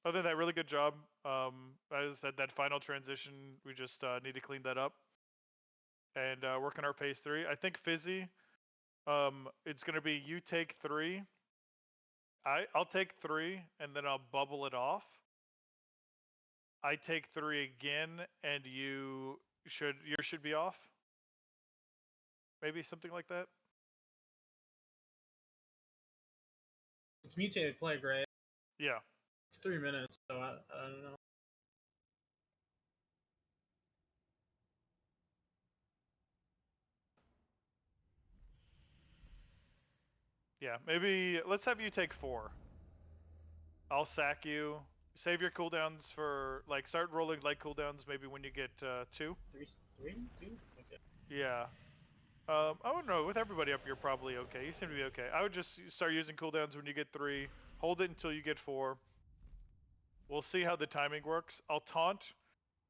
Other than that, really good job. As I said, that final transition, we just need to clean that up and work on our phase 3. I think Fizzy, it's gonna be you take 3. I'll take 3 and then I'll bubble it off. I take 3 again and yours should be off. Maybe something like that. It's mutated plague, right? Yeah. It's 3 minutes, so I don't know. Yeah, maybe let's have you take 4. I'll sack you. Save your cooldowns for, like, start rolling light cooldowns maybe when you get 2. 3, 2? Okay. Yeah. I don't know. With everybody up, you're probably okay. You seem to be okay. I would just start using cooldowns when you get 3. Hold it until you get 4. We'll see how the timing works. I'll taunt.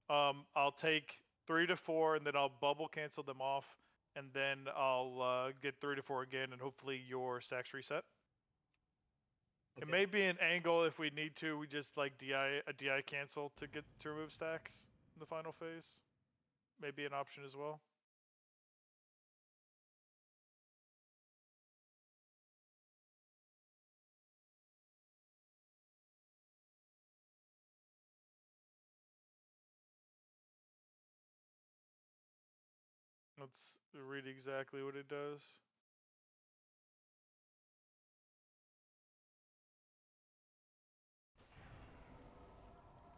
I'll take 3 to 4, and then I'll bubble cancel them off, and then I'll get 3 to 4 again, and hopefully your stacks reset. Okay. It may be an angle if we need to. We just like a DI cancel to remove stacks in the final phase. Maybe an option as well. Let's read exactly what it does.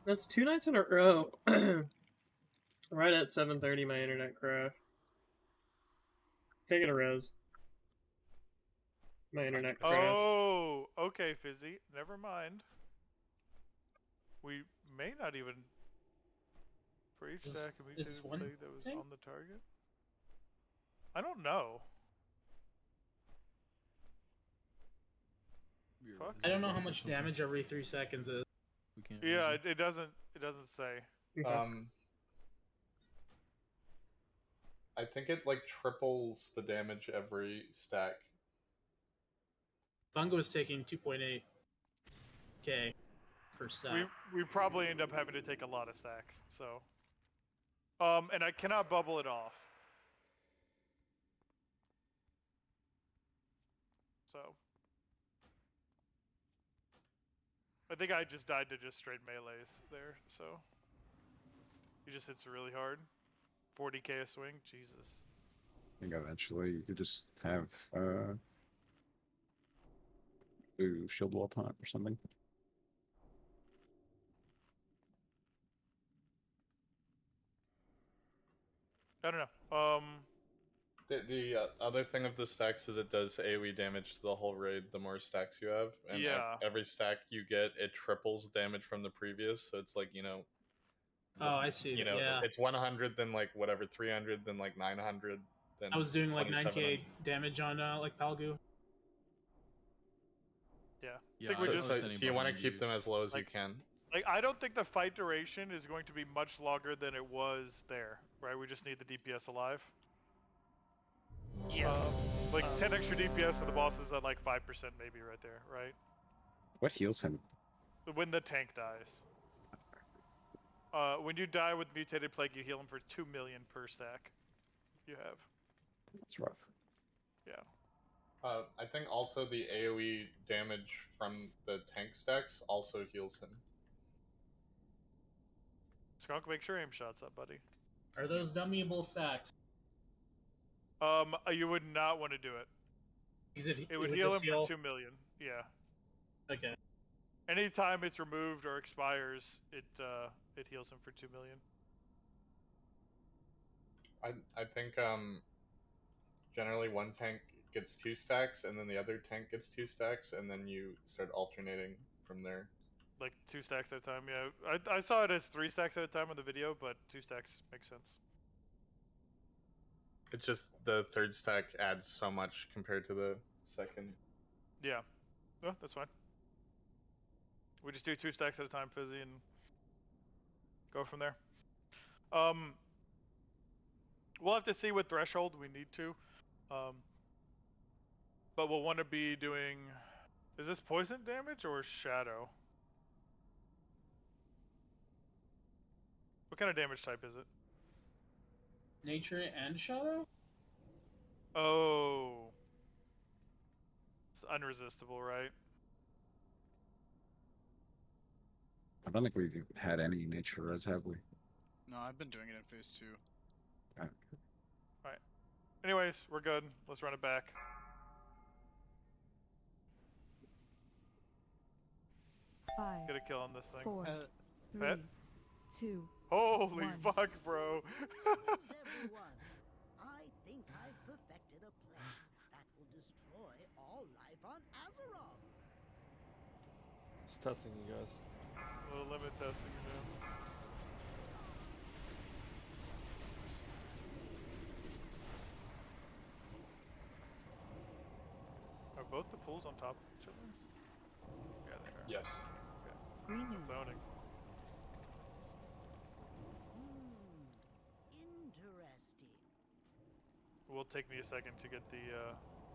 That's 2 nights in a row. Right at 7:30, my internet crashed. Can't get a res. My internet crashed. Oh, okay, Fizzy. Never mind. We may not even for each stack of mutated plague that was on the target. I don't know. Fuck. I don't know how much damage every 3 seconds is. We can't. Yeah, it doesn't say. I think it like triples the damage every stack. Bungo is taking 2.8k per stack. We probably end up having to take a lot of stacks, so. And I cannot bubble it off. So. I think I just died to just straight melees there, so. He just hits really hard. 40k a swing, Jesus. I think eventually you could just have do shield wall time or something. I don't know. The other thing of the stacks is it does AoE damage to the whole raid the more stacks you have. And yeah. Every stack you get, it triples damage from the previous. So it's like, you know. Oh, I see. You know, yeah. It's 100, then like whatever, 300, then like 900. Then I was doing like 9k damage on like Palgu. Yeah. Yeah. So you want to keep them as low as you can. Like, I don't think the fight duration is going to be much longer than it was there, right? We just need the DPS alive. Yeah. Like 10 extra DPS and the boss is at like 5% maybe right there, right? What heals him? When the tank dies. When you die with mutated plague, you heal him for 2 million per stack. You have. That's rough. Yeah. I think also the AoE damage from the tank stacks also heals him. Skunk, make sure aim shots up, buddy. Are those dummyable stacks? You would not want to do it. It would heal him for 2 million. Yeah. Okay. Anytime it's removed or expires, it heals him for 2 million. I think generally one tank gets 2 stacks, and then the other tank gets 2 stacks, and then you start alternating from there. Like 2 stacks at a time, yeah. I saw it as 3 stacks at a time on the video, but 2 stacks makes sense. It's just the third stack adds so much compared to the second. Yeah. Oh, that's fine. We just do 2 stacks at a time, Fizzy, and go from there. We'll have to see what threshold we need to. But we'll want to be doing... Is this poison damage or shadow? What kind of damage type is it? Nature and Shadow? Oh. It's unresistible, right? I don't think we've had any nature res, have we? No, I've been doing it in phase 2. Alright. Anyways, we're good. Let's run it back. Five, Get a kill on this thing. 4, Pet? 3, 2. Holy 1. fuck, bro. Greetings, everyone. I think I've perfected a plan that will destroy all life on Azeroth. Just testing you guys. A little limit testing, you know. Are both the pools on top of each other? Yeah, they are. Yes. Green news. Zoning. Interesting. It will take me a second to get the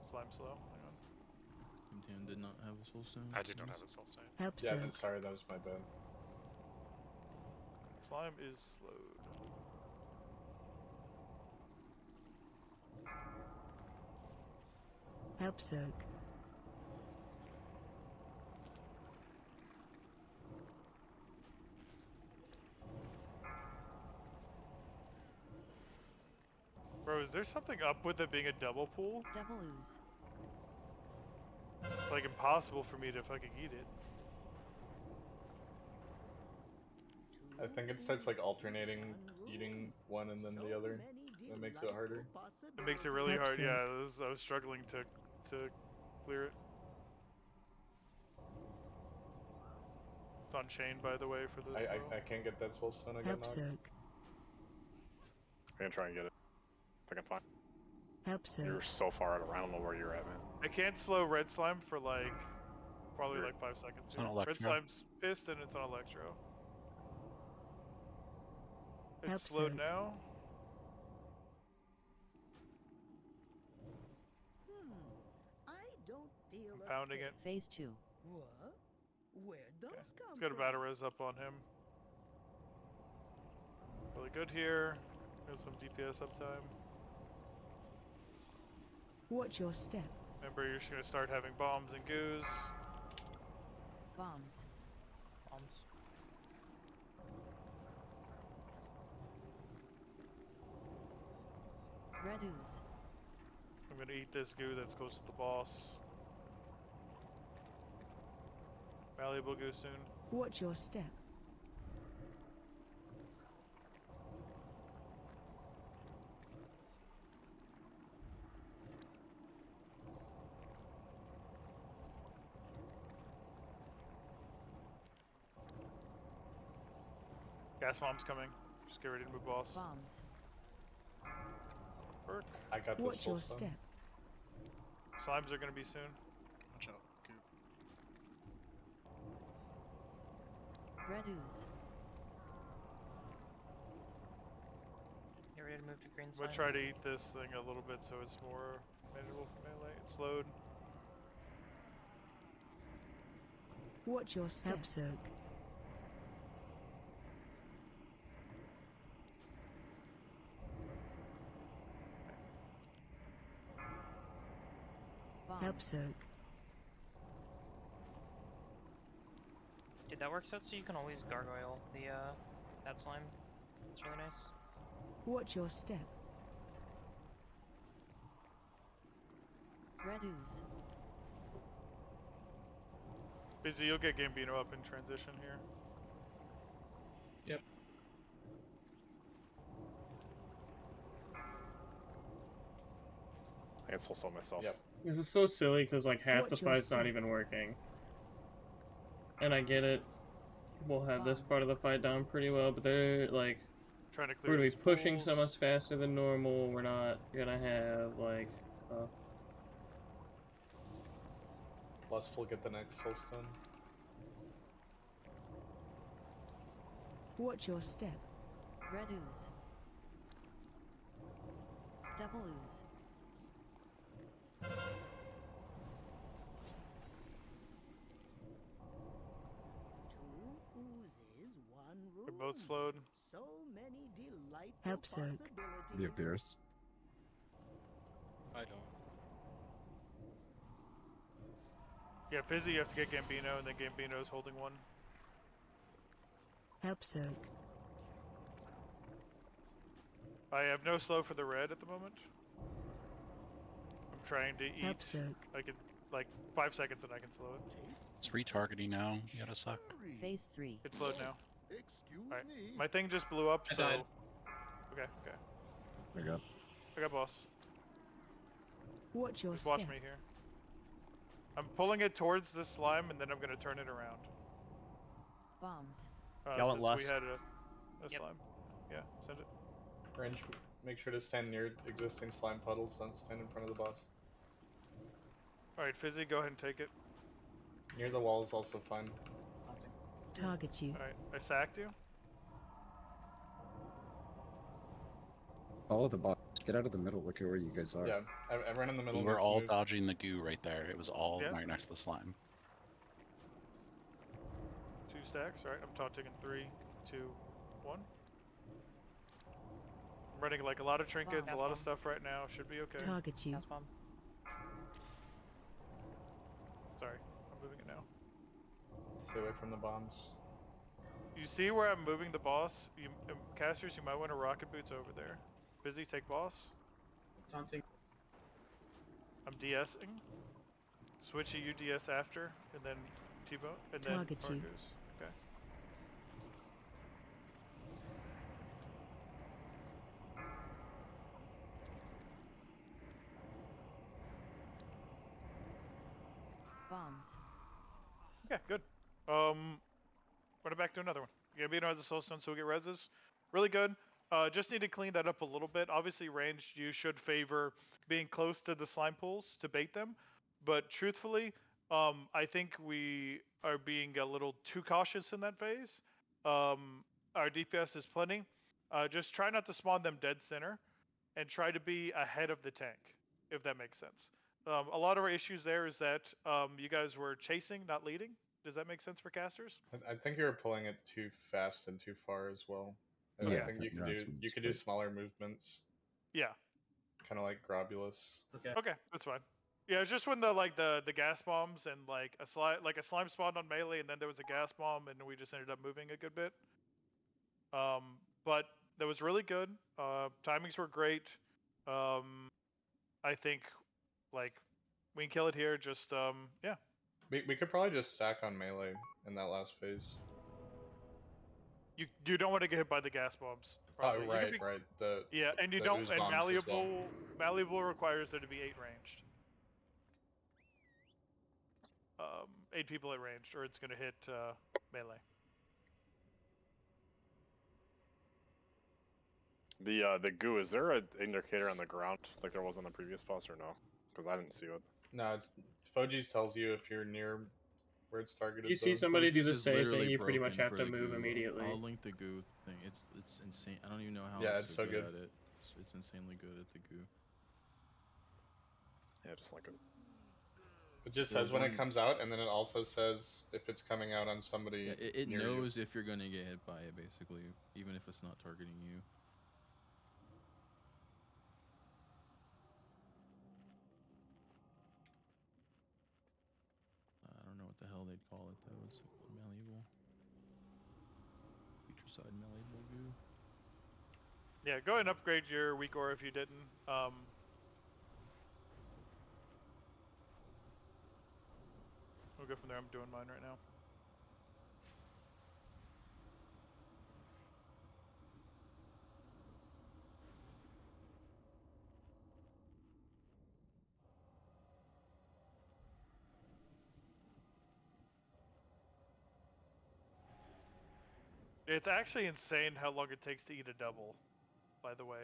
slime slow. Hang on. Damn, did not have a soul stone. I did not have a soul stone. Help Yeah, soak. I'm sorry, that was my bad. Slime is slowed. Help soak. Bro, is there something up with it being a double pool? Devil ooze. It's like impossible for me to fucking eat it. I think it starts like alternating, eating one and then the other. That makes it harder. It makes it really hard. Pepsi. Yeah, I was struggling to clear it. It's on chain, by the way, for this. I can't get that soul stone again. Help Nox. soak. I'm gonna try and get it. If I can find. Help You're soak. so far out of. I don't know where you're at, man. I can't slow red slime for like probably like 5 seconds. It's on here. Red Electro. slime's pissed and it's on Electro. It's Help slowed soak. now. I don't feel I'm pounding it. Phase 2. What? Where'd those Okay. come Let's get a from? battle res up on him. Really good here. Got some DPS uptime. Watch your step. Remember, you're just gonna start having bombs and goos. Bombs. Bombs. Red ooze. I'm gonna eat this goo that's close to the boss. Malleable goo soon. Watch your step. Gas bomb's coming. Just get ready to move boss. Bombs. Perk. I got this Watch soul your stone. step. Slimes are gonna be soon. Watch out. Goop. Red ooze. Get ready to move to green I'm gonna try to eat this thing a little bit so it's more manageable for melee. It's slowed. Watch your step. Help soak. Help soak. Did that work out so you can always gargoyle the that slime? It's really nice. Watch your step. Red ooze. Busy, you'll get Gambino up in transition here. Yep. I can soul stone myself. Yep. This is so silly because like half the Watch your fight's not step. even working. And I get it. We'll have this part of the fight down pretty well, but they're like, Trying to clear we're gonna be these pushing so pools. much faster than normal. We're not gonna have like, Lust will get the next soul stone. Watch your step. Red ooze. Double ooze. Two oozes, one rule. They're both it's slowed. So many delightful Help soak. possibilities. He appears. I don't. Yeah, Fizzy, you have to get Gambino, and then Gambino's holding one. Help soak. I have no slow for the red at the moment. I'm trying to eat. Help soak. I can, like, 5 seconds and I can slow it. It's retargeting now. You gotta suck. Phase 3. It's slowed now. Excuse Alright, me. my thing just blew up, I so... died. Okay, okay. I got. boss. Watch your Just step. watch me here. I'm pulling it towards the slime, and then I'm gonna turn it around. Bombs. Y'all went Since we left. had a Yep. slime. Yeah, send it. Range, make sure to stand near existing slime puddles, don't stand in front of the boss. Alright, Fizzy, go ahead and take it. Near the wall is also fine. Target you. Alright, I sacked you. Follow the box. Get out of the middle. Look at where you guys are. Yeah, everyone in the middle. We were needs to all move. dodging the goo right there. It was all Yeah. right next to the slime. 2 stacks. Alright, I'm taunting in 3, 2, 1. I'm running like a lot of trinkets, a lot of stuff right now. Should be okay. Target you. Gas bomb. Sorry, I'm moving it now. Stay away from the bombs. You see where I'm moving the boss? You, casters, you might want to rocket boots over there. Busy, take boss. Taunting. I'm DSing. Switch a UDS after, and then T-bone, and then Target you. Argus. Okay. Bombs. Okay, good. Run it back to another one. Gambino has a soul stone, so we get reses. Really good. Just need to clean that up a little bit. Obviously, ranged, you should favor being close to the slime pools to bait them. But truthfully, I think we are being a little too cautious in that phase. Our DPS is plenty. Just try not to spawn them dead center, and try to be ahead of the tank, if that makes sense. A lot of our issues there is that you guys were chasing, not leading. Does that make sense for casters? I think you're pulling it too fast and too far as well. And Yeah, I think you could that's do when you it's could do great. smaller movements, Yeah. kind of like Grobbulus. Okay. Okay, that's fine. Yeah, it's just when the gas bombs and like a slime spawned on melee, and then there was a gas bomb, and we just ended up moving a good bit. But that was really good. Timings were great. I think like we can kill it here. Just yeah. We could probably just stack on melee in that last phase. You don't want to get hit by the gas bombs. Probably. Oh right, right. Yeah, and you the don't. ooze And bombs as well. malleable requires there to be 8 ranged. 8 people at ranged, or it's gonna hit melee. The goo, is there an indicator on the ground like there was on the previous boss or no? Because I didn't see it. No, it's Foji's tells you if you're near where it's targeted. You see though. somebody do the It's same literally thing, you pretty much broken have for to the move goo. immediately. I'll link the goo thing. It's insane. I don't even know how Yeah, it's it's so so good good. at it. It's insanely good at the goo. Yeah, just like it. It just There's says when one- it comes out, and then it also says if it's coming out on somebody. Yeah, it near knows if you're gonna get hit by it, basically, even if it's not targeting you. I don't know what the hell they'd call it though. It's malleable. Future side malleable goo. Yeah, go ahead and upgrade your weak aura if you didn't. We'll go from there. I'm doing mine right now. It's actually insane how long it takes to eat a double, by the way.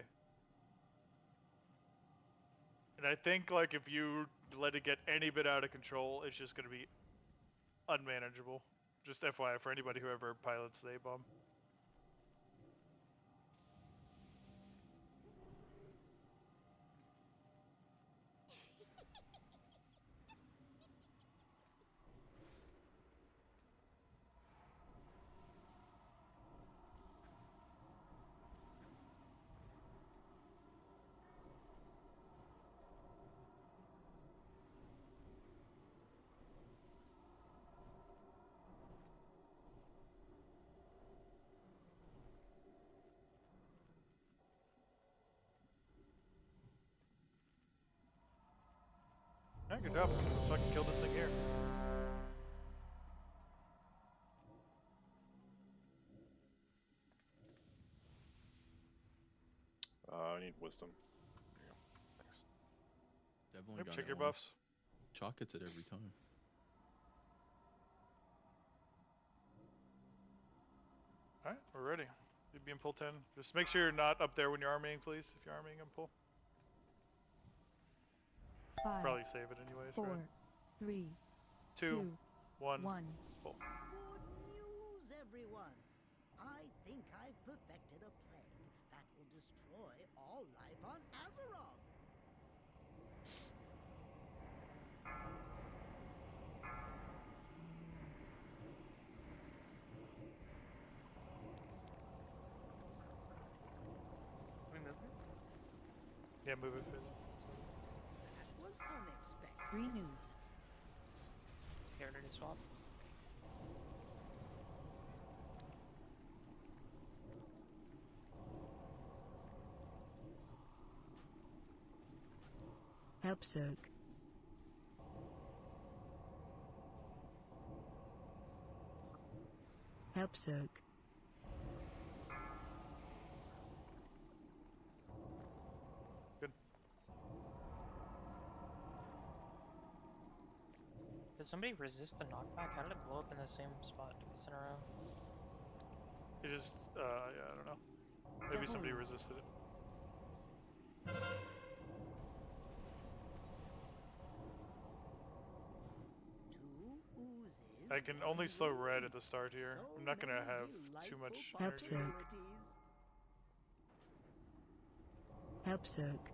And I think like if you let it get any bit out of control, it's just going to be unmanageable. Just FYI for anybody who ever pilots the A-bomb. Alright, good job. Let's fucking kill this thing here. I need wisdom. There you go. Thanks. Definitely Yep, got check it your once. buffs. Chalk hits it every time. Alright, we're ready. You'd be in pull 10. Just make sure you're not up there when you're arming, please. If you're arming in pull. 5, Probably save it anyways, 4, right? 3, 2, 1, 1. pull. Good news, everyone! I think I've perfected a plague that will destroy all life on Azeroth. We move it? Yeah, move it. That was unexpected. Renews. Character to swap. Help soak. Help soak. Good. Did somebody resist the knockback? How did it blow up in the same spot twice in a row? It just, yeah, I don't know. Maybe somebody Doubles. resisted it. Two oozes. I can only slow red at the start here. I'm not gonna have too much Help energy. soak. Help soak.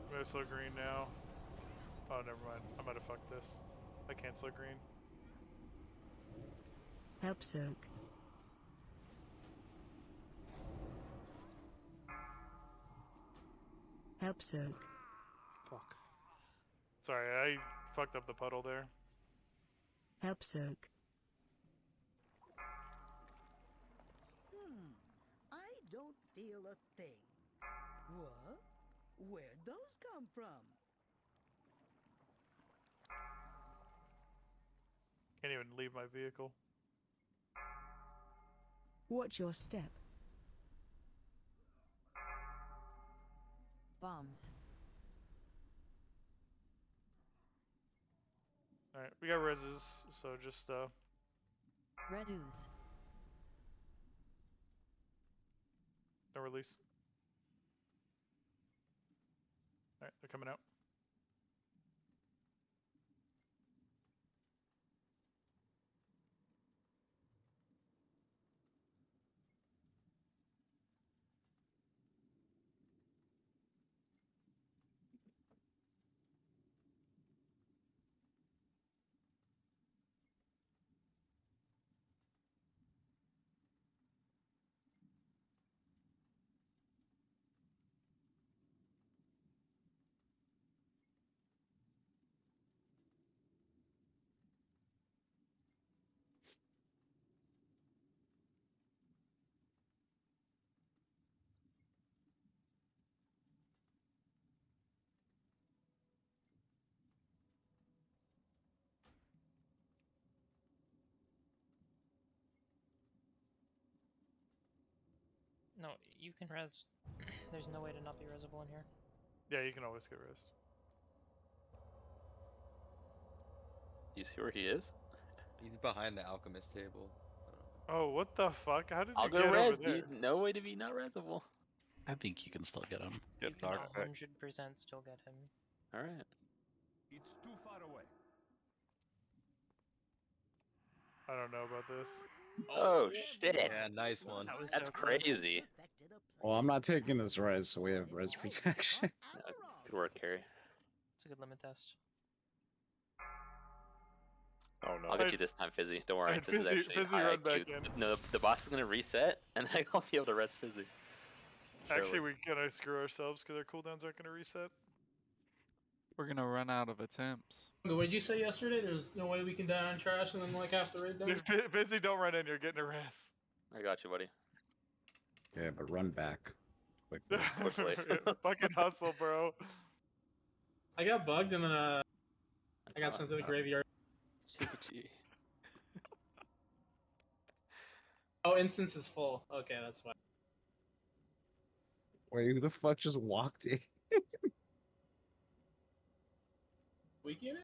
I'm gonna slow green now. Oh, never mind. I might have fucked this. I can't slow green. Help soak. Help soak. Fuck. Sorry, I fucked up the puddle there. Help soak. I don't feel a thing. What? Where'd those come from? Can't even leave my vehicle. Watch your step. Bombs. Alright, we got reses, so just, Red ooze. no release. Alright, they're coming out. No, you can res. There's no way to not be resable in here. Yeah, you can always get rest. You see where he is? He's behind the alchemist table. Oh, what the fuck? How did I'll you go get res, over there? dude. No way to be not resable. I think you can still get him. You Good can knock. 100% still get him. Alright. It's too far away. I don't know about this. Oh, shit. Yeah, nice one. That was That's so close. crazy. Well, I'm not taking this res, so we have res protection. Good work, Carrie. It's a good limit test. Oh no. I'll get you this time, Fizzy. Don't worry. This is actually Fizzy high run IQ. back in. No, the boss is gonna reset, and then I'll be able to rest Fizzy. Actually, we're gonna screw ourselves because our cooldowns aren't gonna reset. We're gonna run out of attempts. What did you say yesterday? There's no way we can die on trash and then like half the raid done? Busy, don't run in. You're getting a rest. I got you, buddy. Yeah, but run back quickly. Quickly. Fucking hustle, bro. I got bugged and then I got sent to the graveyard. GG. Oh, instance is full. Okay, that's why. Wait, who the fuck just walked in? Weak unit?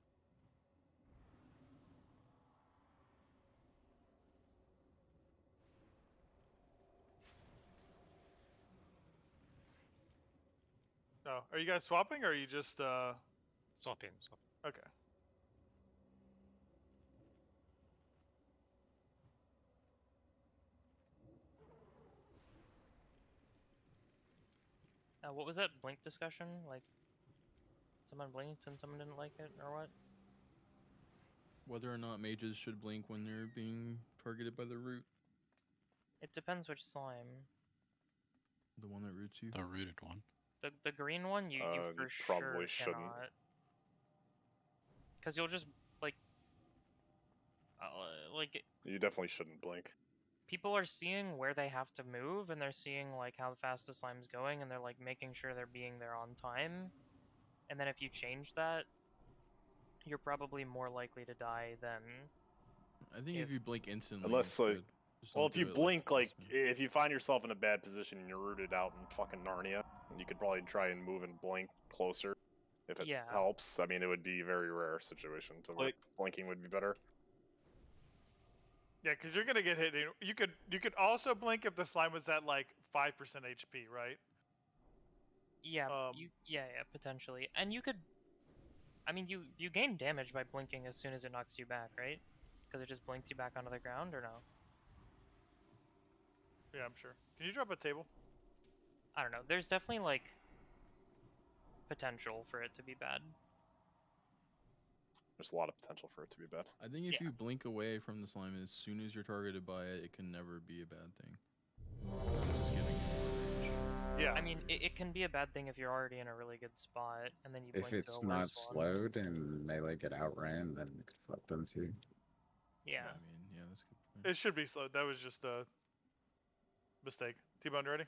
Oh, are you guys swapping or are you just Swapping. Okay. What was that blink discussion? Like, someone blinked and someone didn't like it, or what? Whether or not mages should blink when they're being targeted by the root. It depends which slime. The one that roots you? The rooted one. The green one, you for probably sure shouldn't. cannot. Because you'll just, like... You definitely shouldn't blink. People are seeing where they have to move, and they're seeing, like, how fast the slime's going, and they're, like, making sure they're being there on time. And then if you change that, you're probably more likely to die than... I think if you blink instantly, Unless, it's like, good. Just well, don't if you do it, blink, like, if you find yourself in a bad position and you're rooted out in fucking Narnia, you could probably try and move and blink closer if it Yeah. helps. I mean, it would be a very rare situation to where blinking would be better. Yeah, because you're gonna get hit. You could also blink if the slime was at like 5% HP, right? Yeah, yeah, potentially. And you could... I mean, you gain damage by blinking as soon as it knocks you back, right? Because it just blinks you back onto the ground, or no? Yeah, I'm sure. Can you drop a table? I don't know. There's definitely, like, potential for it to be bad. There's a lot of potential for it to be bad. I think if you blink away from the slime as soon as you're targeted by it, it can never be a bad thing. It's just giving you more range. Yeah. I mean, it can be a bad thing if you're already in a really good spot, and then you blink If to it's a not worse one. slowed and melee get outran, then fuck them too. Yeah. I mean, yeah, that's a good point. It should be slowed. That was just a mistake. T-Bone, you ready?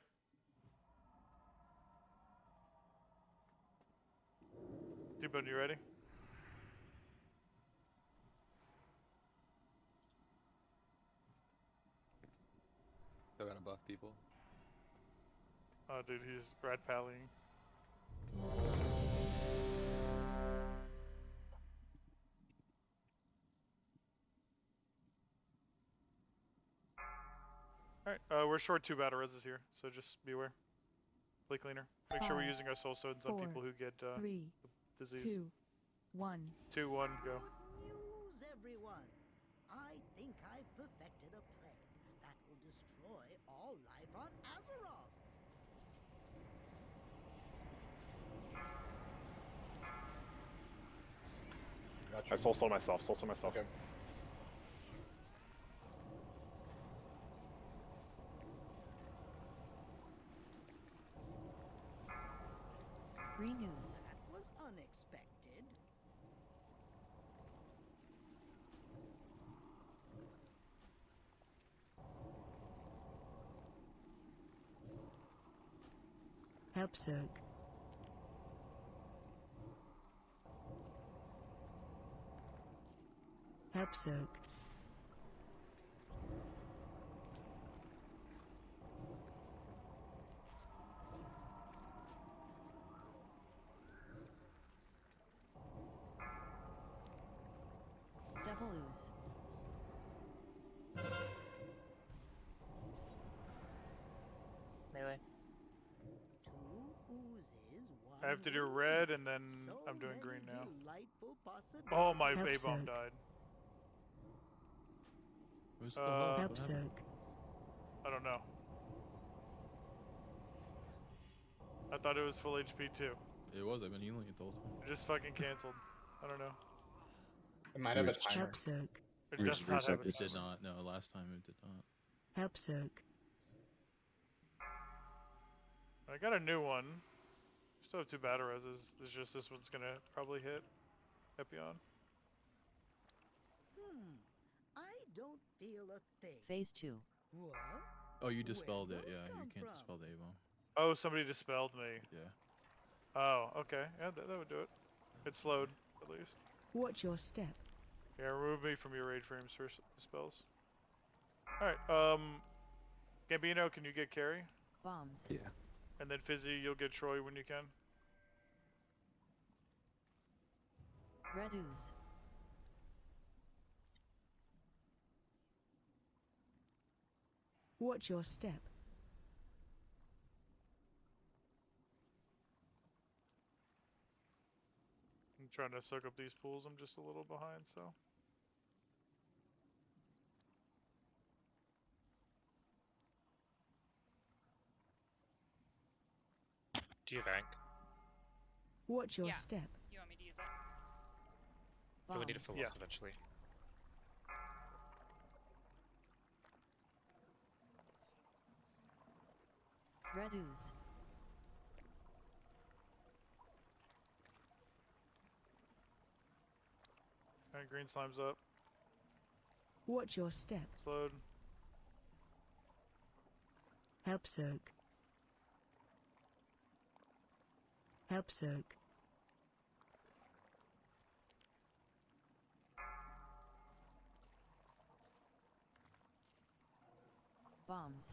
T-Bone, you ready? Still gotta buff people. Oh, dude, he's rat pallying. Alright, we're short 2 battle reses here, so just be aware. Play cleaner. Make sure we're 5, using our soul stones on 4, people who get 3, disease. 2, 1. 2, 1, go. Good news, everyone. I think I've perfected a plague that will destroy all life on Azeroth. I soul stone myself. Soul stone myself. Okay. Renews. That was unexpected. Help soak. Help soak. Double ooze. Melee. 2 oozes, 1 I have to do red, and then I'm doing green now. delightful Oh, my Help A-bomb soak. died. Where's the health? Help What happened? soak. I don't know. I thought it was full HP too. It was, I've been healing it the whole time. It just fucking canceled. I don't know. It might have a timer. Help soak. It We does just not reset have a this. It did not. No, last time it did not. Help soak. I got a new one. Still have 2 battle reses. It's just this one's gonna probably hit Epion. I don't feel a thing. Phase 2. What? Oh, you dispelled Where'd it. Yeah, those you come can't from? dispel the A-bomb. Oh, somebody dispelled me. Yeah. Oh, okay. Yeah, that would do it. It's slowed, at least. Watch your step. Yeah, remove me from your raid frames for spells. Alright, Gambino, can you get carry? Bombs. Yeah. And then Fizzy, you'll get Troy when you can. Red ooze. Watch your step. I'm trying to soak up these pools, I'm just a little behind, so. Do you have ink? Watch your Yeah. step. You want me to use it? Do we need to Bombs. fill Yeah. this eventually? Red ooze. Alright, green slime's up. Watch your step. Slowed. Help soak. Help soak. Bombs.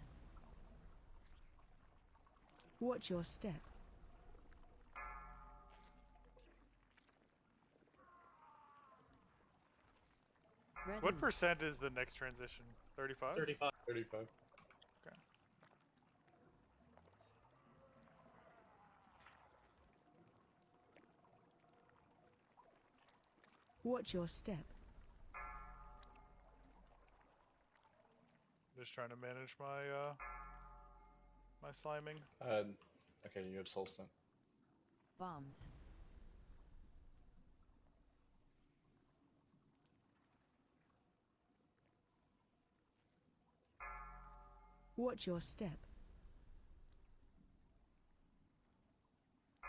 Watch your step. Red What ooze. percent is the next transition? 35? 35. 35. Okay. Watch your step. Just trying to manage my, my sliming. Okay, you have soul stone. Bombs. Watch your step.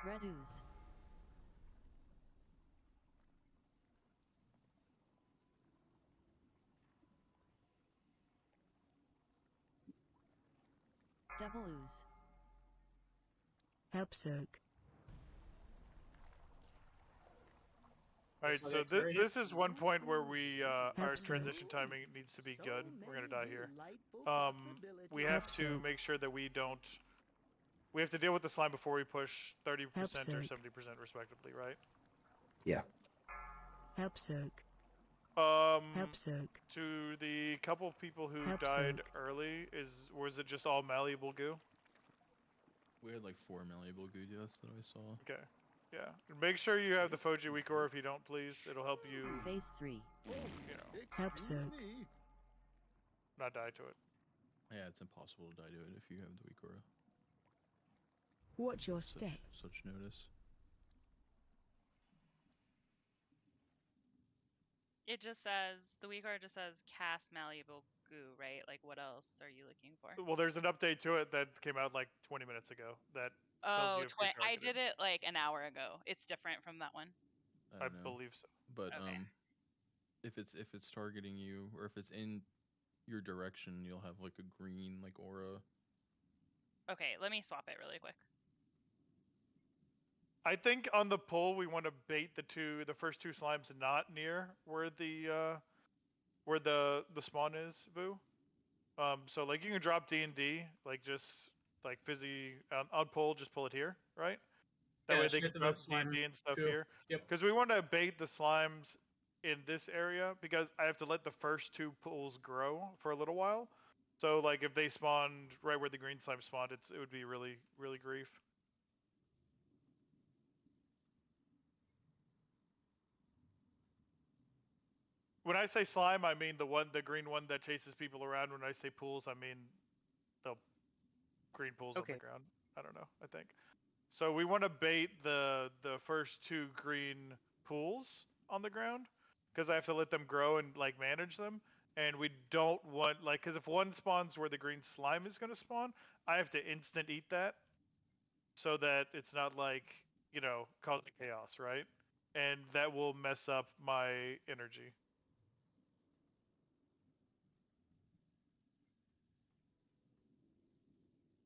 Red ooze. Double ooze. Help soak. Alright, so this is one point where we, our transition timing needs to be good. We're gonna die here. We have to make sure that we don't... We have to deal with the slime before we push 30% or 70% respectively, right? Yeah. Help soak. Help soak. To the couple people who Help died soak. early, was it just all malleable goo? We had like 4 malleable goo deaths that I saw. Okay. Yeah. And make sure you have the Foji Weakor if you don't, please. It'll help you, Phase 3. you know, Help soak. not die to it. Yeah, it's impossible to die to it if you have the Weakora. Watch your step. Such notice. It just says, the weak just says cast malleable goo, right? Like, what else are you looking for? Well, there's an update to it that came out like 20 minutes ago that tells you if you're I targeted. did it like an hour ago. It's different from that one. I don't know. believe so. But Okay. if it's targeting you or if it's in your direction, you'll have like a green like aura. Okay, let me swap it really quick. I think on the pull we want to bait the first two slimes not near where the spawn is, Vu. So like you can drop D&D, like just like Fizzy on pull, just pull it here, right? That way they can drop D&D and stuff here. Yep. Because we want to bait the slimes in this area because I have to let the first two pools grow for a little while. So like if they spawned right where the green slime spawned, it would be really, really grief. When I say slime, I mean the green one that chases people around. When I say pools, I mean the green pools on the ground. I don't know, I think. So we want to bait the first two green pools on the ground because I have to let them grow and like manage them. And we don't want like because if one spawns where the green slime is going to spawn, I have to instant eat that so that it's not like, you know, causing chaos, right? And that will mess up my energy.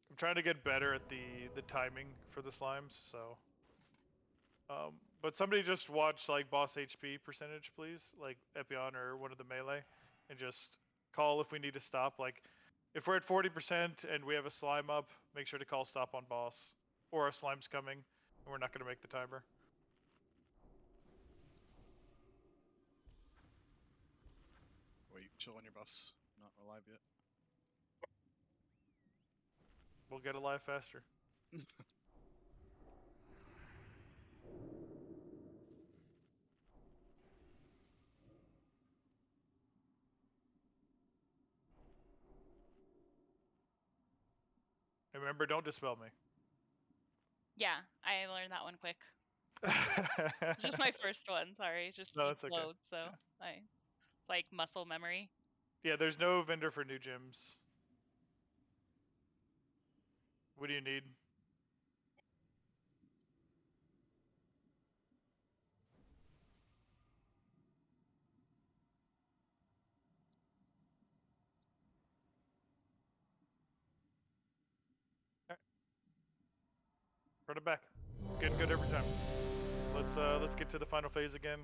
I'm trying to get better at the timing for the slimes, so But somebody just watch like boss HP percentage, please, like Epion or one of the melee, and just call if we need to stop. Like, if we're at 40% and we have a slime up, make sure to call stop on boss, or a slime's coming, and we're not going to make the timer. Wait, chill on your buffs. Not alive yet. We'll get alive faster. And remember, don't dispel me. Yeah, I learned that one quick. Just my first one. Sorry, just No, you it's okay. flowed, so it's like muscle memory. Yeah, there's no vendor for new gyms. What do you need? Run it back. It's getting good every time. Let's get to the final phase again.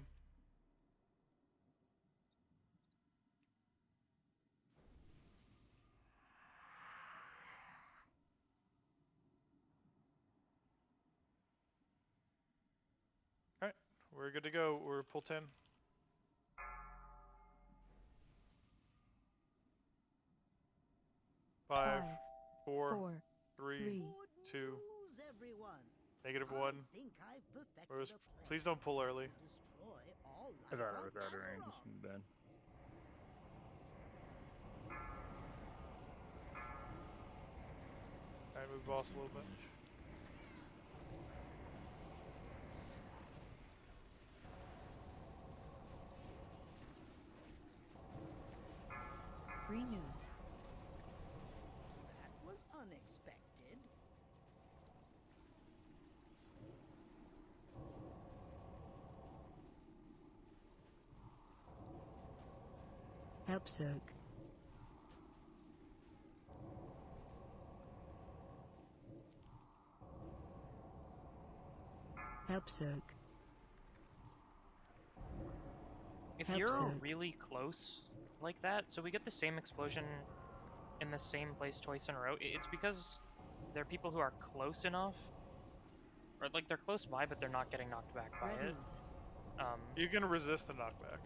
Alright, we're good to go. We're pull 10. Five, four, three, two, -1. Rose, please don't pull early. I thought I was out of range. This is bad. Alright, move boss a little bit. Free news. That was unexpected. Help soak. Help soak. If Help you're soak. really close like that, so we get the same explosion in the same place twice in a row, it's because there are people who are close enough, or like they're close by, but they're not getting knocked back by it. You can resist the knockback.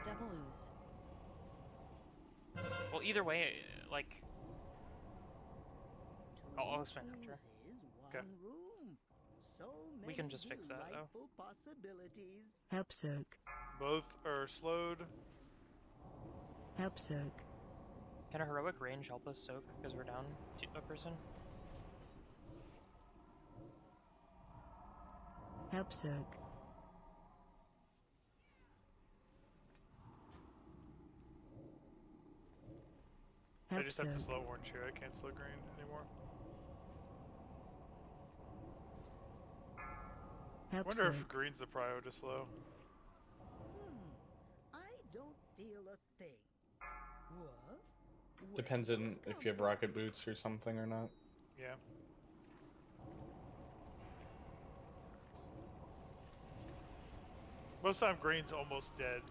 Devil ooze. Well, either way, like, I'll explain after. Okay. So We can just fix that though. Possibilities. Help soak. Both are slowed. Help soak. Can a heroic range help us soak because we're down a person? Help soak. I Help just have to soak. slow orange here. I can't slow green anymore. Help Wonder if soak. green's the prio to slow. I don't feel a thing. What? Depends on if you have rocket boots or something or not. Yeah. Most time green's almost dead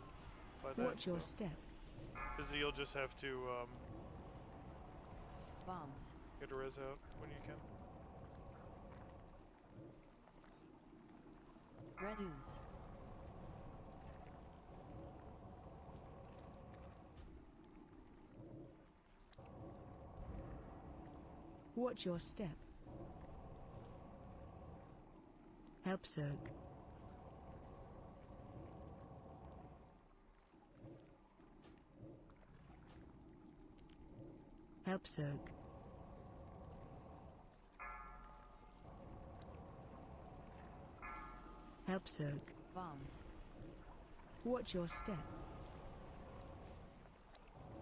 by then. Watch your step. Because you'll just have to Bombs. get a res out when you can. Red ooze. Watch your step. Help soak. Help soak. Help soak. Bombs. Watch your step.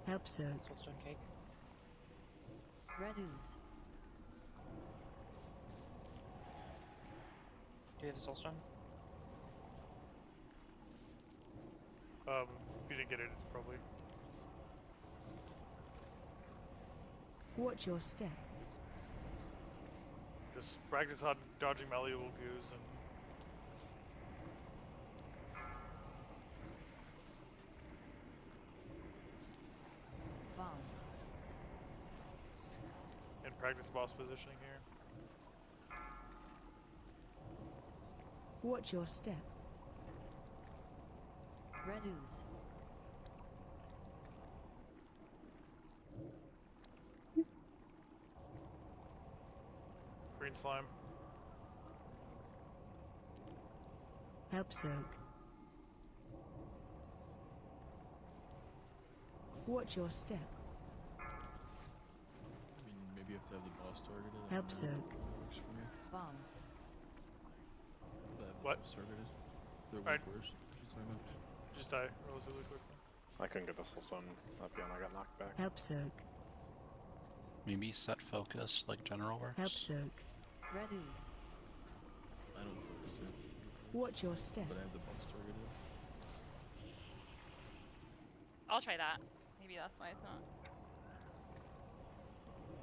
Help soak. Soulstone cake. Red ooze. Do you have a soulstone? If you didn't get it, it's probably... Watch your step. Just practice on dodging malleable goos and... practice boss positioning here. Watch your step. Red ooze. Green slime. Help soak. Watch your step. I mean, maybe you have to have the boss targeted. I Help don't know soak. if that works for me. Bombs. But I have the What? boss targeted. They're Alright. weak worse. What you talking about? Just die relatively quickly. I couldn't get this whole sun up yet. I got knocked back. Help soak. Maybe set focus like general works. Help soak. Red ooze. I don't focus it. Watch your step. But I have the boss targeted. I'll try that. Maybe that's why it's not.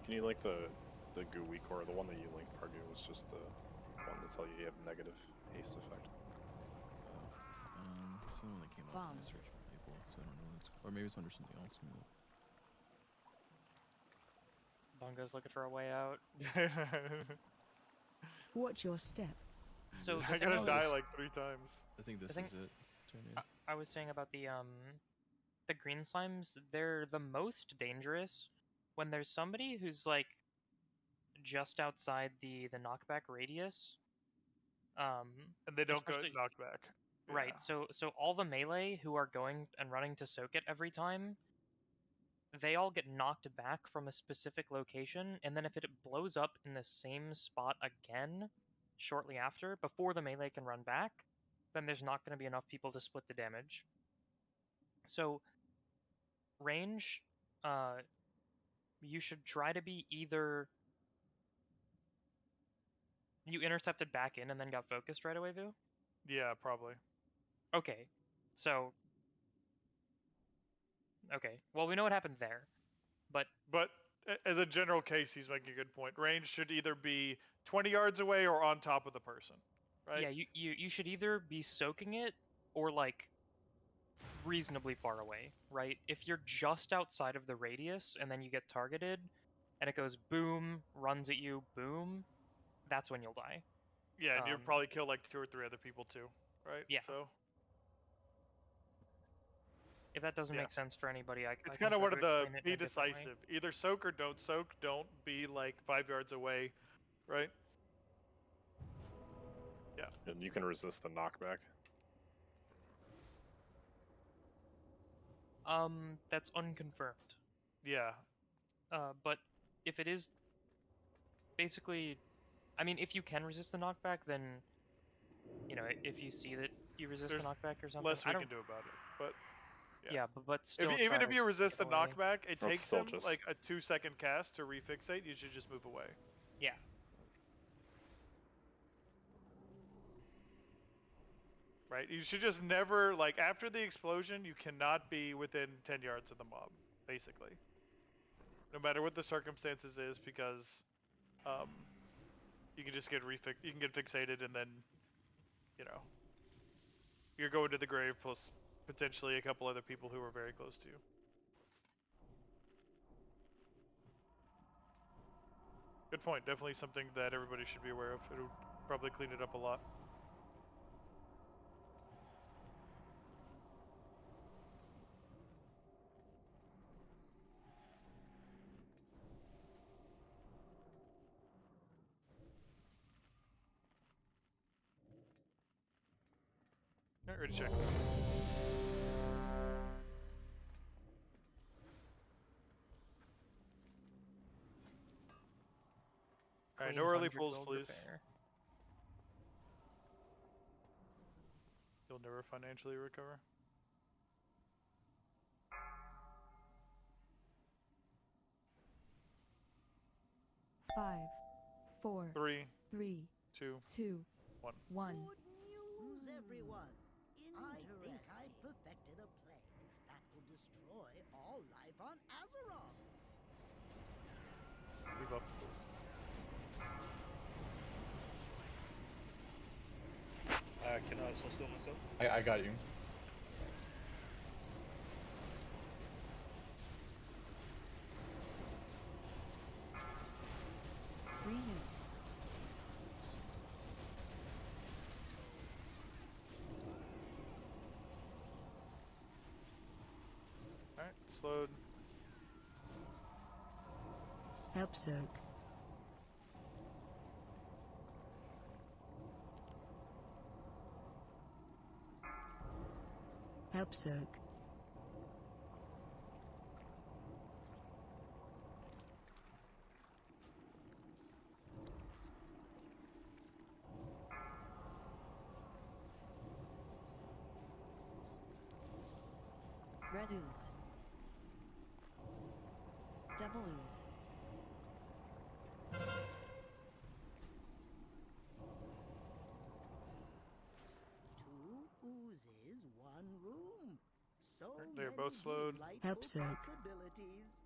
Can you link the GUI core? The one that you linked, Pardew, was just the one that tell you have negative haste effect. It's the one that came up when I searched Maple, so I don't know. Or maybe it's under something else. Maybe. Bungo's looking for a way out. Watch your step. So I gotta die like 3 times. I think this I think- is it. I was saying about the green slimes, they're the most dangerous when there's somebody who's like just outside the knockback radius. And they don't go especially- knockback. Right. So all the melee who are going and running to soak it every time, they all get knocked back from a specific location, and then if it blows up in the same spot again shortly after, before the melee can run back, then there's not going to be enough people to split the damage. So range, you should try to be either you intercepted back in and then got focused right away, Vu? Yeah, probably. Okay, so okay, well we know what happened there, but as a general case, he's making a good point. Range should either be 20 yards away or on top of the person, right? yeah, you should either be soaking it or like reasonably far away, right? If you're just outside of the radius and then you get targeted and it goes boom, runs at you, boom, that's when you'll die. Yeah, and you'll probably kill like 2 or 3 other people too, right? Yeah. So if that doesn't Yeah. make sense for anybody, I it's can kind of try one to of the explain it in be a different way. decisive. Either soak or don't soak. Don't be like 5 yards away, right? Yeah. And you can resist the knockback. That's unconfirmed. Yeah. But if it is basically, I mean, if you can resist the knockback, then you know, if you see that you resist There's the knockback or something, less I we don't. can do about it, but Yeah, but still, even try if to you resist the get away. knockback, it That's takes still them just- like a 2-second cast to refixate. You should just move away. Yeah. Right? You should just never, like, after the explosion, you cannot be within 10 yards of the mob, basically. No matter what the circumstances is, because you can just get you can get fixated, and then, you know, you're going to the grave plus potentially a couple other people who are very close to you. Good point. Definitely something that everybody should be aware of. It'll probably clean it up a lot. Alright, ready to check. Alright, no Clean early 100 pulls, will please. repair. You'll never financially recover. Five, four, 3, three, 2, two, 1. one. Good news, everyone. I think I've perfected a plague that will destroy all life on Azeroth. Move up, please. Can I soul steal myself? I got you. slowed. Help soak. Help soak. Red ooze. Double ooze. Two oozes, one room. So They're many both slowed. delightful Help soak. possibilities.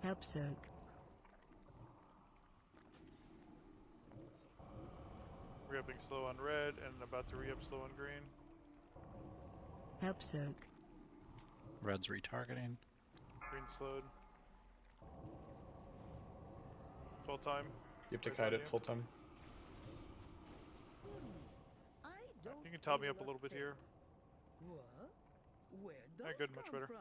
Help soak. Re-upping slow on red and about to re-up slow on green. Help soak. Red's retargeting. Green slowed. Full time. You have to Red's kite on it you. full time. I don't You can top me feel up a little bit thing. here. What? Where'd those Alright, good, much come better. from?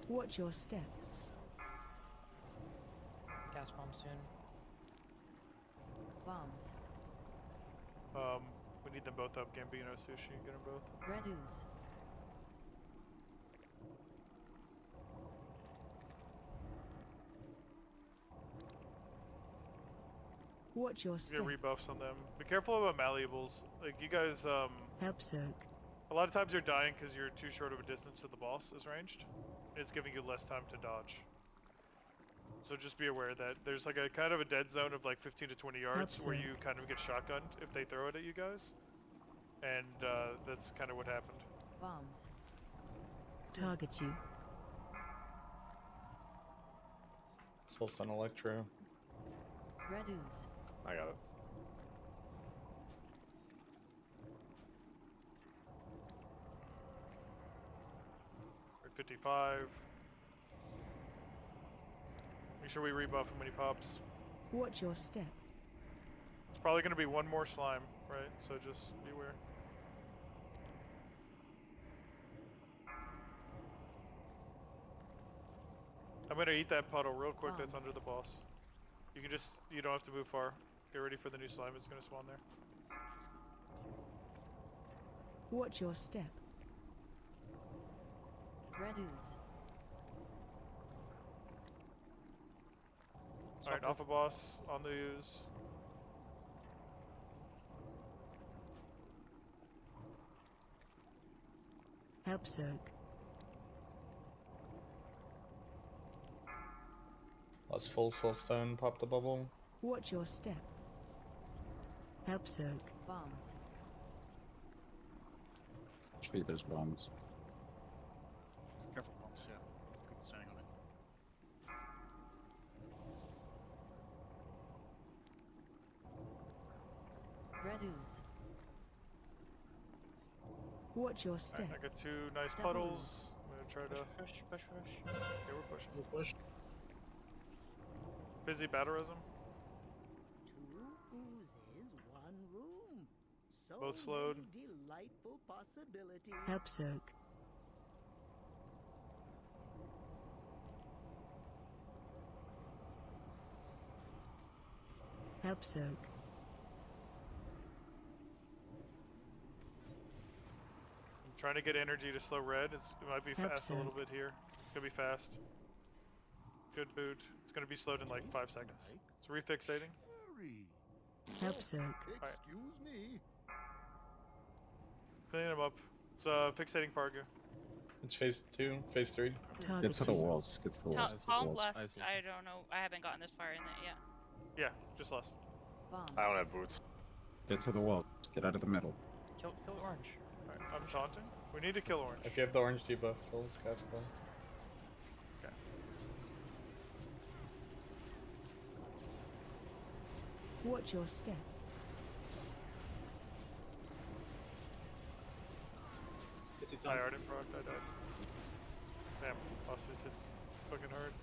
Watch your step. Gas bomb soon. Bombs. We need them both up. Gambino, Sushi, get them both. Red ooze. Watch your Get step. rebuffs on them. Be careful about malleables. Like, you guys, Help soak. a lot of times you're dying because you're too short of a distance to the boss is ranged. It's giving you less time to dodge. So just be aware that there's like a kind of a dead zone of like 15 to 20 yards where you kind of get shotgunned if they throw it at you guys. And that's kind of what happened. Bombs. Target you. Soulstone Electro. Red ooze. I got it. We're at 55. Make sure we rebuff him when he pops. Watch your step. It's probably going to be one more slime, right? So just beware. I'm going to eat that puddle real quick that's under the boss. You can just, you don't have to move far. Get ready for the new slime, it's going to spawn there. Watch your step. Red ooze. Alright, Alpha Boss on the use. Help soak. Last full Soulstone, pop the bubble. Watch your step. Help soak. Bombs. Treat those bombs. Careful bombs, yeah. People standing on it. Red ooze. Watch your step. Alright, I got two nice Double puddles. I'm gonna try to. Push. Yeah, we're pushing. We'll push. Busy Battlerism. Two oozes, one room. So Both slowed. many delightful possibilities. Help soak. Help soak. I'm trying to get energy to slow red. It might be Help fast a little soak. bit here. It's gonna be fast. Good boot. It's gonna be slowed in like 5 seconds. It's refixating. Help soak. Alright. Excuse me. Cleaning him up. It's fixating Parga. It's phase 2, phase 3. Target Get to the you. walls. Get to the walls. Get to the Calm walls. blessed. I don't know. I haven't gotten this far in it yet. Yeah, just lost. Bombs. I don't have boots. Get to the walls. Get out of the middle. Kill orange. Alright, I'm taunting. We need to kill orange. If you have the orange debuff, kills Castle. Okay. Watch your step. I already procced, I died. Damn, Phosphorus hits fucking hard.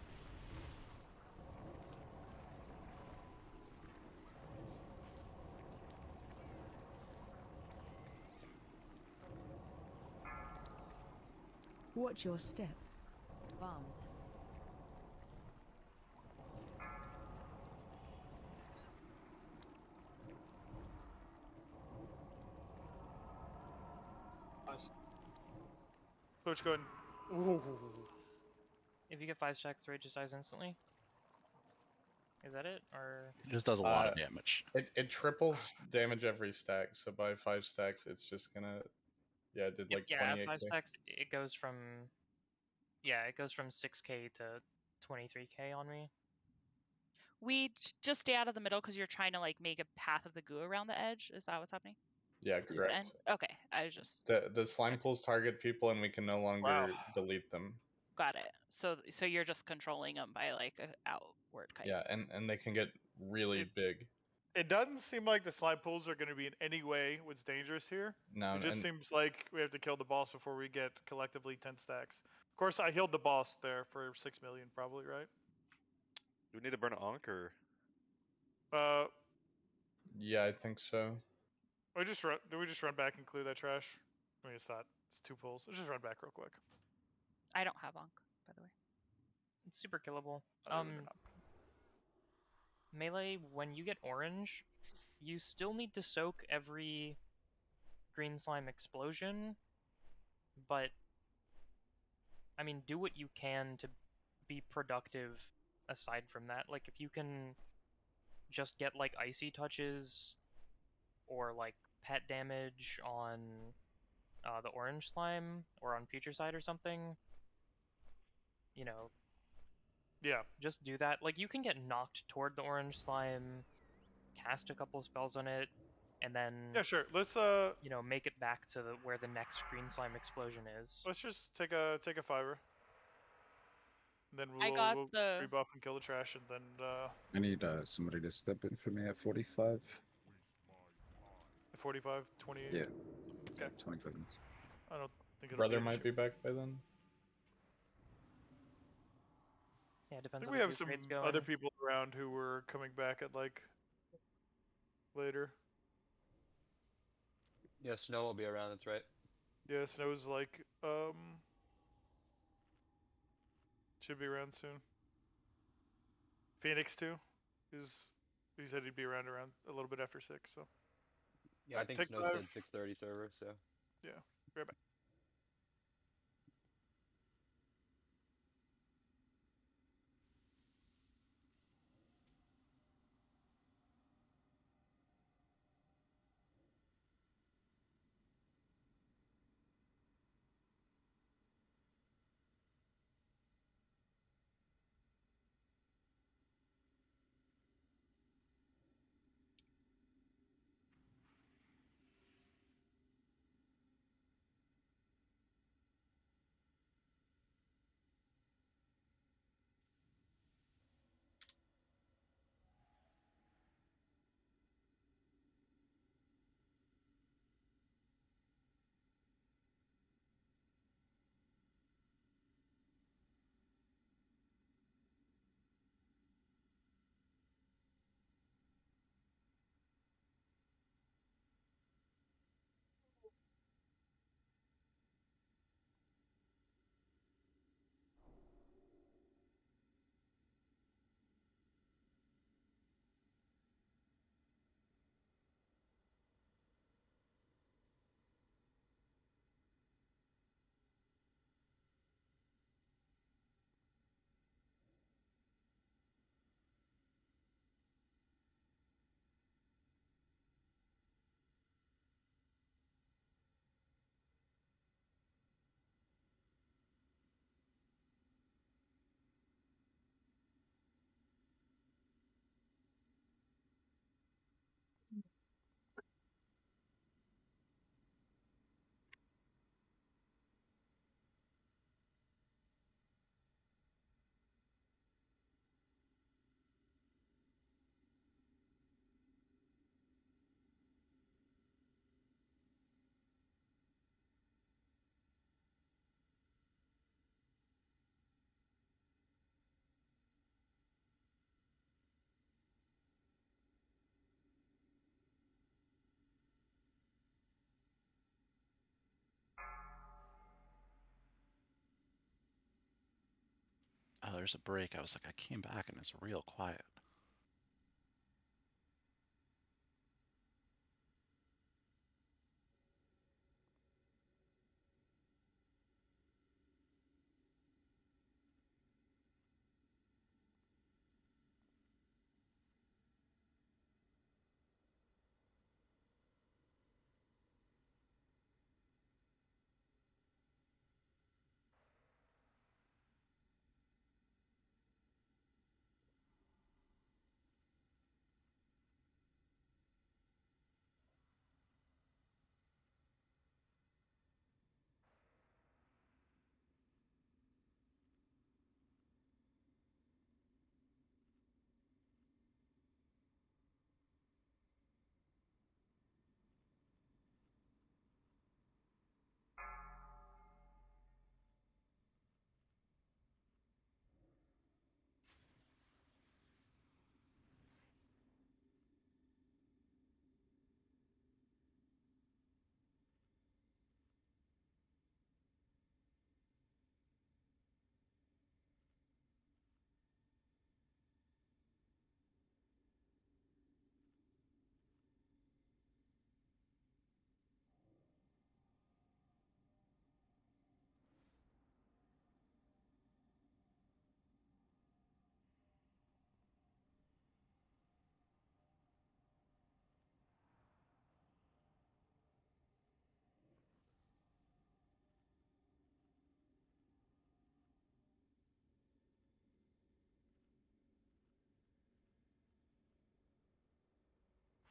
Watch your step. Bombs. Coach going. Ooh. If you get 5 stacks, the raid just dies instantly. Is that it, or? It just does a lot of damage. It triples damage every stack, so by 5 stacks, it's just gonna. Yeah, it did like 28k. 5 stacks, it goes from. Yeah, it goes from 6k to 23k on me. We just stay out of the middle because you're trying to like make a path of the goo around the edge. Is that what's happening? Yeah, correct. Okay, I just The slime pools target people, and we can no longer delete them. got it. So you're just controlling them by like an outward kite. Yeah, and they can get really big. It doesn't seem like the slime pools are going to be in any way what's dangerous here. No, it just seems like we have to kill the boss before we get collectively 10 stacks. Of course, I healed the boss there for 6 million, probably, right? Do we need to burn an Ankh or? Yeah, I think so. Do we just run back and clear that trash? I mean, it's not. It's 2 pulls. Let's just run back real quick. I don't have Ankh, by the way. It's super killable. Melee, when you get orange, you still need to soak every green slime explosion, but I mean, do what you can to be productive aside from that. Like, if you can just get, like, icy touches or, like, pet damage on the orange slime or on future side or something, you know, yeah, just do that. Like, you can get knocked toward the orange slime, cast a couple spells on it, and then yeah, sure. Let's you know, make it back to where the next green slime explosion is. Let's just take a 5-er. Then we'll rebuff and kill the trash, and then I need somebody to step in for me at 45. 45, 28. Yeah. Okay. 25 minutes. I don't think it'll Brother be might be back by then. Yeah, I depends think on we if have your some trade's going. other people around who were coming back at like later. Yeah, Snow will be around. That's right. Yeah, Snow's like should be around soon. Phoenix too, he said he'd be around a little bit after 6. So Yeah, I think Snow said 6:30 server. So yeah, right back. there's a break. I was like, I came back and it's real quiet.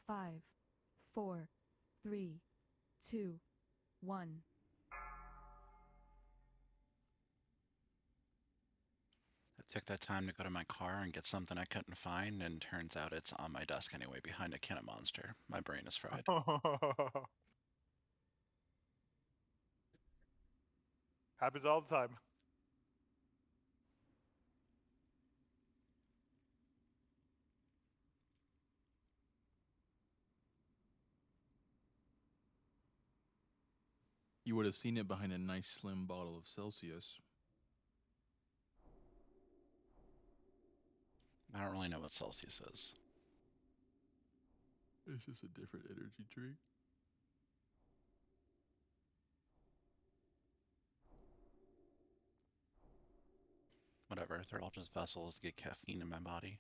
Five, 4, 3, 2, 1. I took that time to go to my car and get something I couldn't find, and turns out it's on my desk anyway, behind a can of Monster. My brain is fried. Happens all the time. You would have seen it behind a nice slim bottle of Celsius. I don't really know what Celsius is. It's just a different energy drink. Whatever, they're all just vessels to get caffeine in my body.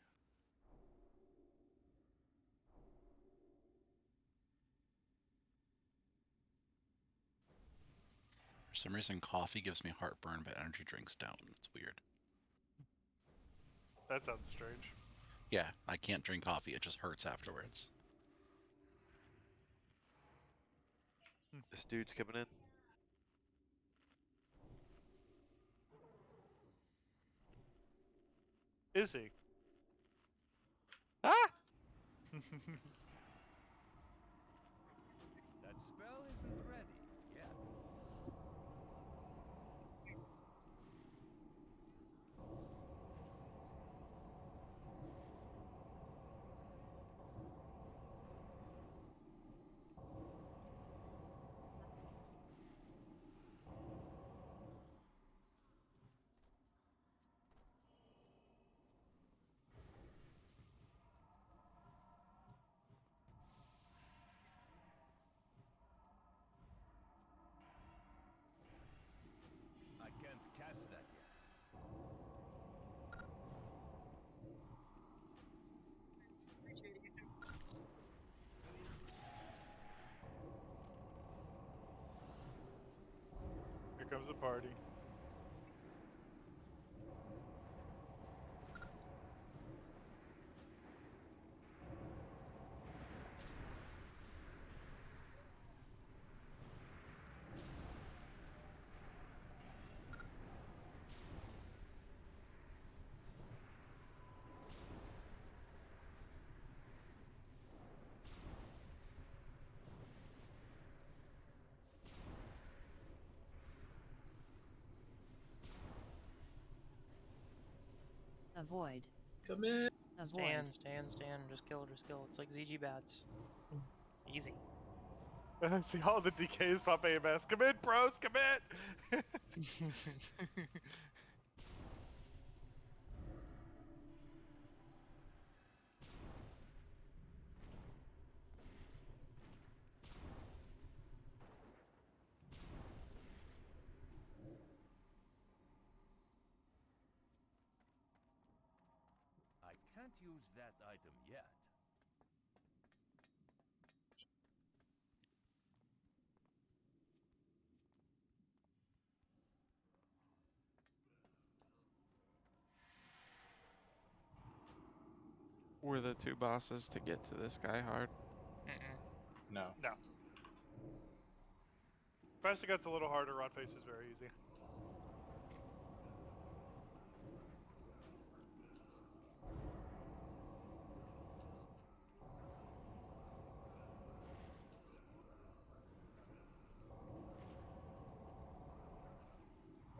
For some reason, coffee gives me heartburn, but energy drinks don't. It's weird. That sounds strange. Yeah, I can't drink coffee. It just hurts afterwards. This dude's coming in. Is he? Ah! That spell isn't ready yet. I can't cast that yet. Here comes the party. Avoid. Come in. Avoid. Stand. Just kill. It's like ZG bats. Easy. I see all the DKs pop AMS. Come in, bros, come in! can't use that item yet. Were the two bosses to get to this guy hard? No. No. Faster gets a little harder, Rot Face is very easy.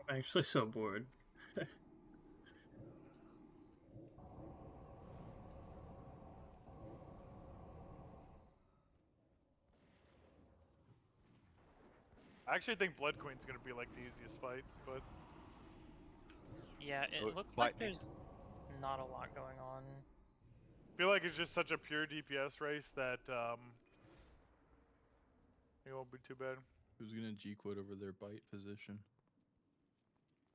I'm actually so bored. I actually think Blood Queen's gonna be like the easiest fight, but Yeah, it Oh, looks fight like me. there's not a lot going on. I feel like it's just such a pure DPS race that it won't be too bad. Who's gonna G-quit over their bite position?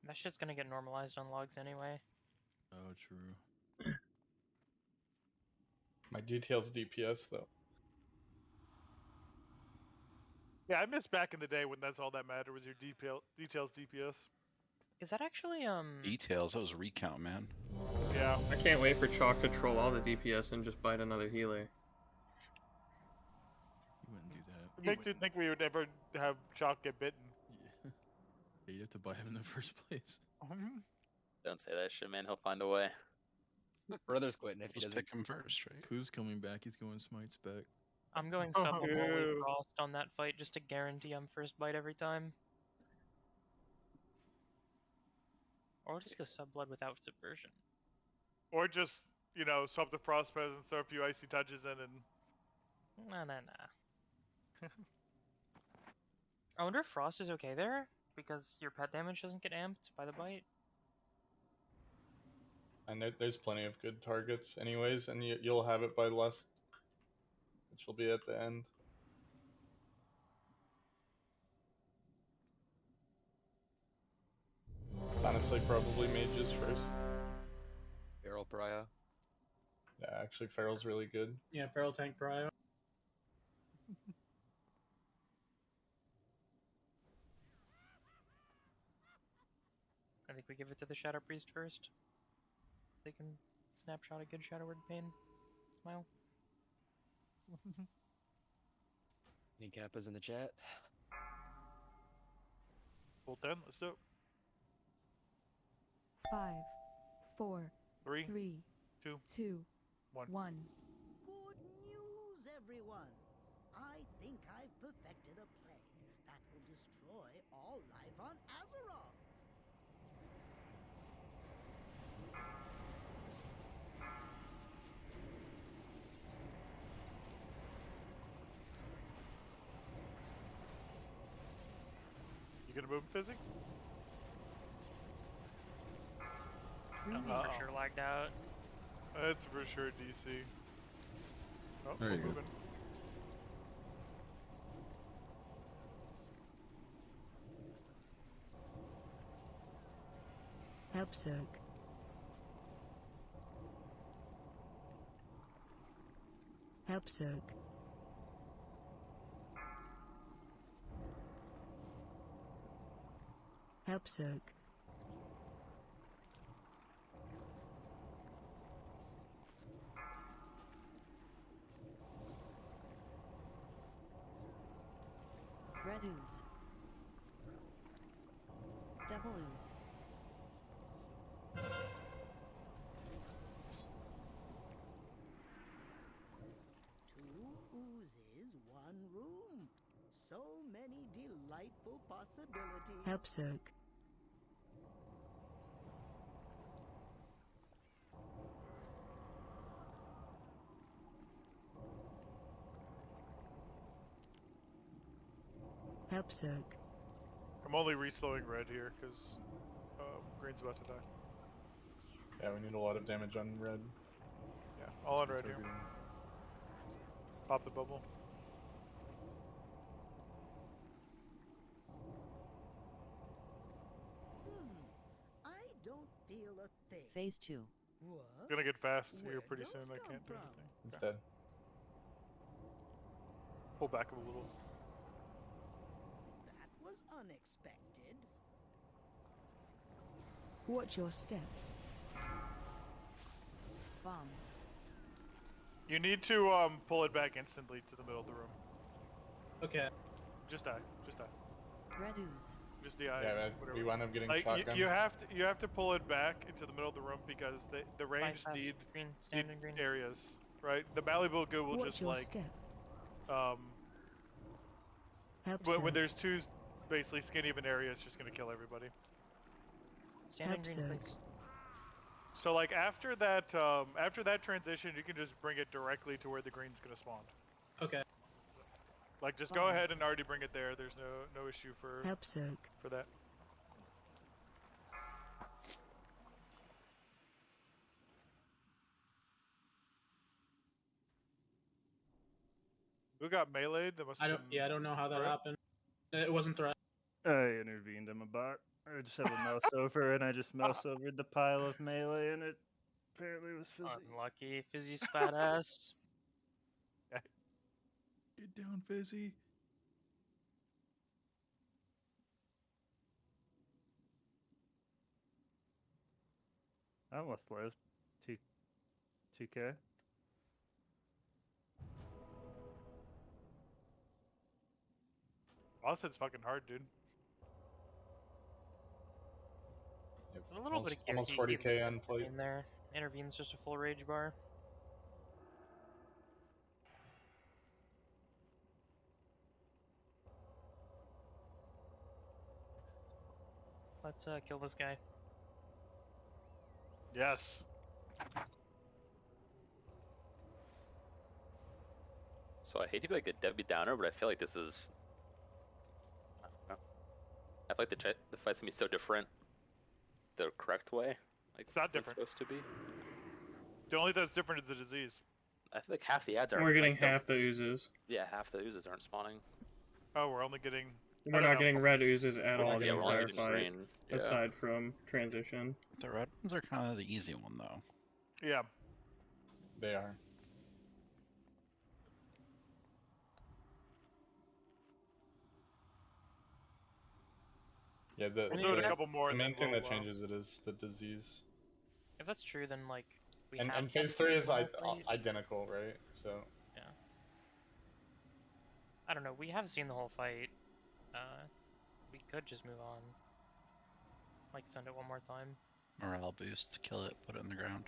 That shit's gonna get normalized on logs anyway. Oh, true. My details DPS though. Yeah, I miss back in the day when that's all that mattered was your details DPS. Is that actually Details, that was recount, man. Yeah. I can't wait for Chalk to troll all the DPS and just bite another healer. You wouldn't do that. It makes you think we would ever have Chalk get bitten. Yeah. You'd have to bite him in the first place. Don't say that shit, man. He'll find a way. Brother's quitting if he Just doesn't. pick him first, right? Ku's coming back, he's going smites back. I'm going sub Holy Frost on that fight just to guarantee I'm first bite every time. Or I'll just go sub blood without subversion. Or just, you know, swap the Frost Presence, throw a few icy touches in, and Nah. I wonder if Frost is okay there, because your pet damage doesn't get amped by the bite. And there's plenty of good targets anyways, and you'll have it by Lusk, which will be at the end. It's honestly probably mages first. Feral Pariah. Yeah, actually Feral's really good. Yeah, Feral Tank Pariah. I think we give it to the Shadow Priest first. So they can snapshot a good Shadow Word Pain. Smile. Any Kappas in the chat? full 10, let's do it. 5, 4, 3, 3, 2, 2, 1. 1. Good news, everyone! I think I've perfected a plague that will destroy all life on Azeroth. You gonna move Fizzy? For sure lagged out. That's for sure DC. Oh, There we're you go. moving. Help Soak. Help Soak. Help Soak. Red ooze. Double ooze. Two oozes, one room. So many delightful possibilities. Help Soak. Help Soak. I'm only reslowing red here because green's about to die. Yeah, we need a lot of damage on red. Yeah, all on red here. Pop the bubble. I don't feel a thing. Phase 2. It's gonna get fast here pretty soon. I can't do anything. It's Okay. dead. Pull back a little. That was unexpected. Watch your step. Bombs. You need to pull it back instantly to the middle of the room. Okay. Just die. Just die. Red ooze. Just DI. Yeah, we wound up getting like shotgun. you have to pull it back into the middle of the room because the range Bypass need green, standing green. areas, right? The malleable goo will Watch just your like step. when Soak. there's two basically skin even areas, it's just gonna kill everybody. Standing green, Soak. please. So like after that transition, you can just bring it directly to where the green's gonna spawn. Okay. Like just go ahead and already bring it there. There's no issue for Soak. for that. Who got meleeed? That must have been I don't know how that Threat? happened. It wasn't threat. I intervened in a bot. I just have a mouse over, and I just mouse over the pile of melee, and it apparently was fizzy. Unlucky. Fizzy's fat ass. Get down, Fizzy. I almost froze. 2K. Austin's fucking hard, dude. A little bit of almost QT 40k on plate. in there. Intervene's just a full rage bar. Let's kill this guy. Yes. So I hate to be like a Debbie Downer, but I feel like this is. I don't know. I feel like the fight's gonna be so different. The correct way. Like It's not different. It's supposed to be. The only thing that's different is the disease. I feel like half the ads aren't. We're getting like, don't- half the oozes. Yeah, half the oozes aren't spawning. Oh, we're only getting. I We're don't not know. getting red oozes at We're not all the getting- we're only entire getting fight, green, yeah. aside from transition. The red ones are kind of the easy one, though. Yeah. They are. Yeah, We'll do it a couple more. The and main then thing we'll, that changes it is the disease. If that's true, then like we And, have and to phase have 3 is the whole fight. identical, right? So Yeah. I don't know. We have seen the whole fight. We could just move on. Like send it one more time. Morale boost, kill it, put it in the ground.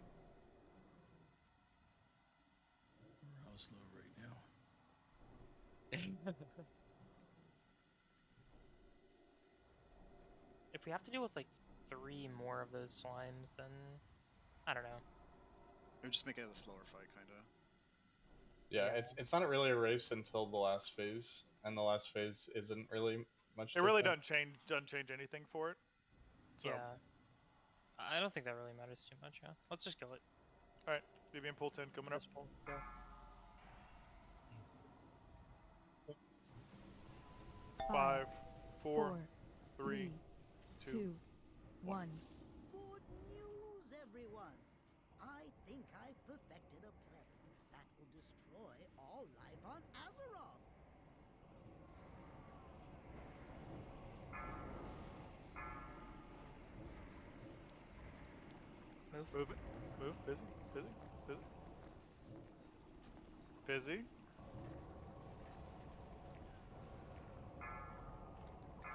Morale's low right now. If we have to deal with like 3 more of those slimes, then I don't know. It would just make it a slower fight, kind of. yeah, it's not really a race until the last phase, and the last phase isn't really much. It really different. doesn't change anything for it. So. Yeah. I don't think that really matters too much, yeah. Let's just kill it. Alright, Deviant pull 10 coming up. Just pull, go. Five, four, 4, 3, 2, 1. Good news, everyone! I think I've perfected a plan that will destroy all life on Azeroth. Move it. Move. Busy. Busy. Busy. Busy.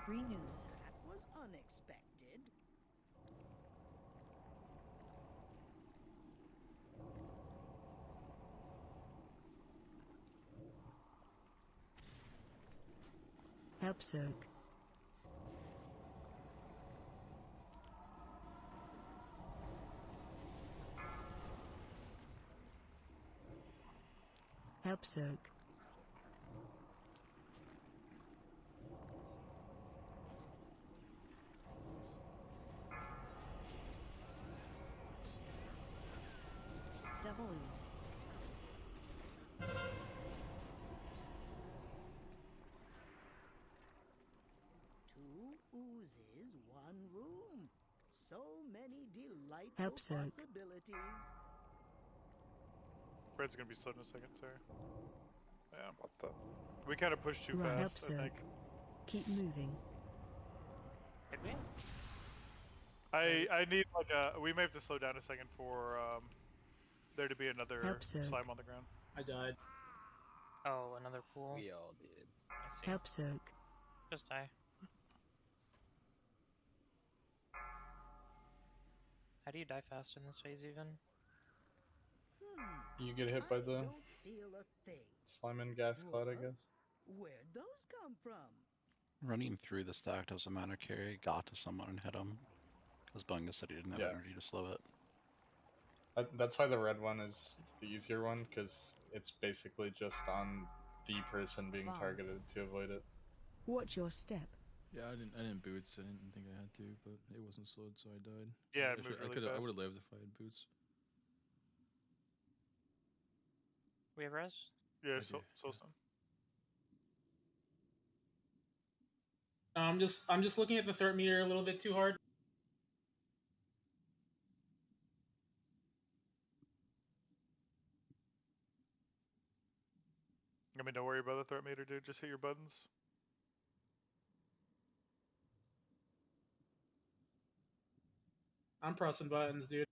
Green news. That was unexpected. Soak. Soak. Double ooze. Two oozes, one room. So many delightful Help soak. possibilities. Fred's gonna be slow in a second, sorry. Yeah. What the? We kind of pushed too Right. Help fast, I soak. think. Keep moving. Did we? I need like a. We may have to slow down a second for there to be another Help soak. slime on the ground. I died. Oh, another pool. We all did. I see. Help soak. Just die. How do you die fast in this phase even? You get hit by the Don't feel a thing. slime and gas cloud, I guess. Where'd those come from? Running through the stack doesn't matter. Carry got to someone and hit him. Because Bunga said he didn't have Yeah. energy to slow it. That's why the red one is the easier one, because it's basically just on the person being Bombs. targeted to avoid it. Watch your step. Yeah, I didn't boots. I didn't think I had to, but it wasn't slowed, so I died. Yeah, I it moved really I fast. would have lived if I had boots. We have res? Yeah, I so do, so yeah. some. I'm just looking at the threat meter a little bit too hard. I mean, don't worry about the threat meter, dude. Just hit your buttons. I'm pressing buttons, dude.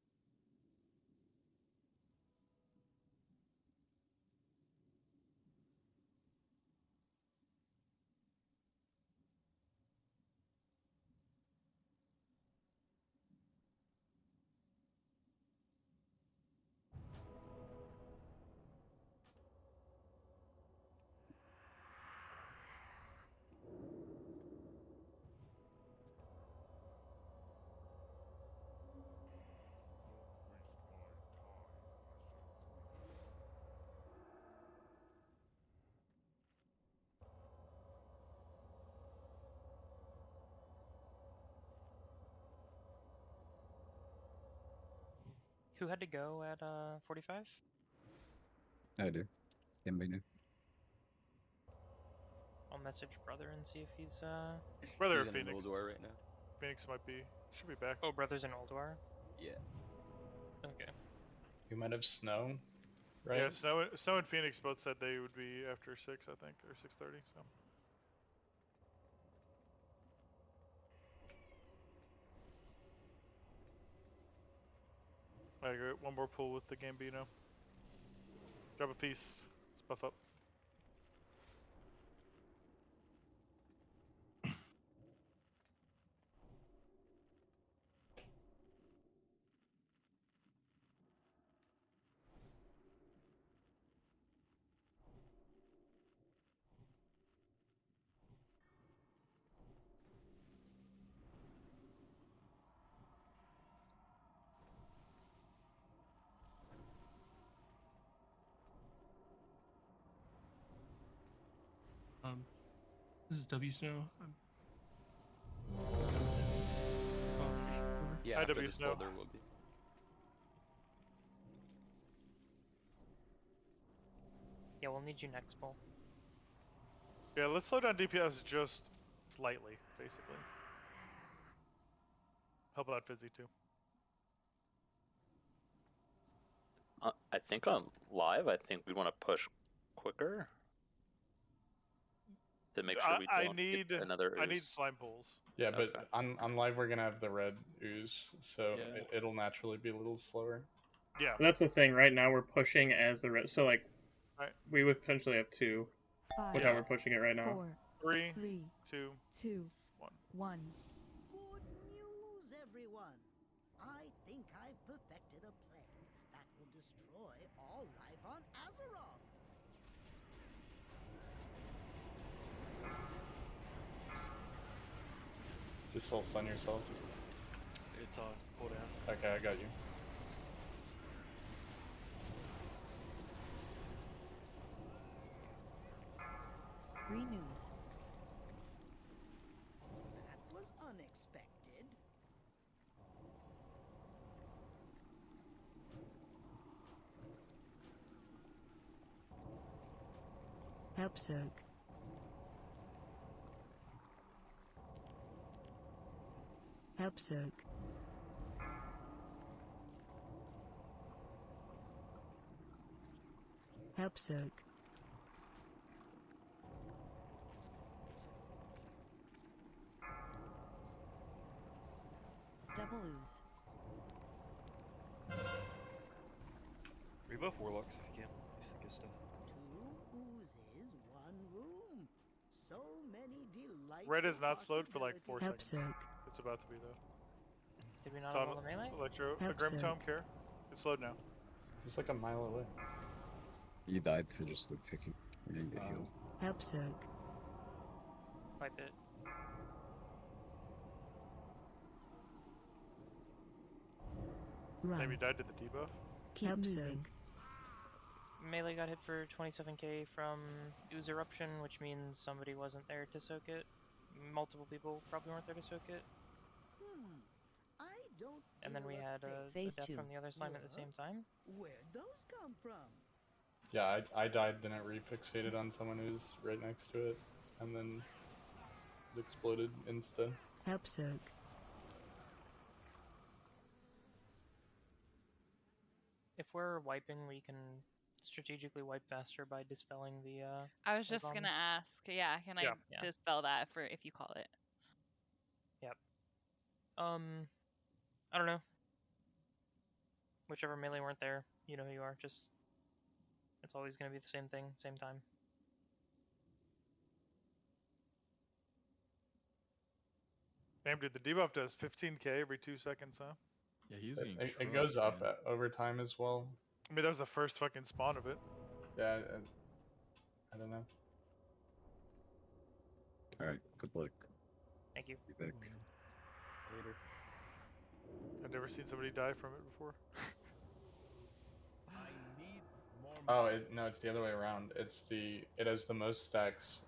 Who had to go at 45? I do. Can be new. I'll message brother and see if he's Brother He's in an Phoenix. old door right now. Phoenix might be. Should be back. Oh, brother's in Oldwar? Yeah. Okay. You might have snow, right? Yeah, Snow and Phoenix both said they would be after 6, I think, or 6:30. So. Alright, great. One more pull with the Gambino. Drop a piece. Let's buff up. This is W Snow. Yeah, Hi, after W this Snow. pull, there will be. Yeah, we'll need you next pull. Yeah, let's slow down DPS just slightly, basically. Help out Fizzy too. I think on live, I think we want to push quicker to make sure we don't get another I need ooze. slime pulls. Yeah, but Okay. on live we're gonna have the red ooze, so Yeah. it'll naturally be a little slower. Yeah. That's the thing. Right now we're pushing as the red. So like, Right. we would potentially have 2. Which how we're pushing it right now. 4, 3, 3, 2, 2, 1. 1. Good news, everyone. I think I've perfected a plan that will destroy all life on Azeroth. Just soul stun yourself. It's on cooldown. Okay, I got you. Renews. That was unexpected. Help soak. Help soak. Help soak. Double ooze. Rebuff warlocks if you can. Use the good stuff. 2 oozes, 1 room. So many delightful Red is not slowed for like 4 Help seconds. soak. It's about to be though. Did we not It's on roll the melee? Electro. Help Grim soak. Tome care. It's slowed now. It's like a mile away. You died to just the ticking. You didn't get healed. Help soak. Wipe it. Run. Maybe died to the debuff. Keep Help moving. soak. Melee got hit for 27k from Ooze Eruption, which means somebody wasn't there to soak it. Multiple people probably weren't there to soak it. I don't And then we feel a had thing. a Phase death 2. from the other slime at the same time. Where'd those come from? Yeah, I died, then it refixated on someone who's right next to it, and then it exploded insta. Help soak. If we're wiping, we can strategically wipe faster by dispelling the I was the just bomb. gonna ask. Yeah, can I Yeah. dispel that for if you call it? Yep. I don't know. Whichever melee weren't there, you know who you are. Just it's always gonna be the same thing, same time. Damn, dude, the debuff does 15k every 2 seconds, huh? Yeah, he was getting It goes trucked, up man. over time as well. I mean, that was the first fucking spawn of it. Yeah, I don't know. Alright, good luck. Thank you. Be back. Later. I've never seen somebody die from it before. I need more. Oh, no, it's the other way around. It has the most stacks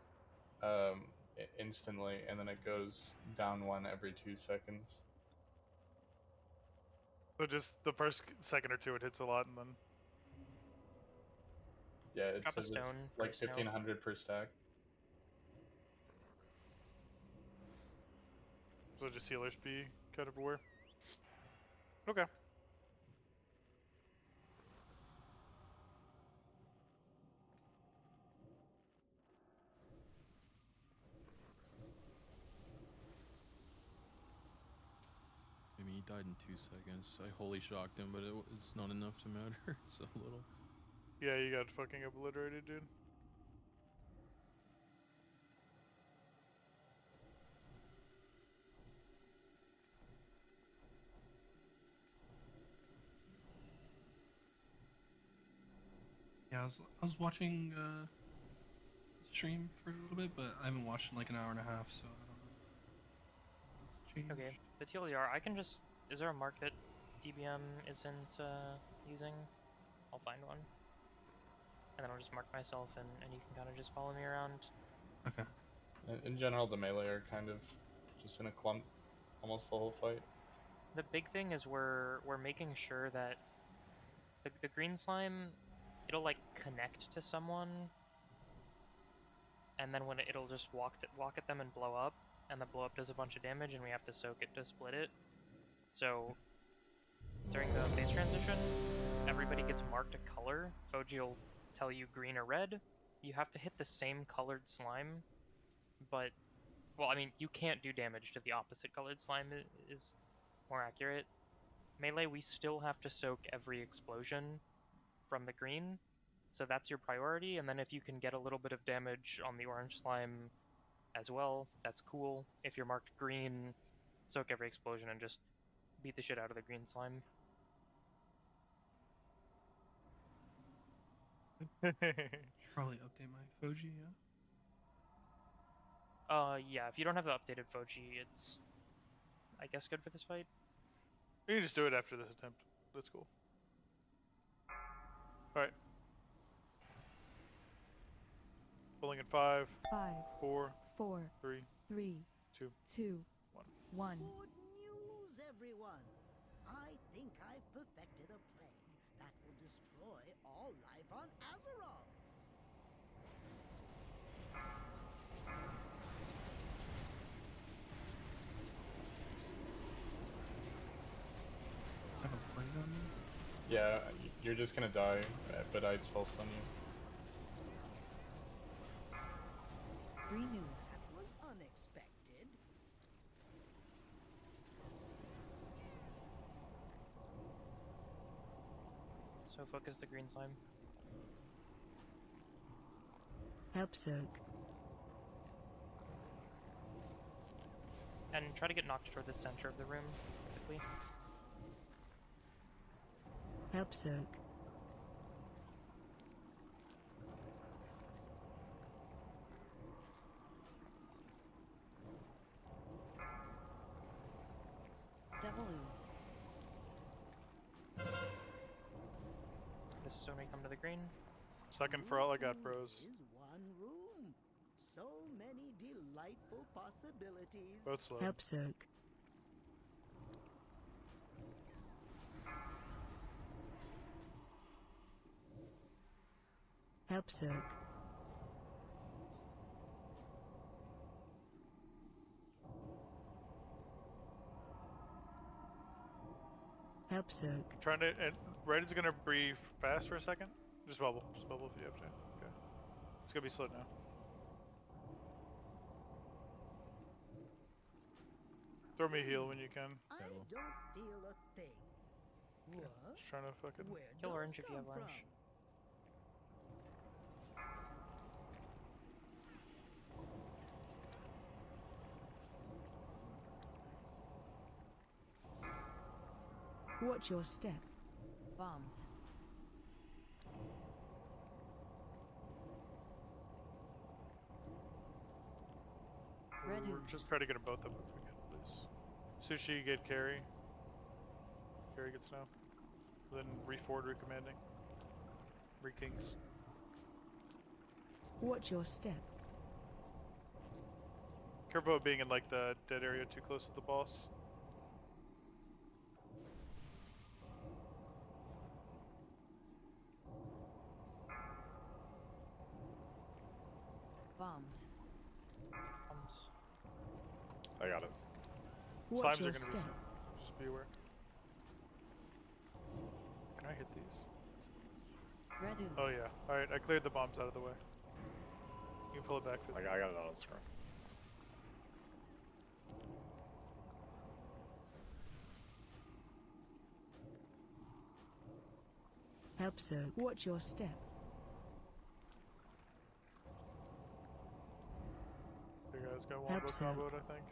instantly, and then it goes down 1 every 2 seconds. So just the first second or two it hits a lot, and then Yeah, it Drop a says it's stone like for snow. 1500 per stack. so just healers be cut everywhere. Okay. I mean, he died in 2 seconds. I wholly shocked him, but it's not enough to matter. It's so little. Yeah, you got fucking obliterated, dude. Yeah, I was watching stream for a little bit, but I haven't watched in like an hour and a half, so I don't know if it's changed. Okay, the TLDR, I can just... Is there a mark that DBM isn't using? I'll find one. And then I'll just mark myself, and you can kind of just follow me around. Okay. In general, the melee are kind of just in a clump almost the whole fight. The big thing is we're making sure that the green slime, it'll like connect to someone, and then when it'll just walk at them and blow up, and the blow up does a bunch of damage, and we have to soak it to split it. So during the phase transition, everybody gets marked a color. Foji will tell you green or red. You have to hit the same colored slime, but well, I mean, you can't do damage to the opposite colored slime is more accurate. Melee, we still have to soak every explosion from the green, so that's your priority, and then if you can get a little bit of damage on the orange slime as well, that's cool. If you're marked green, soak every explosion and just beat the shit out of the green slime. Should probably update my Foji, yeah? Yeah, if you don't have the updated Foji, it's, I guess, good for this fight. You can just do it after this attempt. That's cool. Alright. Pulling in 5, 4, 3, 2, 1. Good news, everyone! I think I've perfected a plague that will destroy all life on Azeroth. Have a plague on me? Yeah, you're just gonna die, but I'd still stun you. so focus the green slime. Help soak. And try to get knocked toward the center of the room, quickly. Help soak. Devil ooze. This is when we come to the green. Second for all I got, bros. This is one room. So many delightful possibilities. Both slow. Help soak. Help soak. Help soak. Trying to. And Red is gonna breathe fast for a second. Just bubble. Just bubble if you have to. Okay. It's gonna be slow now. Throw me a heal when you can. I don't feel a thing. Okay. What? Just trying to fucking. Where Kill those orange if you come have orange. from? Watch your step. Bombs. Red We're ooze. just trying to get them both up if we can, please. Sushi, get carry. Carry gets now. Then re-forward, recommanding. Re-kings. Watch your step. Careful of being in like the dead area too close to the boss. Bombs. I got it. Watch Slimes are your gonna step. be. Just be aware. Can I hit these? Red ooze. Oh yeah. Alright, I cleared the bombs out of the way. You can pull it back for I got it on screen. Help soak. Watch your step. You guys got one Help book soak. comboed, I think.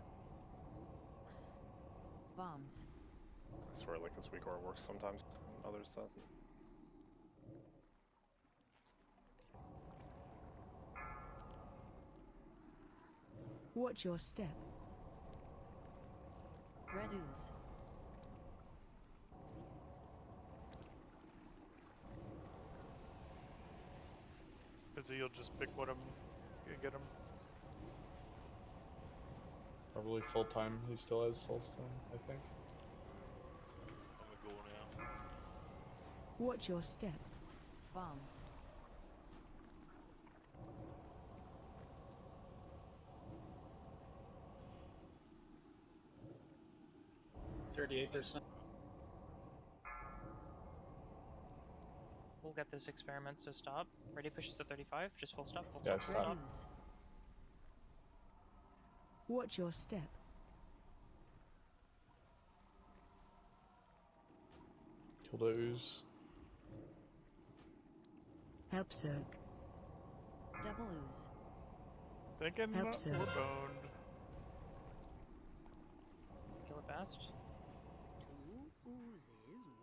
Bombs. I swear, like this weak aura works sometimes. Others stuff. Watch your step. Red ooze. Because you'll just pick what get him. Probably full time. He still has Soulstone, I think. I'm gonna go now. Watch your step. Bombs. We'll get this experiment, so stop. Ready pushes to 35, just full stop, full Yeah, stop, stop. full Red stop. ooze. Watch your step. Kill the ooze. Help soak. Devil ooze. Thinking Help we're soak. boned. Kill it fast. Two oozes,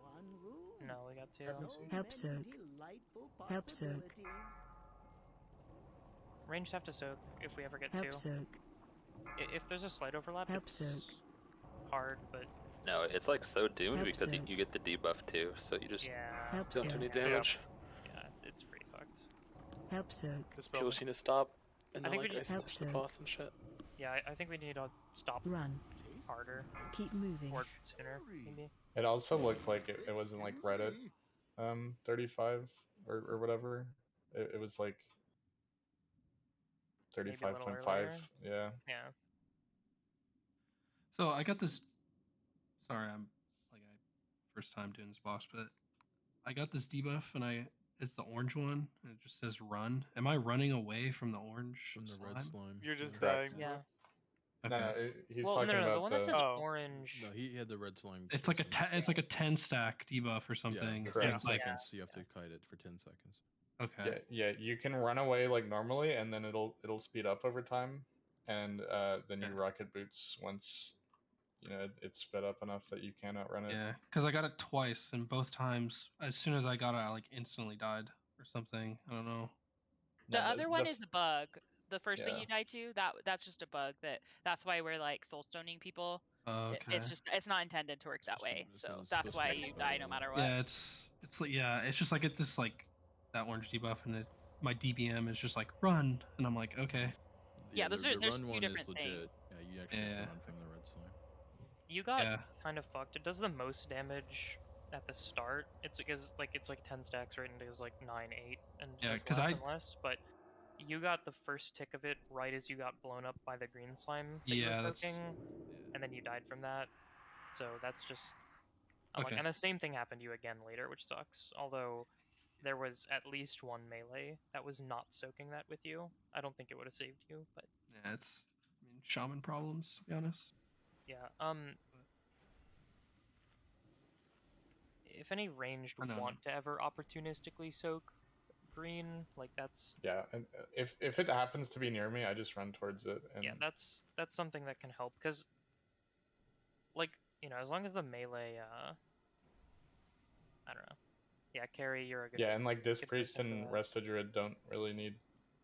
one room. No, we got two. So Help many soak. delightful Help soak. possibilities. Ranged have to soak if we ever get Help two. soak. If there's a slight overlap, Help it's soak. hard, but no, it's like so doomed Help because soak. you get the debuff too, so you just yeah, Help don't do soak. any damage. yeah, it's pretty fucked. Help soak. People just need to stop and I not think we like just- ice Help touch the soak. boss and shit. Yeah, I think we need to stop Run. harder Keep moving. or sooner, maybe. It also looked like it wasn't like Reddit 35 or whatever. It was like Maybe a little 35.5. earlier. Yeah. Yeah. So I got this. Sorry, I'm like I first time doing this boss, but I got this debuff and it's the orange one and it just says run. Am I running away from the orange From the slime? red slime. You're just Correct. dying. Yeah. Bro. No, Okay. he's Well, talking no, about the one that says Oh. orange. No, he had the red slime. It's like a system. it's like a 10 stack debuff or something. Yeah, Correct. ten It's like seconds. You have to kite it for 10 seconds. okay. Yeah, you can run away like normally, and then it'll speed up over time, and then you rocket boots once it's sped up enough that you can outrun it. Yeah, because I got it twice, and both times, as soon as I got it, I like instantly died or something. I don't know. The No, other one is a bug. The first thing Yeah. you die to, that's just a bug. That's why we're like soulstoning people. Okay. It's not intended to work that way. So that's why you die no matter what. Yeah, it's like it's just like this like that orange debuff, and my DBM is just like run, and I'm like okay. Yeah, the there's run two one different is legit. things. Yeah, you actually have to run from the red slime. You got kind of fucked. It does the most damage at the start. It's like 10 stacks right, and it does like 9, 8, and Yeah, does 'cause less I- and less. But you got the first tick of it right as you got blown up by the green slime that you Yeah, were that's- soaking, and then you died from that. So that's just I'm like, Okay. and the same thing happened to you again later, which sucks. Although there was at least one melee that was not soaking that with you. I don't think it would have saved you, but Yeah, it's shaman problems to be honest. yeah. If any ranged I know. want to ever opportunistically soak green, like that's Yeah, and if it happens to be near me, I just run towards it. And yeah, that's something that can help because, like, as long as the melee, I don't know. Yeah, Carrie, you're a good. yeah, and like Disc good Priest person for and that. Rest of Druid don't really need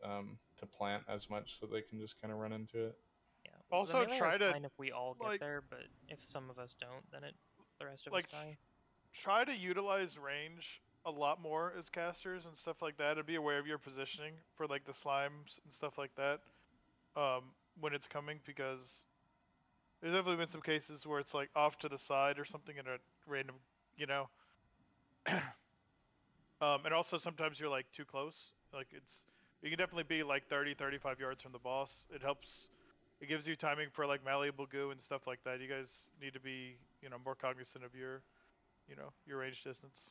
to plant as much, so they can just kind of run into it. Yeah. Also, the melee try are to, fine if we all get like- there, but if some of us don't, then the rest of Like, us die. try to utilize range a lot more as casters and stuff like that, and be aware of your positioning for like the slimes and stuff like that when it's coming, because there's definitely been some cases where it's like off to the side or something in a random, and also sometimes you're like too close. Like you can definitely be like 30, 35 yards from the boss. It helps. It gives you timing for like malleable goo and stuff like that. You guys need to be, more cognizant of your, your range distance.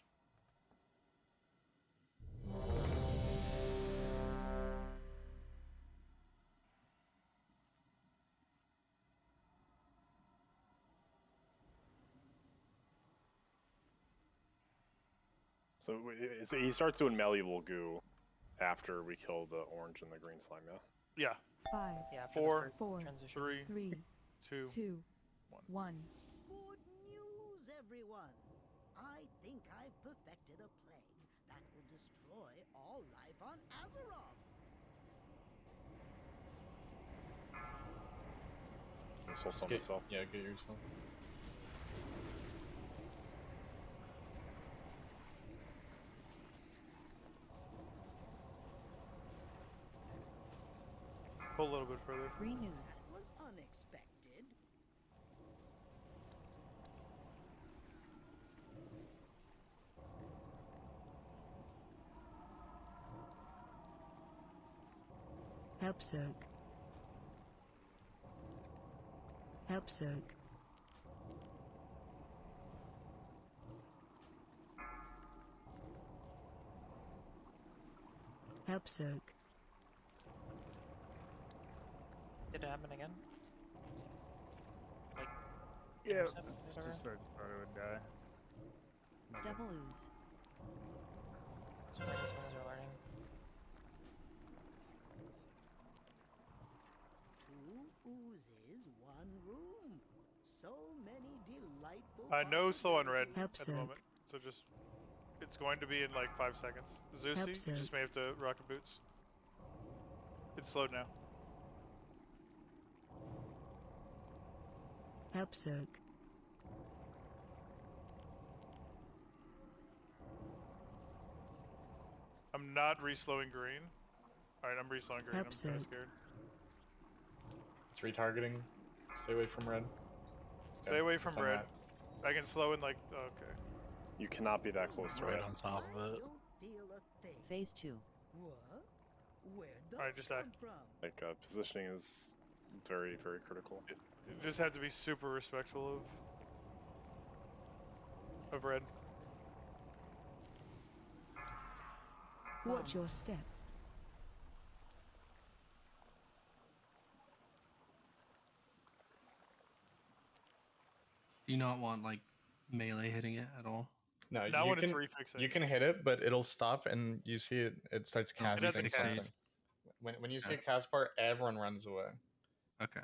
So he starts doing malleable goo after we kill the orange and the green slime, yeah? Yeah. 5, Yeah, after Four, the four, transition. 3, 3, 2, 1. Good news, everyone! I think I've perfected a plague that will destroy all life on Azeroth. Soul summon Get- myself. Yeah, get yourself. pull a little bit further. Renews. That was unexpected. Help soak. Help soak. Help soak. Did it happen again? Like, Yeah, intercept, it's whatever? just I thought I would die. Double ooze. That's what these ones are learning. Two oozes, one room. So many delightful. No slow on red Help at the soak. moment, so it's going to be in like 5 seconds. Zeusy, Help you soak. just may have to rocket boots. It's slowed now. Help soak. I'm not reslowing green. Alright, I'm reslowing green. Help I'm kind of soak. scared. It's retargeting. Stay away from red. Stay away from it's on red. that. I can slow in like, okay. You cannot be that close to Right red. on top of it. Don't feel a thing. Phase 2. What? Where does Alright, just die. come from? Like, positioning is very, very critical. You just have to be super respectful of red. Watch your step. Do you not want like melee hitting it at all? No, Now you when it's can refixing. you can hit it, but it'll stop, and you see it. It starts Oh, it casting doesn't something. cast. When you see Yeah. a cast bar, everyone runs away. Okay.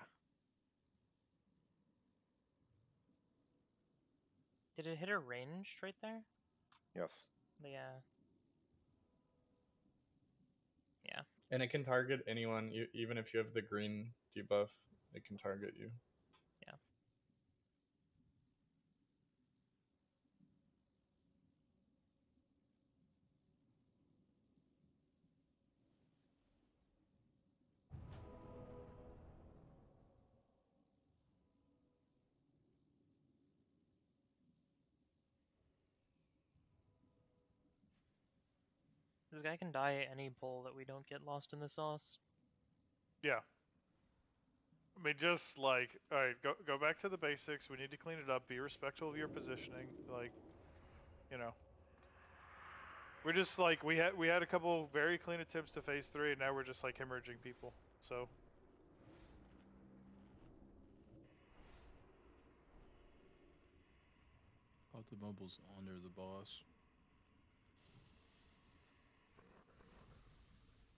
Did it hit a ranged right there? Yes. Yeah. Yeah. And it can target anyone, even if you have the green debuff. It can target you. Yeah. This guy can die at any pull that we don't get lost in the sauce. Yeah. I mean, just like, all right, go back to the basics. We need to clean it up. Be respectful of your positioning. Like, you know, we're just like we had a couple very clean attempts to phase 3, and now we're just like hemorrhaging people. So. Thought the bumble's under the boss.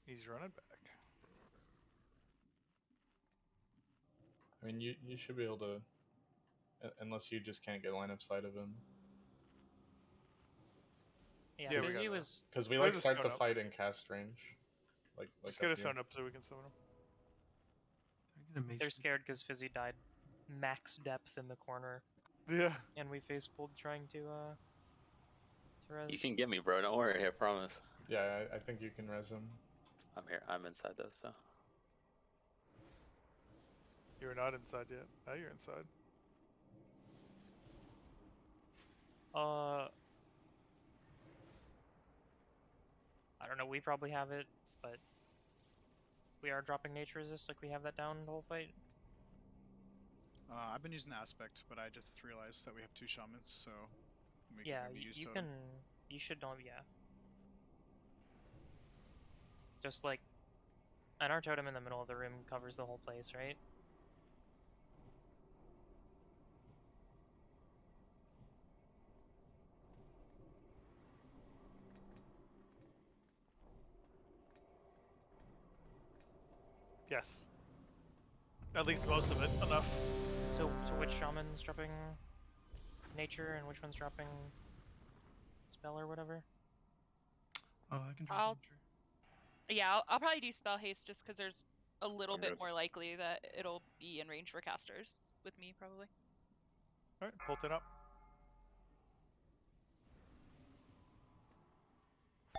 He's running back. I mean, you should be able to, unless you just can't get line of sight of him. Yeah, Fizzy was. Because we Where's like the start stone the up? fight in cast range. Just get a stone up so we can summon him. They're scared because Fizzy died max depth in the corner. Yeah. And we face pulled trying to res. You can get me, bro. Don't worry. I promise. Yeah, I think you can res him. I'm here. I'm inside though, so. You're not inside yet. Now you're inside. I don't know. We probably have it, but we are dropping nature resist. Like we have that down the whole fight. I've been using the aspect, but I just realized that we have 2 shamans, so we Yeah, can maybe use you totem. can. You should don't. Yeah. Just like, and our totem in the middle of the room covers the whole place, right? Yes. At least most of it. Enough. So which shaman's dropping nature and which one's dropping spell or whatever? Oh, I can I'll probably do spell haste just because there's a little bit more likely that it'll be in range for casters with me probably. All right, bolt it up.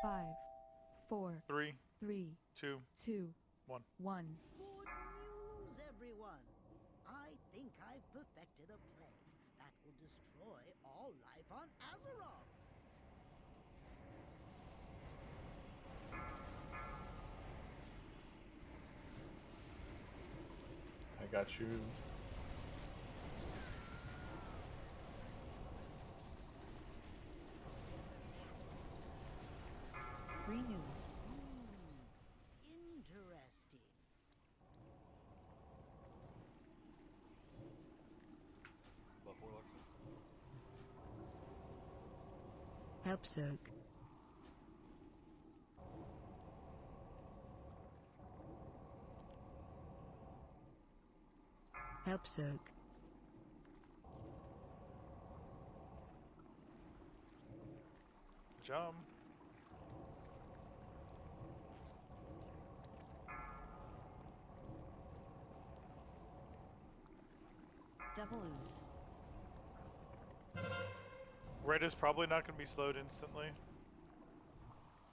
5, 4, 3, 3, 2, 2, 1. 1. Good news, everyone! I think I've perfected a plague that will destroy all life on Azeroth. I got you. Free news. Interesting. About 4 Luxus. Help soak. Help soak. Jump. Double ooze. Red is probably not going to be slowed instantly.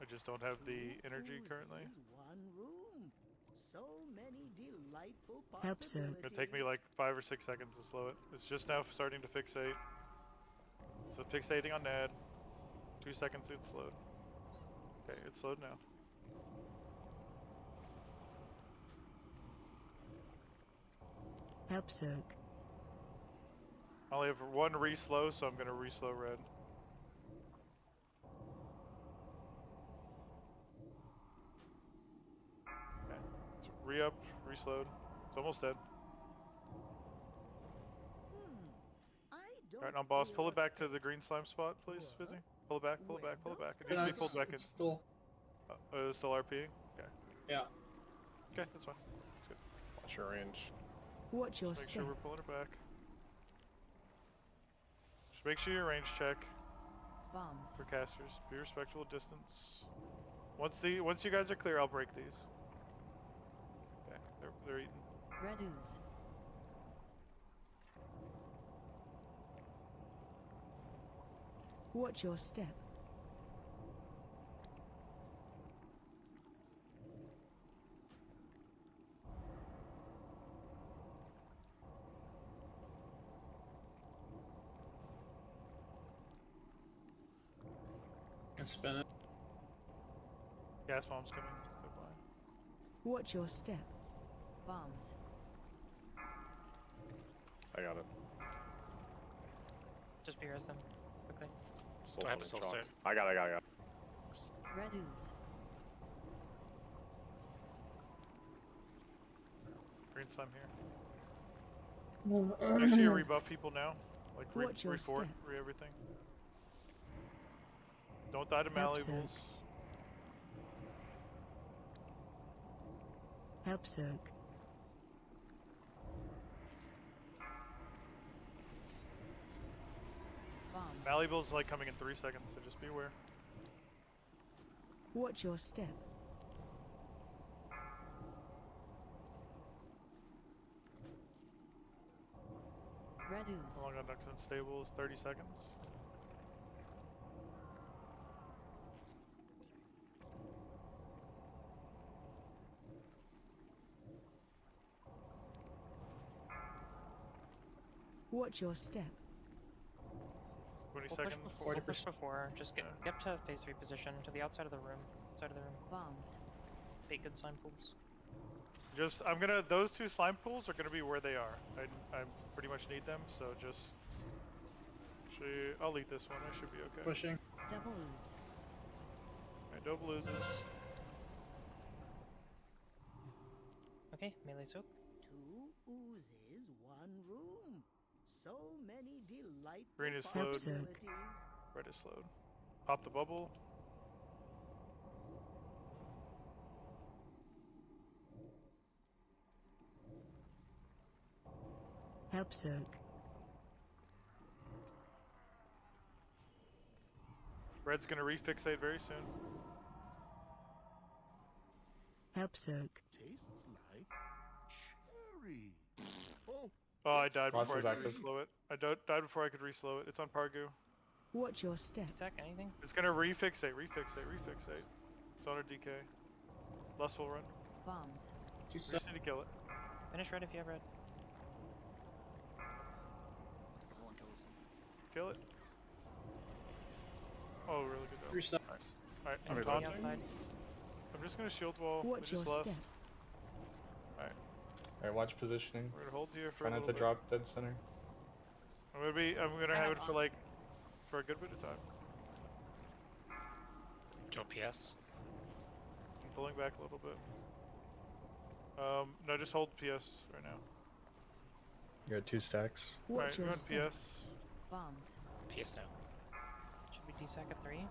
I just don't have the energy currently. Is one room. So many delightful Help soak. possibilities. It'll take me like 5 or 6 seconds to slow it. It's just now starting to fixate. So fixating on Ned. 2 seconds it's slowed. Okay, it's slowed now. Help soak. I only have 1 re-slow, so I'm going to re-slow red. Okay, it's re-upped, re-slowed. It's almost dead. I Alright, now boss, pull it back to the green slime spot, please, Fizzy. Pull it back, pull it back, pull it back. It needs to be pulled back in. It's still. It's still RPing? Okay. Yeah. Okay, that's fine. That's good. Watch your range. Watch your Just make step. sure we're pulling it back. Just make sure your range check. Bombs. For casters. Be respectful of distance. Once you guys are clear, I'll break these. Okay, they're eating. Red ooze. Watch your step. Can spin it. Gas bomb's coming. Goodbye. Watch your step. Bombs. I got it. Just BRS them quickly. Soul I have a Stone soul chalk. stone. I got it. Red ooze. Green slime here. Actually, you rebuff people now. Like Watch your re-fort, step. re-everything. Don't die to Help malleables. soak. Help soak. Bombs. Malleables like coming in 3 seconds, so just be aware. Watch your step. Red ooze. How long on Ducks Unstable is 30 seconds. Watch your step. 20 We'll seconds. push before. We'll push before. Just get to phase 3 position, to the outside of the room. Outside of the room. Bombs. Bait good slime pools. Just, those 2 slime pools are gonna be where they are. I pretty much need them, so just... Actually, I'll eat this one, I should be okay. Pushing. Double ooze. Alright, double oozes. Okay, melee soak. 2 oozes, 1 room. So many delightful Green is slowed. possibilities. Red is slowed. Pop the bubble. Help soak. Red's gonna refixate very soon. Help soak. Tastes like cherry. Oh, Oh, I died Boss before is I could active. reslow it. I died before I could reslow it. It's on Pargu. Watch your step. Sec, anything? It's gonna refixate. It's on a DK. Lustful run. Bombs. We just need to kill it. Finish red if you have red. Everyone kills them. Kill it. Oh, really good though. 3 step. Alright, I'm Anything taunting. outside? I'm just gonna shield wall. Watch We just your lost. step. Alright, Alright, watch positioning. we're gonna hold here for Try a not little to bit. drop dead center. I'm gonna have it for like, for a good bit of time. Do you want PS? I'm pulling back a little bit. No, just hold PS right now. You're at 2 stacks. Watch Alright, your we're on step. PS. Bombs. PS now. Should we DSAC at 3?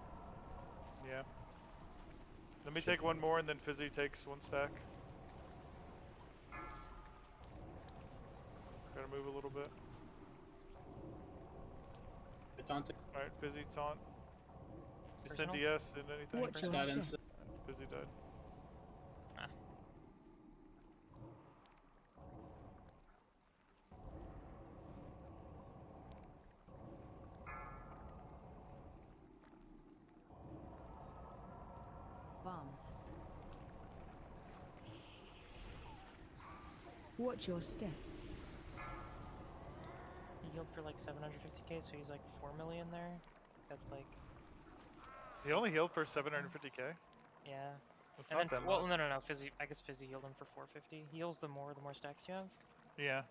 Yeah. Let me take one more and then Fizzy takes 1 stack. Gotta move a little bit. Taunting. Alright, Fizzy taunt. You send Personal? DS and anything? Watch your Guidance. step. Fizzy died. Bombs. Watch your step. He healed for like 750k, so he's like 4 million there. That's like, He only healed for 750k? yeah. That's And not then, that well, much. no. Fizzy, I guess Fizzy healed him for 450. He heals the more stacks you have. Yeah.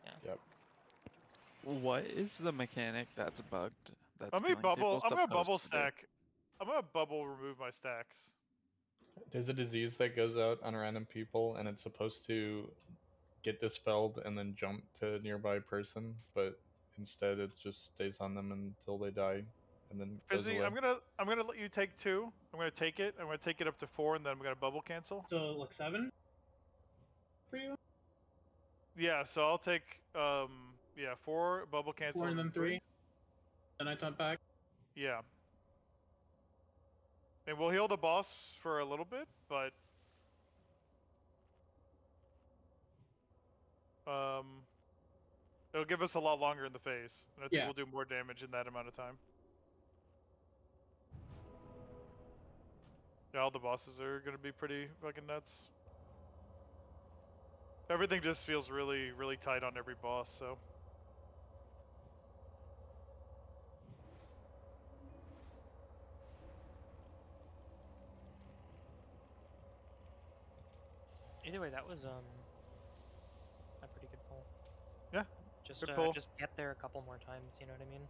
Yeah. Yep. What is the mechanic that's bugged? That's I'm gonna killing bubble. people I'm gonna bubble supposed to do? stack. I'm gonna bubble remove my stacks. There's a disease that goes out on random people, and it's supposed to get dispelled and then jump to a nearby person, but instead it just stays on them until they die, and then goes Fizzy, away. I'm gonna let you take 2. I'm gonna take it. I'm gonna take it up to 4, and then I'm gonna bubble cancel. So like 7 for you. Yeah, so I'll take 4 bubble cancel 4 and then 3. Then I taunt back. Yeah. And we'll heal the boss for a little bit, but it'll give us a lot longer in the phase, and I think we'll do more damage in that amount of time. Yeah, all the bosses are gonna be pretty fucking nuts. Everything just feels really, really tight on every boss, so. Either way, that was a pretty good pull. Yeah. Just good pull. just get there a couple more times. You know what I mean?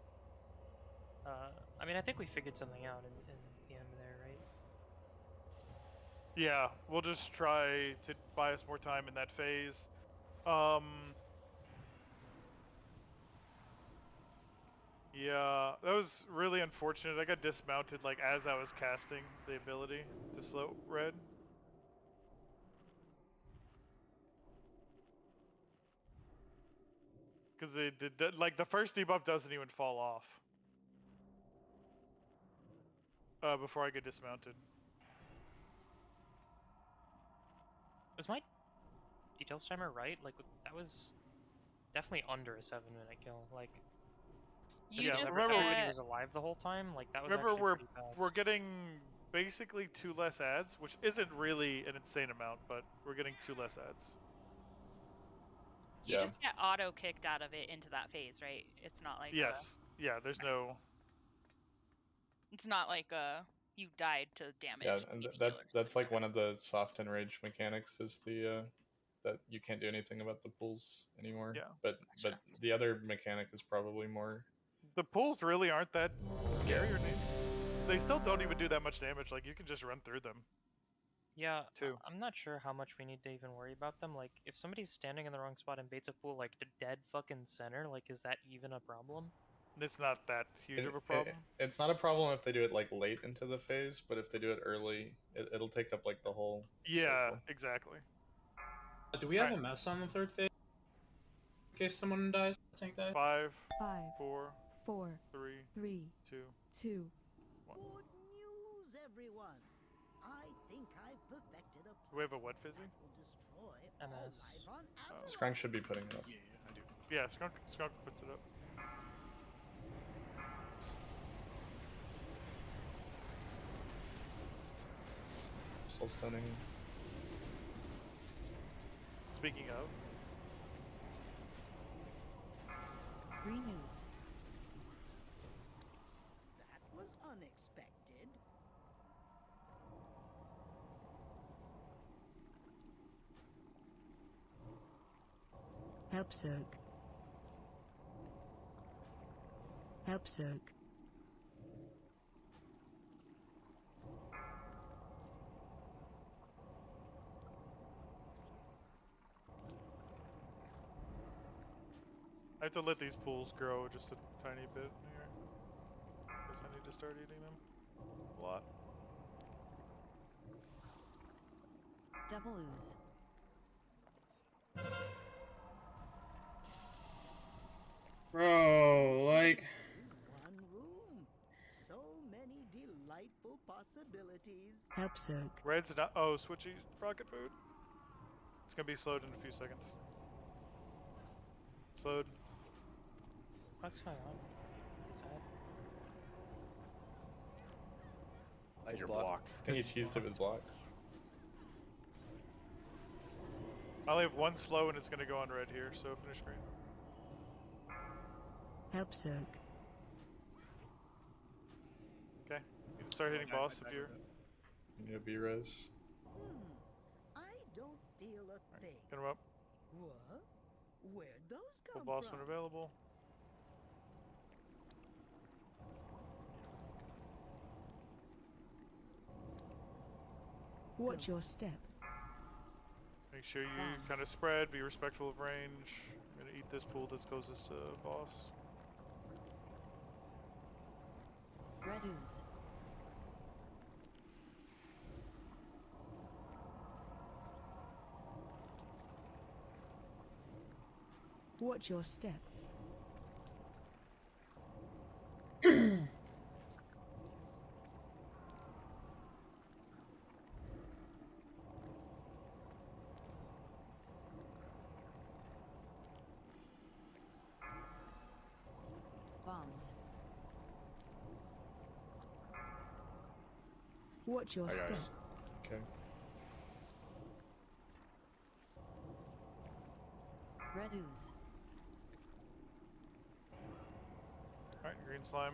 I mean, I think we figured something out in the end there, right? Yeah, we'll just try to buy us more time in that phase. Yeah, that was really unfortunate. I got dismounted like as I was casting the ability to slow red. Because it did, like the first debuff doesn't even fall off before I get dismounted. Was my details timer right? Like that was definitely under a 7-minute kill. Like, You just everybody was alive the whole time. Like that was remember actually pretty fast. we're getting basically 2 less ads, which isn't really an insane amount, but we're getting 2 less ads. You just get auto kicked out of it into that phase, right? It's not like yes, yeah. There's no. It's not like you died to damage. Yeah, and that's like one of the soft enrage mechanics is the that you can't do anything about the pools anymore. Yeah. But the other mechanic is probably more. The pools really aren't that scary or anything. They still don't even do that much damage. Like you can just run through them. Yeah, too. I'm not sure how much we need to even worry about them. Like, if somebody's standing in the wrong spot and baits a pool, like, the dead fucking center, like, is that even a problem? It's not that huge of a problem. It's not a problem if they do it, like, late into the phase, but if they do it early, it'll take up, like, the whole circle. Exactly. Do we have a mess on the 3rd phase? In case someone dies, tank dies? 5, 4, 3, 2, 2. 1. Good news, everyone. I think I've perfected a plan Do we have a what fizzy? that will destroy all life on Azeroth. Skunk should be putting it up. Yeah, I do. Yeah, Skunk puts it up. Still stunning. Speaking of. Renews. That was unexpected. Help soak. Help soak. I have to let these pools grow just a tiny bit here. Guess I need to start eating them. A lot. Double ooze. Bro, like. One room. So many delightful possibilities. Help soak. Red's not. Oh, switchy rocket food. It's gonna be slowed in a few seconds. Slowed. What's going on? Nice You're block. blocked. I think he cheesed it with block. I only have 1 slow and it's gonna go on red here, so finish green. Help soak. Okay. You can start hitting boss if you're. You need a B-res. I don't feel a thing. Get him up. What? Where'd those Full come boss from? when available. Watch your step. Make sure you kind of spread, be respectful of range. I'm gonna eat this pool that's closest to boss. Red ooze. Watch your step. Bombs. Watch your Hi, step. guys. Okay. Red ooze. Alright, green slime.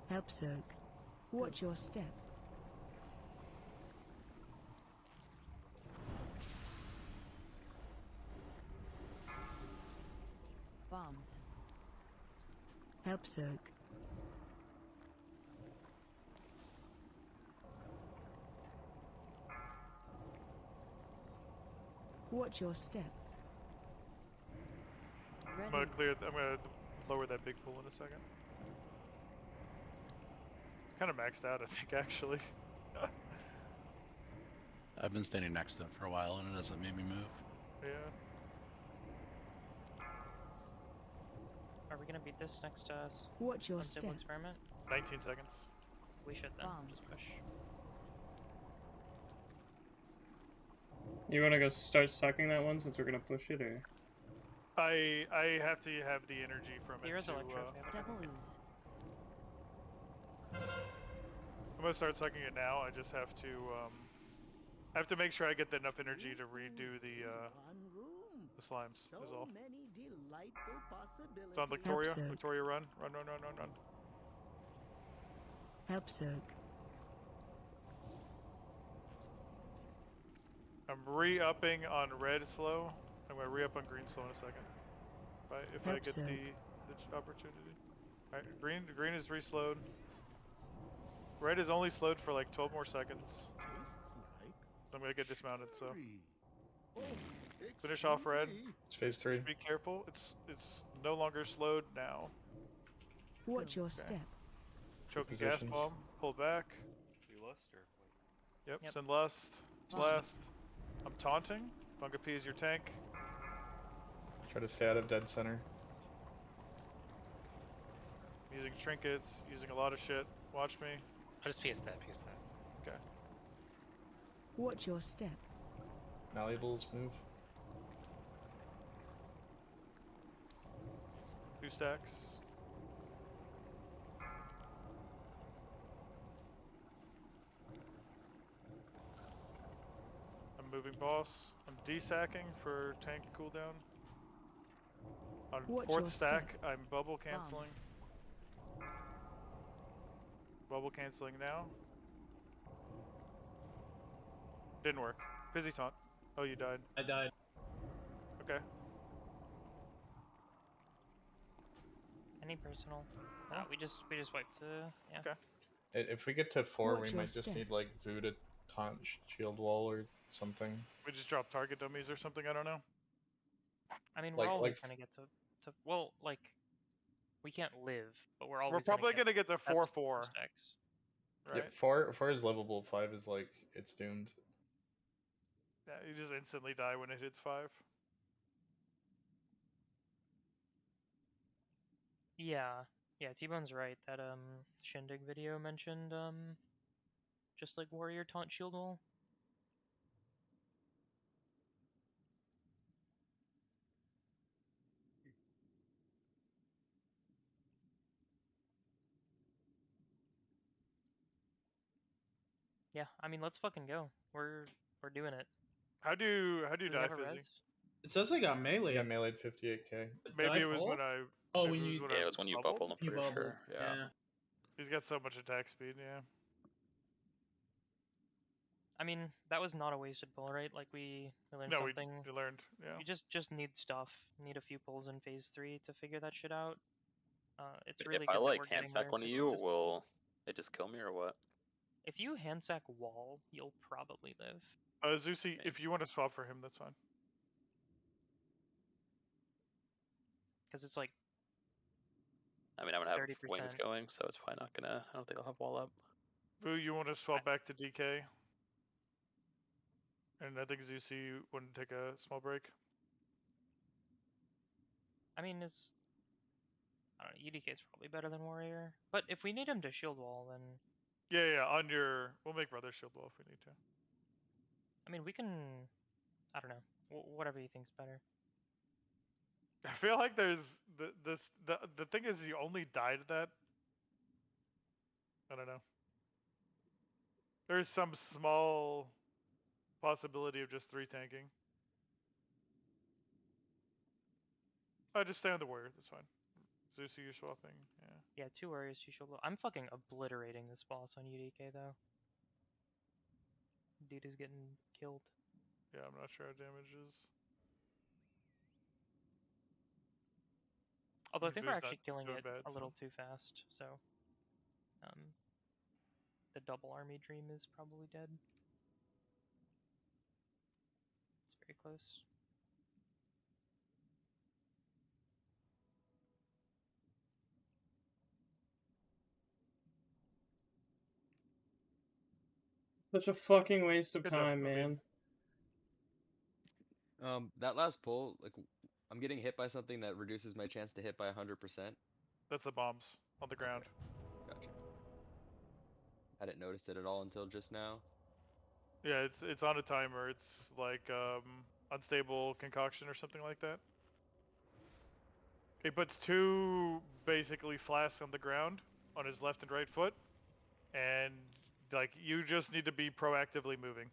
Help soak. Watch your step. Bombs. Help soak. Watch your step. I'm gonna I'm gonna lower that big pool in a second. It's kind of maxed out, I think, actually. I've been standing next to him for a while and it doesn't make me move. Yeah. Are we gonna beat this next Watch your unstable step. experiment? 19 seconds. We should then. Bombs. Just push. You want to go start stacking that one since we're gonna push it, or? I have to have the energy from Here it is to. electro. Double ooze. I'm gonna start sucking it now. I just have to make sure I get enough energy to redo the slimes. So Is all. many delightful possibilities. It's on Victoria. Help soak. Victoria, run. Help soak. I'm re-upping on red slow. I'm gonna re-up on green slow in a second. If I Help get soak. the opportunity. Alright, green is re-slowed. Red is only slowed for like 12 more seconds. So I'm gonna get dismounted, so. Finish off red. It's phase 3. Be careful. It's no longer slowed now. Watch your Okay. step. Choking gas Positions. bomb. Pull back. We lust or what? Yep, send lust. Blast. I'm taunting. Bunga P is your tank. Try to stay out of dead center. Using trinkets, using a lot of shit. Watch me. I'll just PS that, PS that. Okay. Watch your step. Malleables move. 2 stacks. I'm moving boss. I'm desacking for tank cooldown. On Watch 4th your stack, step. I'm bubble canceling. Bubble canceling now. Didn't work. Busy taunt. Oh, you died. I died. Okay. Any personal? Nah, we just wiped. Yeah. Okay. If we get to 4, Watch we your might just step. need like Vu to taunt shield wall or something. We just drop target dummies or something. I don't know. I mean, we're Like- always like- gonna get to well, like we can't live, but we're always. We're probably gonna get to that's 4-4. stacks. Right? Yeah, 4 is livable. 5 is like it's doomed. Yeah, you just instantly die when it hits 5. Yeah, T-Bone's right. That Shindig video mentioned just like warrior taunt shield wall. Yeah, I mean, let's fucking go. We're doing it. How do you Do we die, have a Fizzy? res? It says I got melee. Yeah, meleeed 58k. Maybe it was pull? when I. Oh, maybe when it was you. when Yeah, I it was when you bubbled? bubbled, I'm You pretty bubbled. sure. Yeah. He's got so much attack speed. Yeah. I mean, that was not a wasted pull, right? Like we learned No, something. we learned. Yeah. You just need stuff. Need a few pulls in phase 3 to figure that shit out. It's If really I good that like we're hand getting there sack one so of you, consistently. will it just kill me or what? If you hand sack wall, you'll probably live. Zusi, if you want to swap for him, that's fine. Because it's like I mean, I'm gonna have 30%. wings going, so it's probably not gonna. I don't think I'll have wall up. Vu, you want to swap back to DK? And I think Zeusy wouldn't take a small break. I mean, it's I don't know. UDK is probably better than Warrior, but if we need him to shield wall, then Yeah. On your, we'll make Brother shield wall if we need to. I mean we can. I don't know. Whatever you think's better. I feel like there's the thing is you only died at that. I don't know. There's some small possibility of just 3 tanking. I just stay on the warrior. That's fine. Zeus, you're swapping. Yeah. Yeah, 2 warriors, 2 shield wall. I'm fucking obliterating this boss on UDK though. Dude is getting killed. Yeah, I'm not sure how damage is. Although I think we're actually killing doing it bad, a little too fast, so the double army dream is probably dead. It's very close. Such a fucking waste of Good time, job, man. That last pull, like, I'm getting hit by something that reduces my chance to hit by 100%. That's the bombs on the ground. Okay. Gotcha. I didn't notice it at all until just now. Yeah, it's on a timer. It's like unstable concoction or something like that. He puts 2 basically flasks on the ground on his left and right foot, and like you just need to be proactively moving.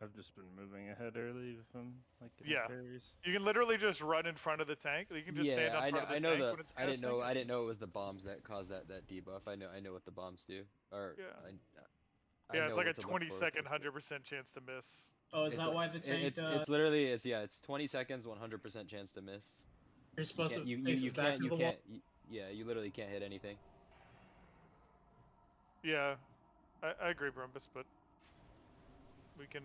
I've just been moving ahead early if I'm like getting parries. You can literally just run in front of the tank. You can just stand on front of the tank when it's I didn't casting. know. I didn't know it was the bombs that caused that debuff. I know what the bombs do. Or Yeah. I Yeah, know it's like what a to look 20-second, for. 100% chance to miss. Oh, is that why the tank? It's literally it's 20 seconds, 100% chance to miss. You're supposed to you face his back to the wall. Yeah, you literally can't hit anything. Yeah, I agree, Brumbus, but we can.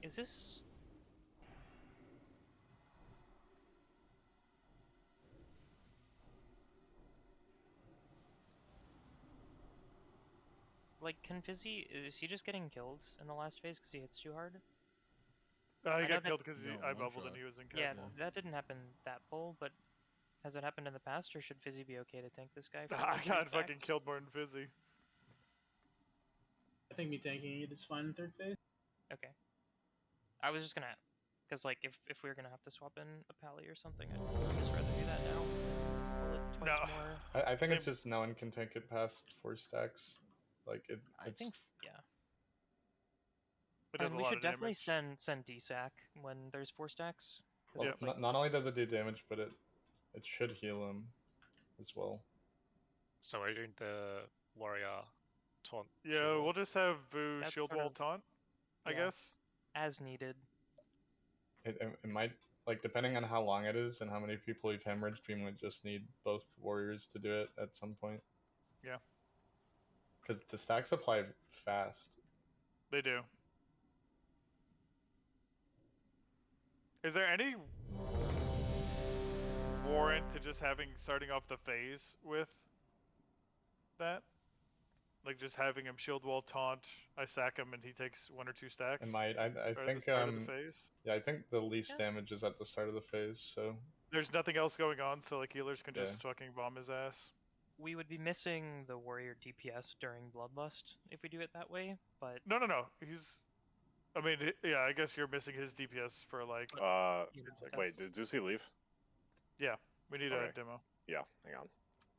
Is this... Like, can Fizzy... Is he just getting killed in the last phase because he hits too hard? He got killed because I bubbled and he was in castle. Yeah, that didn't happen that pull, but has it happened in the past, or should Fizzy be okay to tank this guy? For I got fucking killed more than Fizzy. I think me tanking it is fine in 3rd phase. Okay. I was just gonna... Because, like, if we were gonna have to swap in a pally or something, I'd just rather do that now. Pull it twice more. I think it's just no one can tank it past 4 stacks. Like it. I think, yeah. It does we should definitely send DSAC when there's 4 stacks. Well, not only does it do damage, but it should heal him as well. So are you doing the warrior taunt? Yeah, we'll just have Vu shield wall taunt, I guess. As needed. It might, like, depending on how long it is and how many people we've hemorrhaged, we might just need both warriors to do it at some point. Yeah. Because the stacks apply fast. They do. Is there any warrant to just starting off the phase with that? Like just having him shield wall taunt, I sack him and he takes 1 or 2 stacks? It might. I think yeah, I think the least damage is at the start of the phase, so there's nothing else going on, so like healers can just fucking bomb his ass. We would be missing the warrior DPS during Bloodlust if we do it that way, but... No. I mean, yeah, I guess you're missing his DPS for like... wait, did Zeusy leave? Yeah, we need a demo. Yeah, hang on.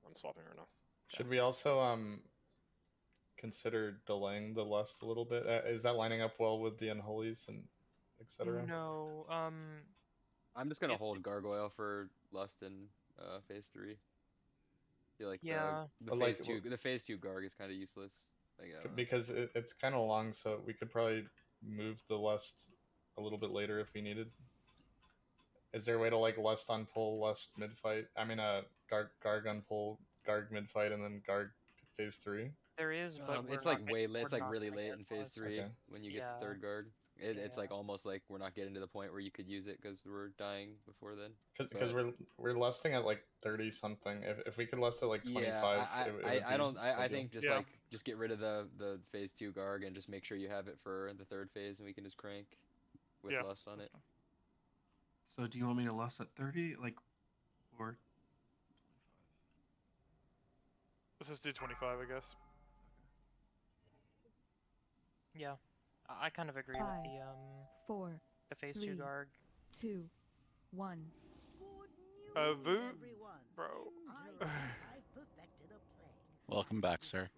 I'm swapping her now. Should we also, consider delaying the lust a little bit? Is that lining up well with the unholies and etc.? No, I'm just gonna hold gargoyle for lust in phase 3. I feel like yeah. the phase 2 garg is kind of useless. Like, I don't know. Because it's kind of long, so we could probably move the lust a little bit later if we needed. Is there a way to like lust on pull, lust mid fight? I mean, garg on pull, garg mid fight, and then garg phase 3. There is, but it's like way late. It's like really late in phase 3 when you get the third garg. It's like almost like we're not getting to the point where you could use it because we're dying before then. Because we're lusting at like 30 something. If we could lust at like 25, I think just get rid of the phase 2 garg and just make sure you have it for the third phase, and we can just crank with lust on it. So do you want me to lust at 30, like, or 25? Let's just do 25, I guess. Yeah, I kind of agree 5, with 4, the phase 3, 2 garg. 2, 1. Vu, bro. I've perfected a plan. Welcome back, sir.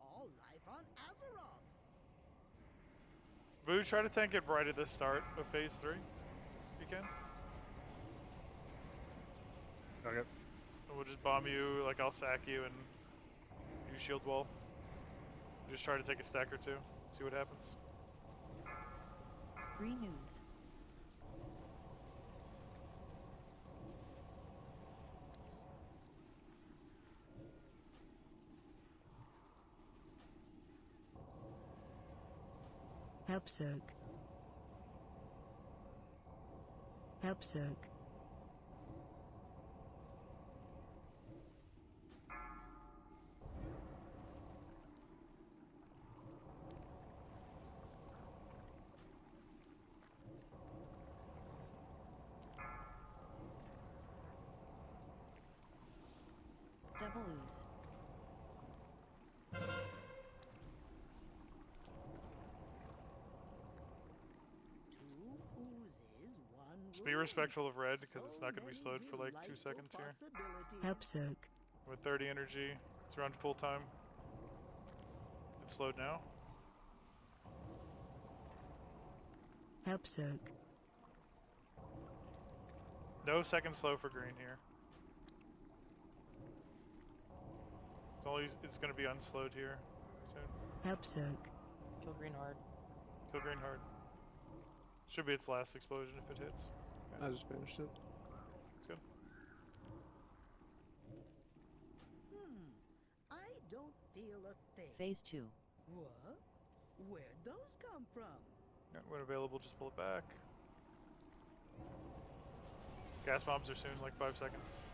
All life on Azeroth. Vu, try to tank it right at the start of phase 3. If you can. Okay. And we'll just bomb you, like I'll sack you and use shield wall. Just try to take a stack or two. See what happens. Renews. Help soak. Help soak. Double ooze. Just be respectful of red because it's not going to be slowed for like 2 seconds here. Help soak. With 30 energy, it's around full time. It's slowed now. Help soak. No second slow for green here. It's going to be unslowed here soon. Help soak. Kill green hard. Kill green hard. Should be its last explosion if it hits. I just finished it. It's good. I don't feel a thing. Phase 2. What? Where'd those come from? Yeah, when available, just pull it back. Gas bombs are soon, like 5 seconds.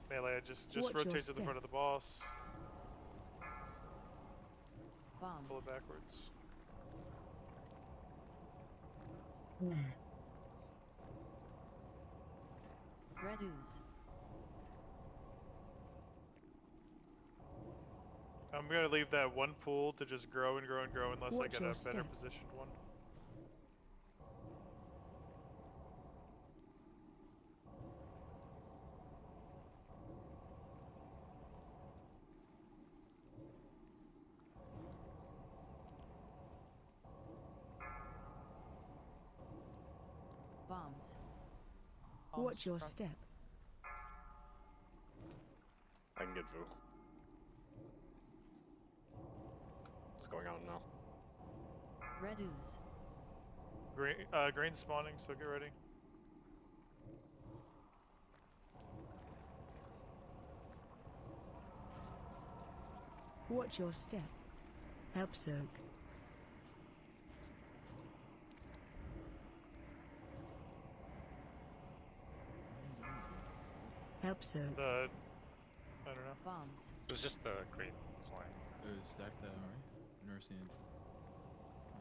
Melee, just rotate to the front of the boss. Bombs. Pull it backwards. Red ooze. I'm gonna leave that one pool to just grow and grow and grow unless I get a better step. positioned one. Bombs. Watch your step. I can get Vu. What's going on now? Red ooze. Green spawning, so get ready. Watch your step. Help soak. Help soak. I don't know. Bombs. It was just the green slime. Stack that, alright? Never seen it.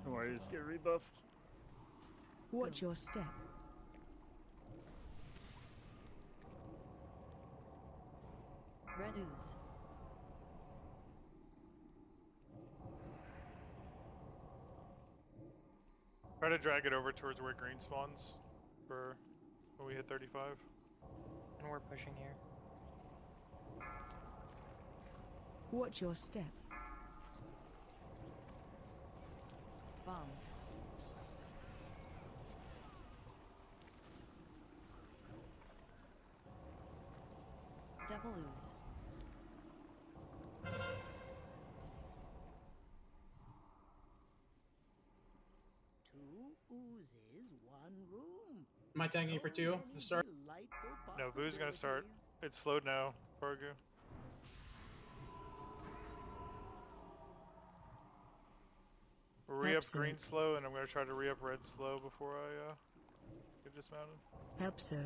Don't worry, just get rebuffed. Watch your step. Red ooze. Try to drag it over towards where green spawns for when we hit 35. And we're pushing here. Watch your step. Bombs. Double ooze. Two oozes, one room. Am I tanking for two to start? No, Boo's gonna start. It's slowed now, Fargu. Re-up green slow, and I'm gonna try to re-up red slow before I get dismounted. Help soak.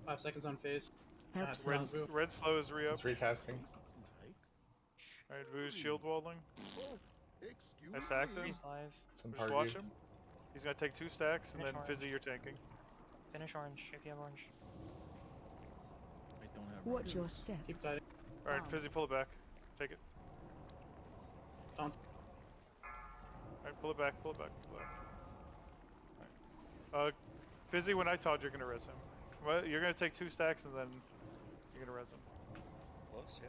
Five seconds on phase. Help Red slow is re-up. It's recasting. Alright, Vu's shield walling. I sacked him. He's live. Just watch him. He's gonna take 2 stacks, and Finish then orange. Fizzy, you're tanking. Finish orange if you have orange. I don't have. Watch your step. Keep guiding. Alright, Fizzy, pull it back. Take it. Don't. Alright, pull it back, pull it back, pull it back. Alright. Fizzy, when I taunt, you're gonna res him. Well, you're gonna take 2 stacks, and then you're gonna res him. Close, yeah.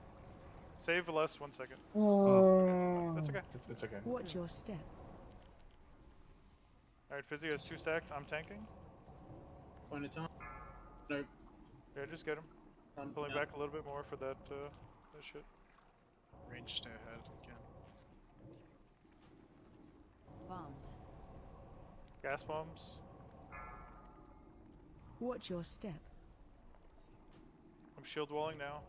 Save less, 1 second. Oh. That's okay. It's okay. Watch your step. Alright, Fizzy has 2 stacks. I'm tanking. Point of taunt. No. Yeah, just get him. I'm pulling back a little bit more for that shit. Range, stay ahead again. Bombs. Gas bombs. Watch your step. I'm shield walling now.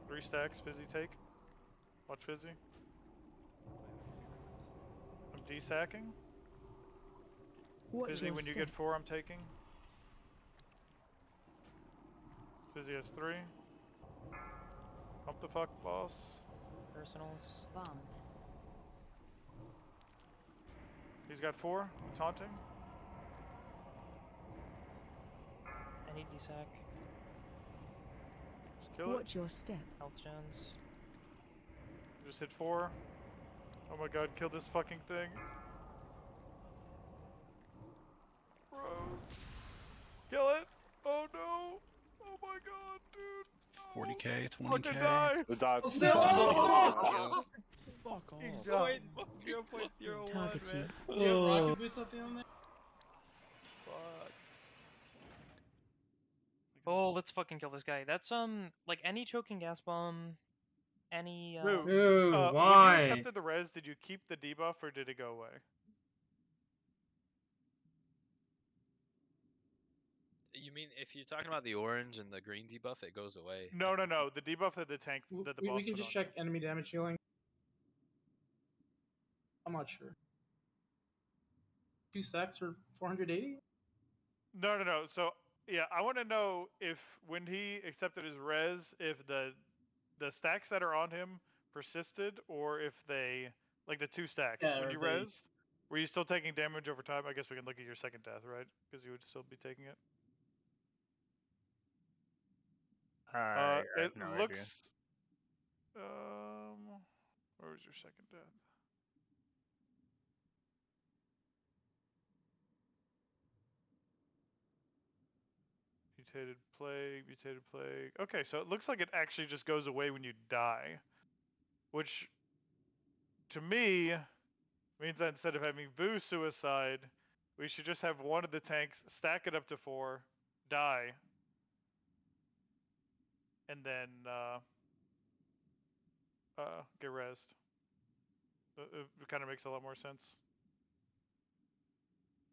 Three stacks, Fizzy take. Watch Fizzy. I'm desacking. Watch Fizzy, your when you step. get 4, I'm taking. Fizzy has 3. Pump the fuck, boss. Personals. Bombs. He's got 4. I'm taunting. I need desac. Just kill Watch your step. Health stones. Just hit 4. Oh my god, kill this fucking thing. Rose. Kill it! Oh no! Oh my god, dude! 40k, Fucking 20k. die! The dot. Fuck off. 0.01, Target you. man. Do you have rocket boots at the end there? Fuck. Oh, let's fucking kill this guy. That's like any choking gas bomb, any Dude, Dude, when why? you accepted the res, did you keep the debuff or did it go away? You mean if you're talking about the orange and the green debuff, it goes away? No, no, no. The debuff that the tank that the boss We can put just on. check enemy damage healing. I'm not sure. 2 stacks for 480? No, no, no. So yeah, I want to know if when he accepted his res, if the stacks that are on him persisted, or if they like the 2 stacks Yeah, when or you they- res, were you still taking damage over time? I guess we can look at your second death, right? Because you would still be taking it. I have It no idea. looks. Where was your second death? Mutated plague. Okay, so it looks like it actually just goes away when you die, which to me means that instead of having Vu suicide, we should just have one of the tanks stack it up to 4, die, and then get rezzed. It kind of makes a lot more sense.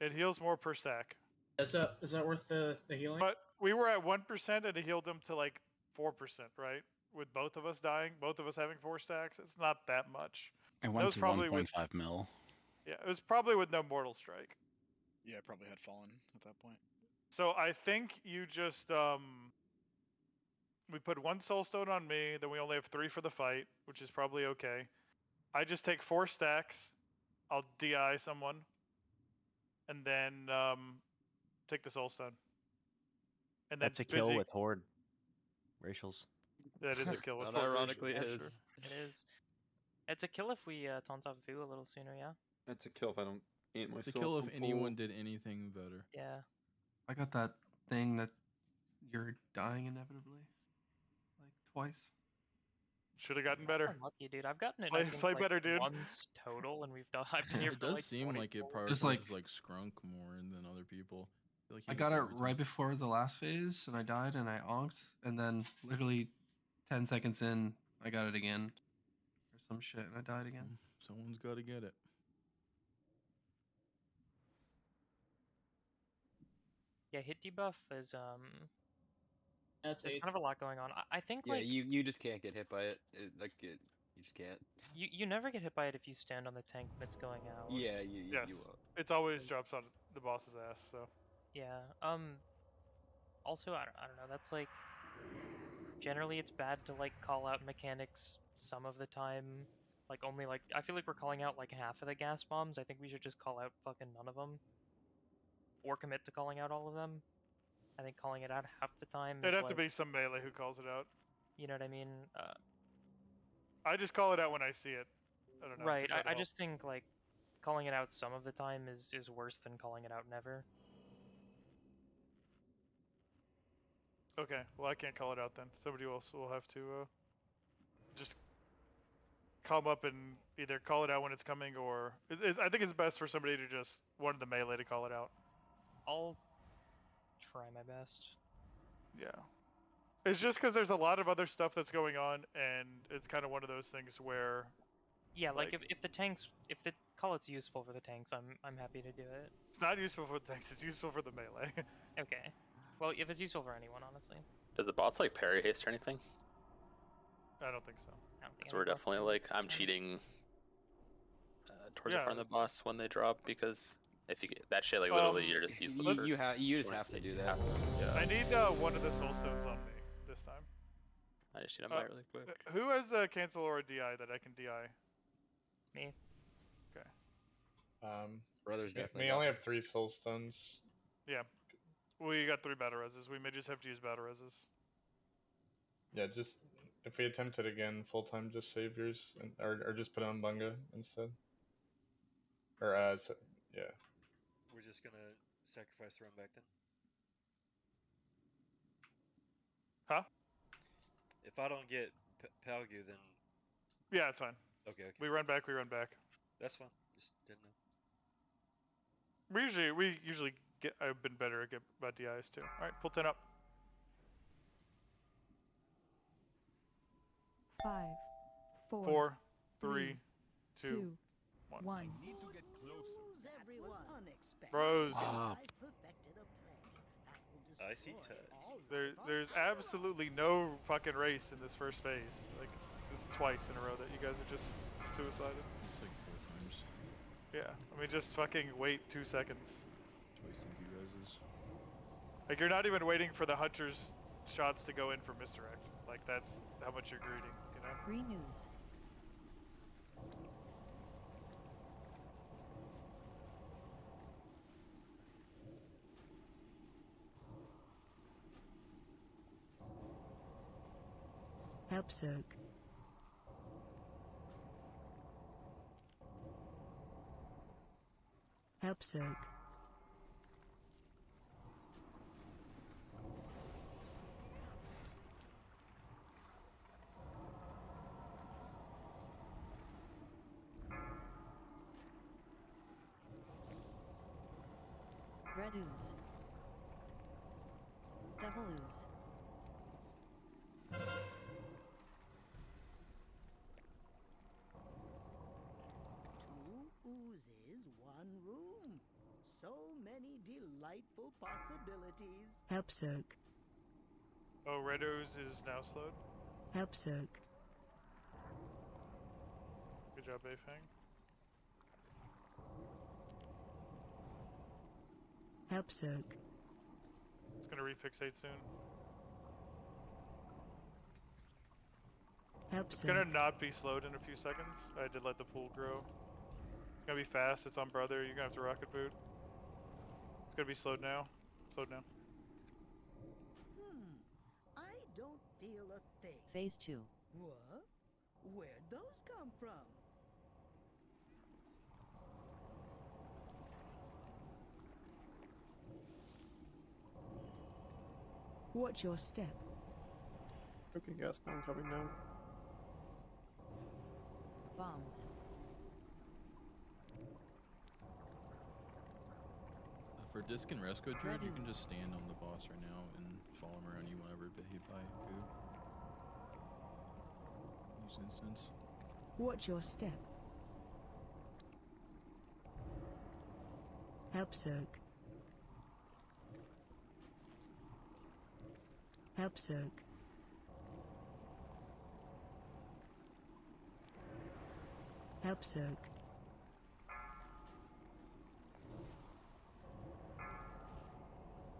It heals more per stack. Is that worth the healing? But we were at 1% and it healed them to like 4%, right? With both of us dying, both of us having 4 stacks, it's not that much. It That went was to probably 1.5 mil. Yeah, it was probably with no Mortal Strike. Yeah, it probably had fallen at that point. So I think you just we put 1 soulstone on me, then we only have 3 for the fight, which is probably okay. I just take 4 stacks, I'll DI someone, and then take the soulstone. And then That's a kill Fizzy, with Horde. Racials. That is a kill with Unironically, Horde. it is. It is. It's a kill if we taunt off Vu a little sooner, yeah? It's a kill if I don't Ain't To myself kill a if anyone pole. did anything better. Yeah. I got that thing that you're dying inevitably, like twice. Should have gotten better. Unlucky, dude. I've gotten it. Play- I think, play like, better, dude. Once total, and I've been here It for does like seem 20 like it rolls. Just prioritizes like Scrunk more than other people. I, feel like he I hits got it every time. right before the last phase, and I died, and I onked, and then literally 10 seconds in, I got it again, or some shit, and I died again. Someone's got to get it. Yeah, hit debuff is That's there's eight. kind of a lot going on. I think Yeah, like you just can't get hit by it. You just can't. you never get hit by it if you stand on the tank when it's going out. Yeah, Yes. you won't. It always drops on the boss's ass. So. Yeah. Also, I don't know. That's like generally it's bad to like call out mechanics some of the time. Like only like I feel like we're calling out like half of the gas bombs. I think we should just call out fucking none of them, or commit to calling out all of them. I think calling it out half the time. It'd is have like, to be some melee who calls it out. You know what I mean? I just call it out when I see it. I don't know. Right. to try to I help. just think like calling it out some of the time is worse than calling it out never. Okay. Well, I can't call it out then. Somebody else will have to just come up and either call it out when it's coming, or I think it's best for somebody to just one of the melee to call it out. I'll try my best. Yeah. It's just because there's a lot of other stuff that's going on, and it's kind of one of those things where. Yeah, like if the tanks, if the call it's useful for the tanks, I'm happy to do it. It's not useful for the tanks. It's useful for the melee. Okay. Well, if it's useful for anyone, honestly. Does the bots like parry haste or anything? I don't think so. Because we're definitely like I'm cheating towards the front of the boss when they drop, because if you get that shit, like literally you're just useless. You just have to do that. Yeah. I need one of the soul stones on me this time. I just need a bite really quick. Who has a cancel or a DI that I can DI? Me. Okay. Brothers Yeah, definitely. we only have 3 soul stones. Yeah. We got 3 battle reses. We may just have to use battle reses. Yeah, just if we attempt it again, full time, just save yours, or just put on Bunga instead. Or yeah. We're just gonna sacrifice the run back then. Huh? If I don't get Palgu, then Yeah, it's fine. okay. We run back. We run back. That's fine. Just didn't know. We usually get. I've been better at about DIs too. All right, pull 10 up. 5, 4, 4, 3, 2, 1. Who's everyone? Unexpected. Bros. I perfected a plan that will Icy destroy touch. all There's absolutely no fucking race in this first phase. Like this is twice in a row that you guys are just suicided. It's like 4 times. Yeah, I mean just fucking wait 2 seconds. Twice in reses. Like you're not even waiting for the hunter's shots to go in for misdirect. Like that's how much you're greeting, you know? Renews. Help soak. Help soak. Red ooze. Devil ooze. Two oozes, one room. So many delightful possibilities. Help soak. Oh, Red Ooze is now slowed. Help soak. Good job, Bayfang. Help soak. It's gonna refixate soon. Help It's soak. gonna not be slowed in a few seconds. I did let the pool grow. It's gonna be fast. It's on brother. You're gonna have to rocket boot. It's gonna be slowed now. Slowed now. I don't feel a thing. Phase 2. What? Where'd those come from? Watch your step. Okay, gas bomb coming down. Bombs. For disc and rescue druid, you can just stand on the boss right now and follow him around you whenever bit hit by goo. Use instance. Watch your step. Help soak. Help soak. Help soak.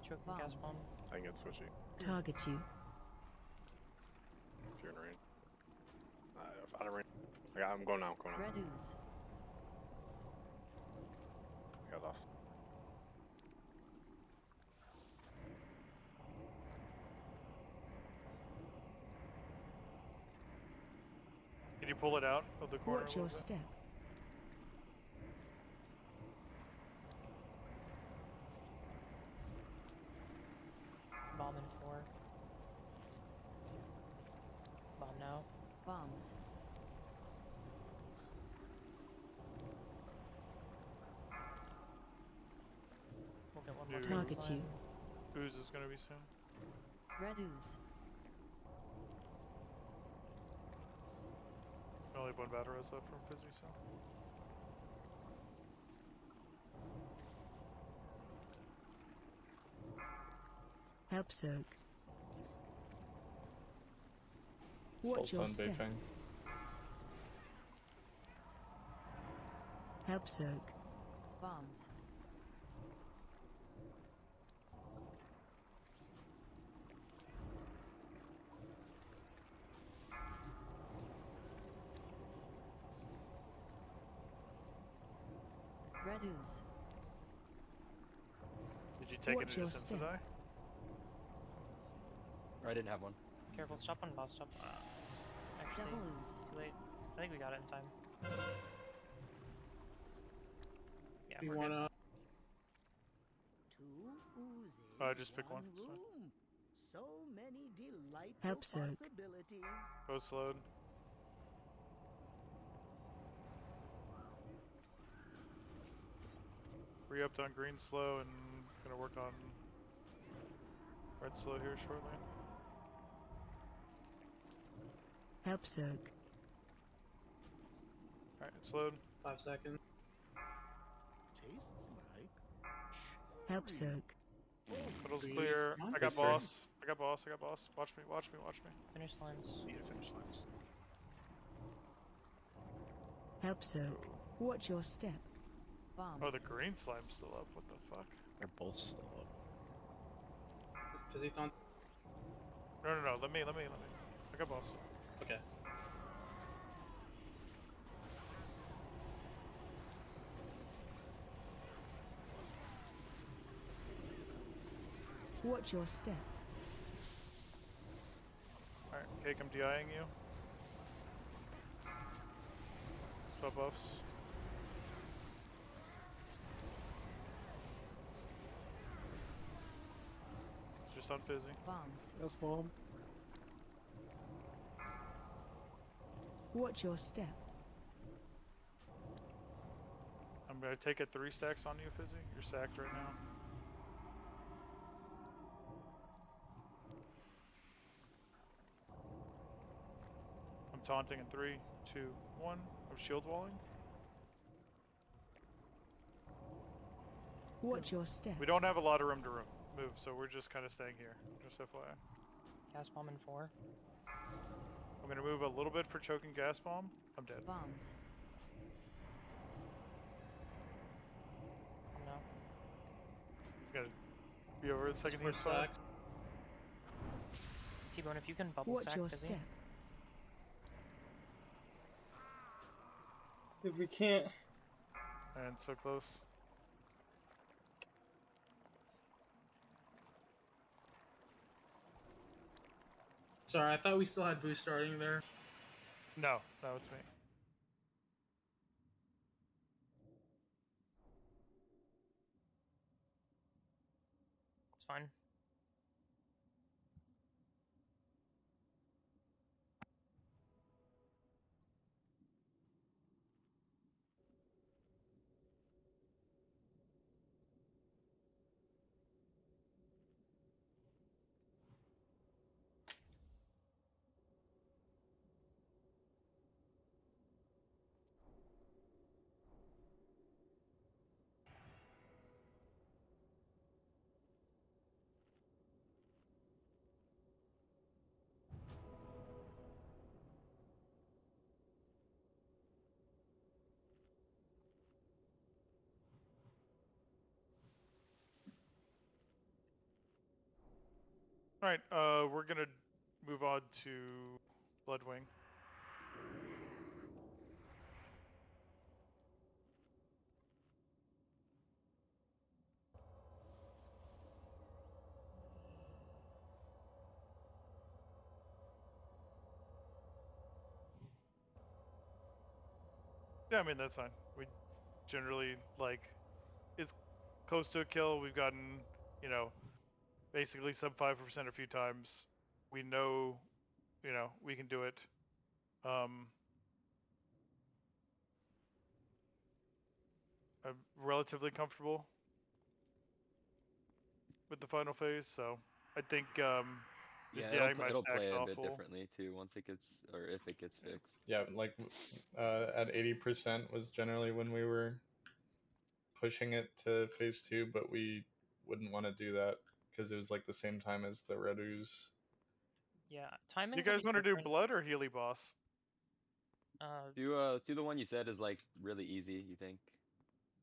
Choking gas bomb. I can get switchy. Target you. If you're in range. If out of range. I'm going now. I'm going now. Red ooze. I got off. Can you pull it out of the corner? Watch your step. Bomb in 4. Bomb now. Bombs. We'll get one more Target you. Ooze is gonna be soon. Red ooze. Only one battle res left from Fizzy, so. Help soak. Watch your step. Help soak. Bombs. Red ooze. Did you take Watch it your into step. Sensei? I didn't have one. Careful, stop on boss stop. It's actually Double ooze. too late. I think we got it in time. Yeah, You we're good. wanna? Two oozes. Just pick one. It's fine. Room. So many delightful Help soak. possibilities. Go slowed. Re-upped on green slow and gonna work on red slow here shortly. Help soak. Alright, it's slowed. 5 seconds. Tastes like. Help soak. Middle's Green clear. slime? I got Please turn. boss. I got boss. I got boss. Watch me. Watch me. Watch me. Finish slimes. Need to finish slimes. Help soak. Watch your step. Bombs. Oh, the green slime's still up. What the fuck? They're both still up. Fizzy taunt. No. Let me. I got boss. Okay. Watch your step. Alright, Cake, I'm DIing you. Spell buffs. It's just on Fizzy. Bombs. Gas bomb. Watch your step. I'm gonna take it 3 stacks on you, Fizzy. You're sacked right now. I'm taunting in 3, 2, 1. I'm shield walling. Watch your step. We don't have a lot of room to move, so we're just kind of staying here. Just FYI. Gas bomb in 4. I'm gonna move a little bit for choking gas bomb. I'm dead. Bombs. Come now. It's gonna be over the second For he's fine. stacks. T-Bone, if you can bubble Watch stack your Fizzy. step. If we can't. And so close. Sorry, I thought we still had Vu starting there. No, it's me. It's fine. Alright, we're gonna move on to Bloodwing. Yeah, I mean, that's fine. We generally, like, it's close to a kill. We've gotten, you know, basically sub 5% a few times. We know, you know, we can do it. I'm relatively comfortable with the final phase, so I think just Yeah, DIing my it'll stacks play a off bit will. differently too once it gets, or if it gets fixed. Yeah, like at 80% was generally when we were pushing it to phase 2, but we wouldn't want to do that because it was like the same time as the red ooze. Yeah, timing. You guys want to do blood or Healy boss? Do the one you said is like really easy. You think?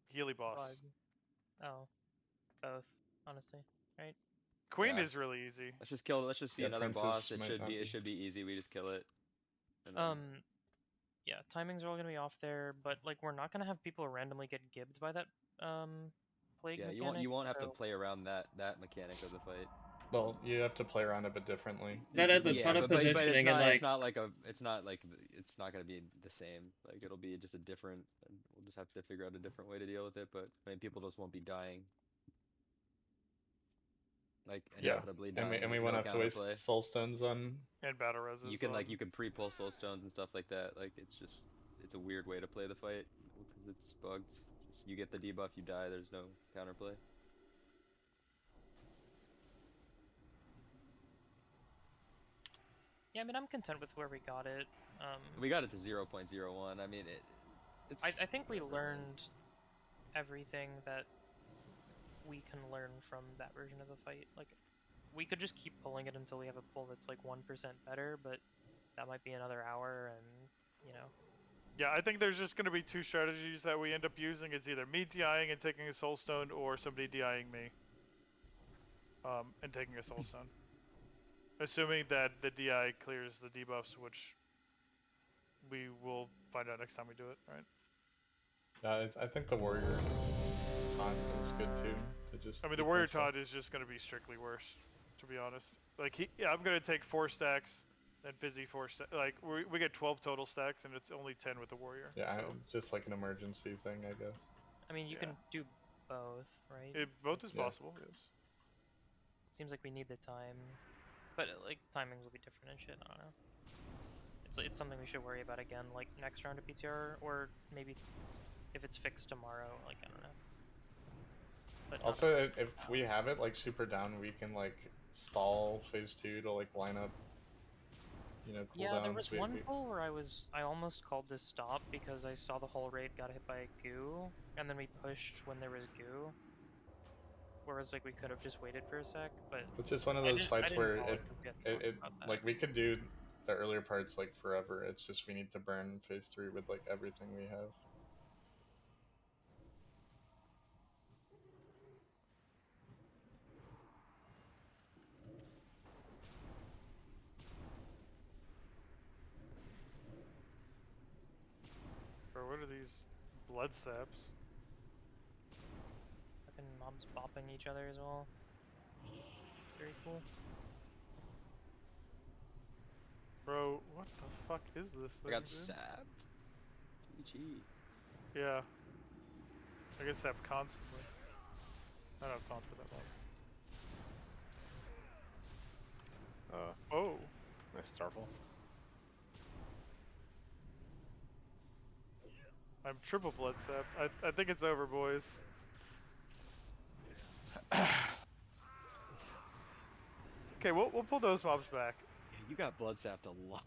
Healy boss. Oh, both, honestly, right? Queen Yeah. is really easy. Let's just kill. Let's just see Yeah, another Princess boss. It might should not be. be. It should be easy. We just kill it. And, Yeah, timings are all gonna be off there, but like we're not gonna have people randomly get gibbed by that plague yeah, mechanic. you won't have to so- play around that mechanic of the fight. Well, you have to play around a bit differently. That adds a ton of positioning and like. it's not like it's not gonna be the same. Like it'll be just a different. We'll just have to figure out a different way to deal with it. But I mean, people just won't be dying. Like inevitably dying. And we with won't no have to waste counterplay. soul stones on. And battle reses. You can you can pre-pull soul stones and stuff like that. Like it's a weird way to play the fight because it's bugged. Just, you get the debuff, you die. There's no counterplay. Yeah, I mean I'm content with where we got it. We got it to 0.01. I mean it's. I think we learned everything that we can learn from that version of the fight. Like, we could just keep pulling it until we have a pull that's like 1% better, but that might be another hour, and you know. Yeah, I think there's just going to be two strategies that we end up using. It's either me DIing and taking a soul stone, or somebody DIing me and taking a soul stone. Assuming that the DI clears the debuffs, which we will find out next time we do it, right? I think the warrior taunt is good too. To just I mean, the warrior taunt is just going to be strictly worse, to be honest. Like, I'm going to take 4 stacks, then Fizzy 4 stacks. Like, we get 12 total stacks, and it's only 10 with the warrior. Yeah, so. Just like an emergency thing, I guess. I mean, you can do both, right? Both is possible, yes. Seems like we need the time, but like timings will be different and shit. I don't know. It's something we should worry about again, like next round of PTR, or maybe if it's fixed tomorrow. Like I don't know. But also, if we have it like super down, we can like stall phase 2 to like line up. You know, cooldowns. Yeah, there was one pull where I almost called this stop because I saw the whole raid got hit by a goo, and then we pushed when there was goo. Whereas like we could have just waited for a sec, but it's just one of those fights where it like we could do the earlier parts like forever. It's just we need to burn phase 3 with like everything we have. Bro, what are these blood saps? Fucking mobs bopping each other as well. Very cool. Bro, what the fuck is this thing? I got dude? sapped. GG. Yeah. I get sapped constantly. I don't have taunt for that one. Oh. Nice Starfall. I'm triple blood sapped. I think it's over, boys. Okay, we'll pull those mobs back. Yeah, you got blood sapped a lot.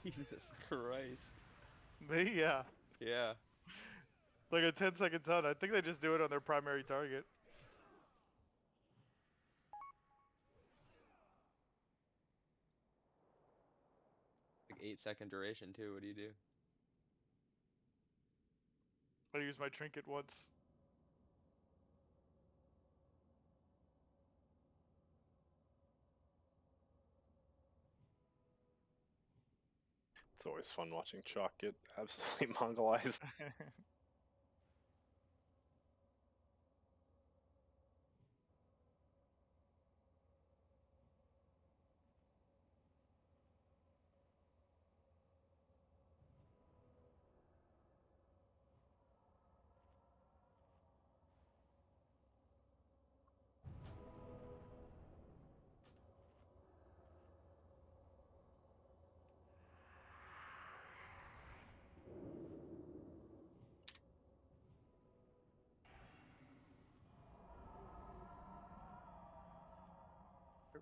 Jesus Christ. Me, yeah. Yeah. Like a 10-second ton. I think they just do it on their primary target. Like 8-second duration too. What do you do? I use my trinket once. It's always fun watching Chalk get absolutely mongolized.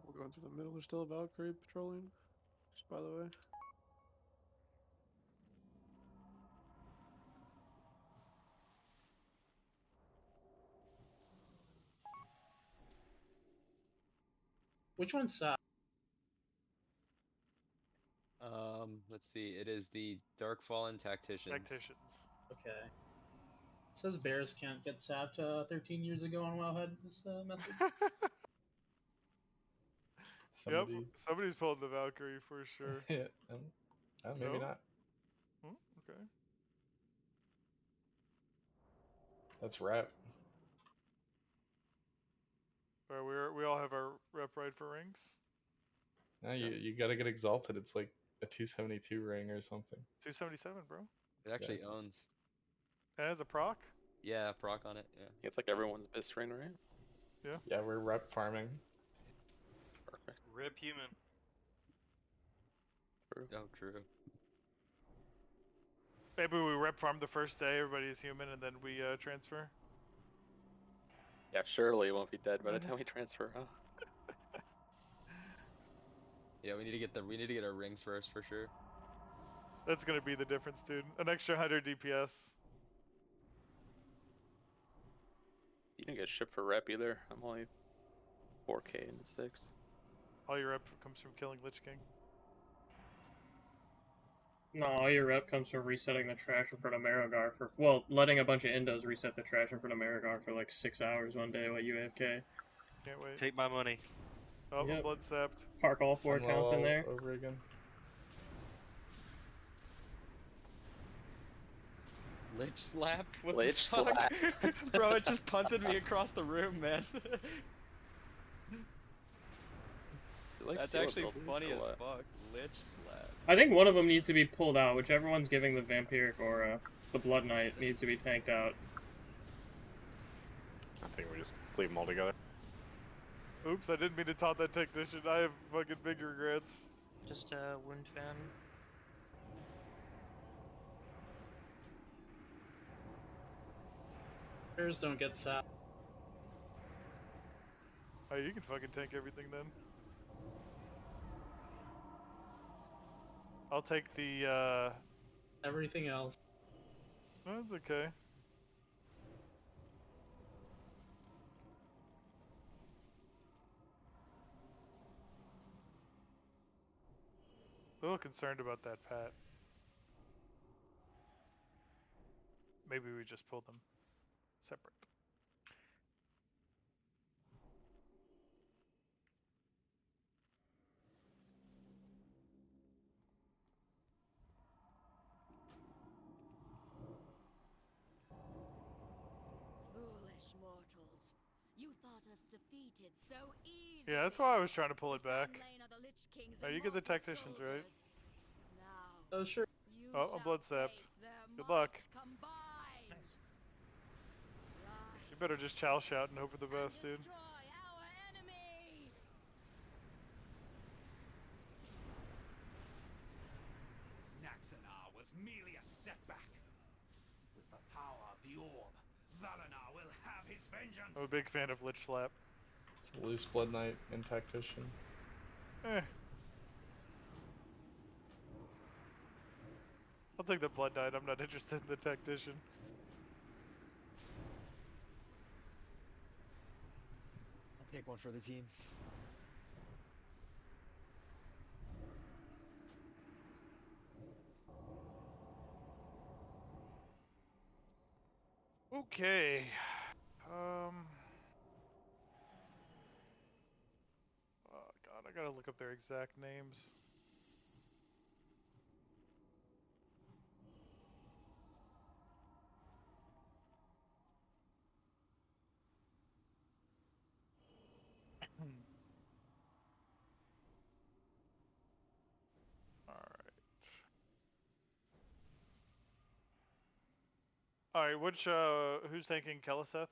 We're going through the middle. There's still a Valkyrie patrolling. Just by the way. Which one's south? Let's see. It is the Darkfallen Tacticians. Okay. It says bears can't get sapped 13 years ago on Wowhead. This message. Yep, somebody's pulled the Valkyrie for sure. Yeah, maybe No? not. Okay. That's rep. Alright, we all have our rep right for rings. No, you gotta get exalted. It's like a 272 ring or something. 277, bro. It actually owns. It has a proc? Yeah, proc on it. Yeah. It's like everyone's best ring, right? Yeah. Yeah, we're rep farming. Perfect. Rip human. True. Oh, true. Maybe we rep farm the first day, everybody's human, and then we transfer. Yeah, surely it won't be dead by the time we transfer, huh? Yeah, we need to get our rings first for sure. That's gonna be the difference, dude. An extra 100 DPS. You didn't get shipped for rep either. I'm only 4K into 6. All your rep comes from killing Lich King. No, all your rep comes from resetting the trash in front of Marigar for, well, letting a bunch of Indos reset the trash in front of Marigar for like 6 hours one day while you AFK. Can't wait. Take my money. Oh, Yep. blood sapped. Park all 4 accounts in there. Over again. Lich slap? What Lich the fuck? slap. Bro, it just punted me across the room, man. Like That's actually funny as fuck. Lich slap. I think one of them needs to be pulled out. Whichever one's giving the Vampiric Aura, the Blood Knight, needs to be tanked out. I think we just leave them all together. Oops, I didn't mean to taunt that technician. I have fucking big regrets. Just a wound fan. Bears don't get sapped. Oh, you can fucking tank everything then. I'll take the, Everything else. No, it's okay. A little concerned about that Pat. Maybe we just pull them separate. Foolish mortals. You thought us defeated so easily. Yeah, that's why I was trying to pull it back. Slain are the Lich King's Oh, you get the immortal tacticians, right? soldiers. Now, Oh, sure. you Oh, I'm shall blood sapped. face their Good luck. might combined. Nice. You better just chow shout and hope for the best, dude. Destroy our enemies. Naxanar was merely a setback. With the power of the orb, Valenar will have his vengeance. I'm a big fan of Lich Slap. It's a loose Blood Knight and Tactician. I'll take the Blood Knight. I'm not interested in the Tactician. I'll take one for the team. Okay. Oh god, I gotta look up their exact names. All right, who's thinking Keliseth?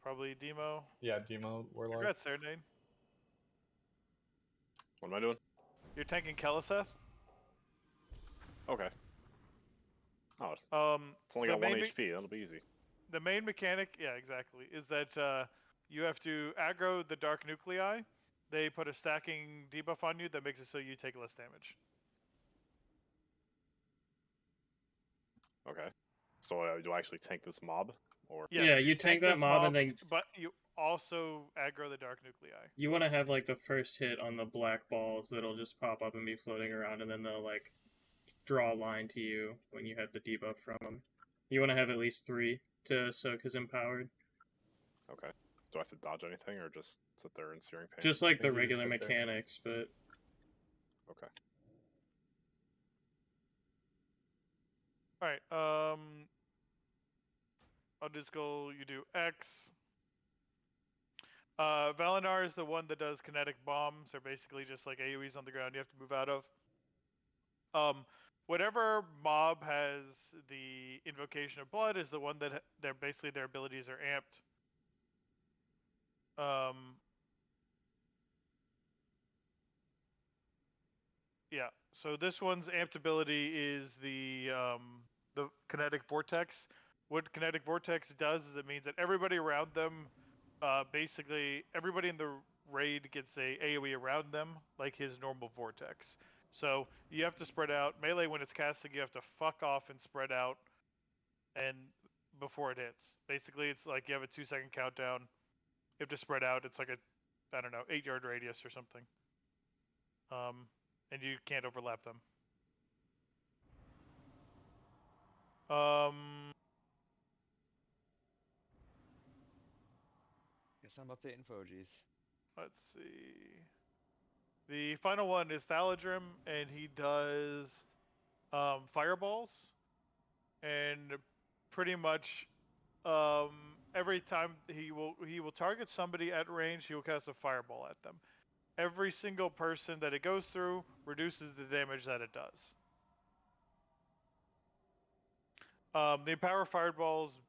Probably Demo. Yeah, Demo Warlock. Congrats, Serenade. What am I doing? You're tanking Keliseth? Okay. Oh, it's only the got 1 main HP. That'll be easy. The main mechanic, yeah, exactly, is that you have to aggro the Dark Nuclei. They put a stacking debuff on you that makes it so you take less damage. Okay. So do I actually tank this mob, or? Yes, yeah, you tank that this mob and then. But you also aggro the Dark Nuclei. You want to have like the first hit on the black balls that'll just pop up and be floating around, and then they'll like draw a line to you when you have the debuff from them. You want to have at least 3 to soak his empowered. Okay. Do I have to dodge anything, or just sit there in searing pain? Just like the regular mechanics, but. Okay. All right. I'll just go. You do X. Valinar is the one that does kinetic bombs. They're basically just like AoEs on the ground you have to move out of. Whatever mob has the Invocation of Blood is the one that they're basically their abilities are amped. Yeah. So this one's amped ability is the kinetic vortex. What kinetic vortex does is it means that everybody around them, basically everybody in the raid gets a AoE around them, like his normal vortex. So you have to spread out. Melee, when it's casting, you have to fuck off and spread out, and before it hits. Basically, it's like you have a 2-second countdown. You have to spread out. It's like a, I don't know, 8-yard radius or something. And you can't overlap them. Guess I'm updating Fogies. Let's see. The final one is Thaladrim, and he does fireballs, and pretty much every time he will target somebody at range, he will cast a fireball at them. Every single person that it goes through reduces the damage that it does. The Empower Fireballs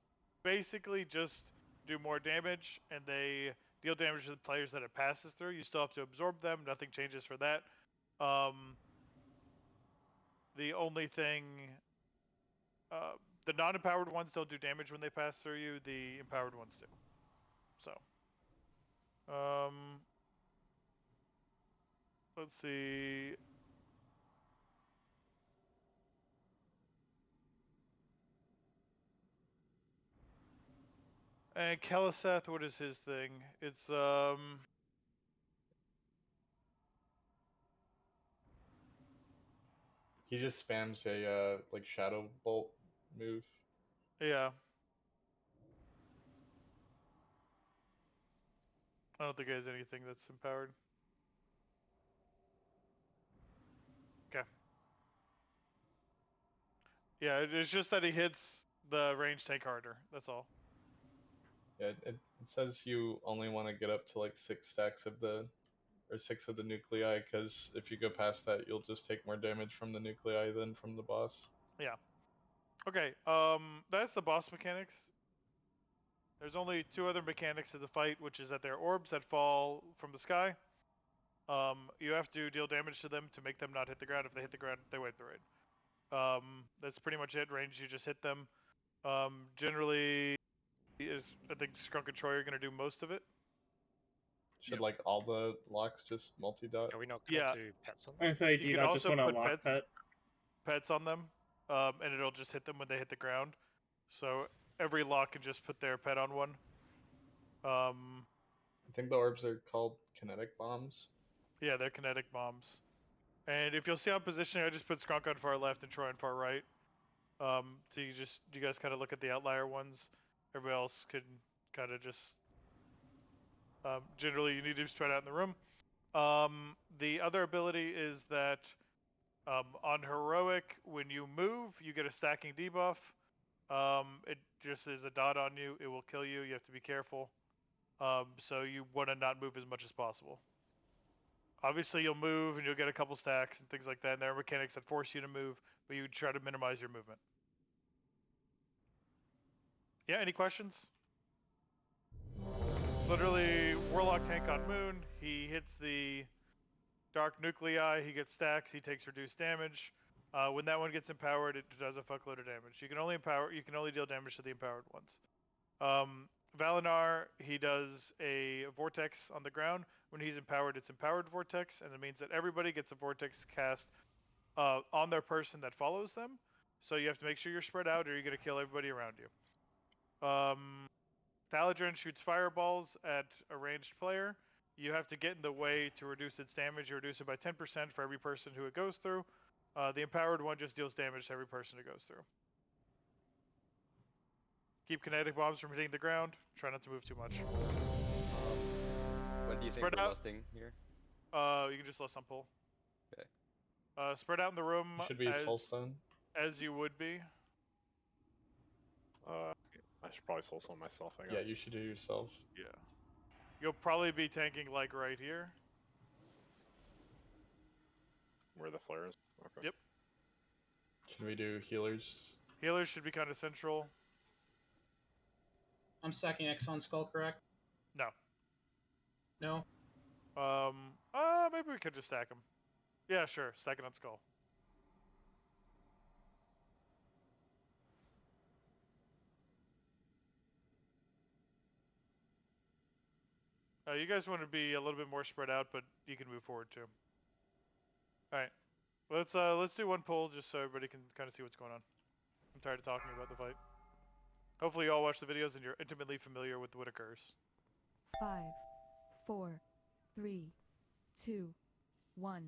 basically just do more damage, and they deal damage to the players that it passes through. You still have to absorb them. Nothing changes for that. The only thing... the non-empowered ones don't do damage when they pass through you. The empowered ones do. So... let's see... And Keliseth, what is his thing? It's He just spams a like Shadow Bolt move. Yeah. I don't think he has anything that's empowered. Okay. Yeah, it's just that he hits the range tank harder. That's all. Yeah, it says you only want to get up to like 6 stacks of the, or 6 of the nuclei, because if you go past that, you'll just take more damage from the nuclei than from the boss. Yeah. Okay. That's the boss mechanics. There's only 2 other mechanics of the fight, which is that they're orbs that fall from the sky. You have to deal damage to them to make them not hit the ground. If they hit the ground, they wipe the raid. That's pretty much it. Range, you just hit them. Generally, I think Skunk and Troy are going to do most of it. Should like all the locks just multi-dot? Are we not going to do pets on them? I thought you can also also put lock pets on them, and it'll just hit them when they hit the ground. So every lock can just put their pet on one. I think the orbs are called kinetic bombs. Yeah, they're kinetic bombs. And if you'll see on positioning, I just put Skunk on far left and Troy on far right. So you guys kind of look at the outlier ones. Everybody else can kind of just... generally, you need to spread out in the room. The other ability is that on Heroic, when you move, you get a stacking debuff. It just is a dot on you. It will kill you. You have to be careful. So you want to not move as much as possible. Obviously, you'll move and you'll get a couple stacks and things like that. And there are mechanics that force you to move, but you try to minimize your movement. Yeah, any questions? Literally, Warlock tank on Moon. He hits the Dark Nuclei, he gets stacks, he takes reduced damage. When that one gets empowered, it does a fuckload of damage. You can only deal damage to the empowered ones. Valinar, he does a vortex on the ground. When he's empowered, it's empowered vortex, and it means that everybody gets a vortex cast on their person that follows them. So you have to make sure you're spread out, or you're gonna kill everybody around you. Thaladrin shoots fireballs at a ranged player. You have to get in the way to reduce its damage. You reduce it by 10% for every person who it goes through. The empowered one just deals damage to every person it goes through. Keep kinetic bombs from hitting the ground. Try not to move too much. What do you think Spread we're out. lusting here? You can just lust on pull. Okay. Spread out in the room You should be soulstone. as you would be. I should probably soulstone myself. I guess. Yeah, you should do yourself. Yeah. You'll probably be tanking like right here. Where the flare is. Okay. Yep. Should we do healers? Healers should be kind of central. I'm stacking Exxon Skull, correct? No. No? Maybe we could just stack them. Yeah, sure. Stack it on Skull. You guys want to be a little bit more spread out, but you can move forward too. All right, let's do one pull just so everybody can kind of see what's going on. I'm tired of talking about the fight. Hopefully, you all watch the videos and you're intimately familiar with what occurs. 5, 4, 3, 2, 1.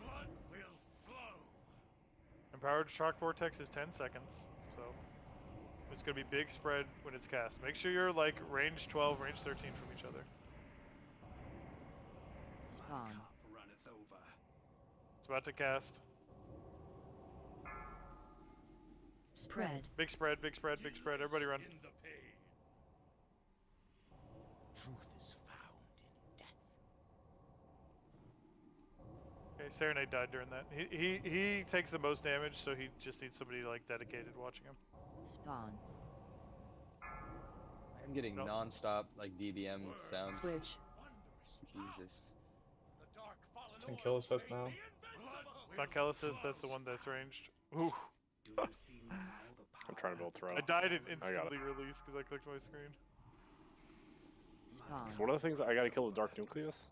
Blood will flow. Empowered shock vortex is 10 seconds, so it's gonna be big spread when it's cast. Make sure you're like range 12, range 13 from each other. Spawn. Runneth over. It's about to cast. Spread. Big spread, big spread, big spread. Everybody run. In the pain. Truth is found in death. Okay, Serenade died during that. He takes the most damage, so he just needs somebody like dedicated watching him. Spawn. I'm getting non-stop like DBM sounds. Switch. Jesus. It's on Killiseth now. It's on Kellis's, that's the one that's ranged. Ooh. I'm trying to build threat. I died and I got instantly it. released because I clicked my screen. Spawn. So one of the things I gotta kill the Dark Nucleus.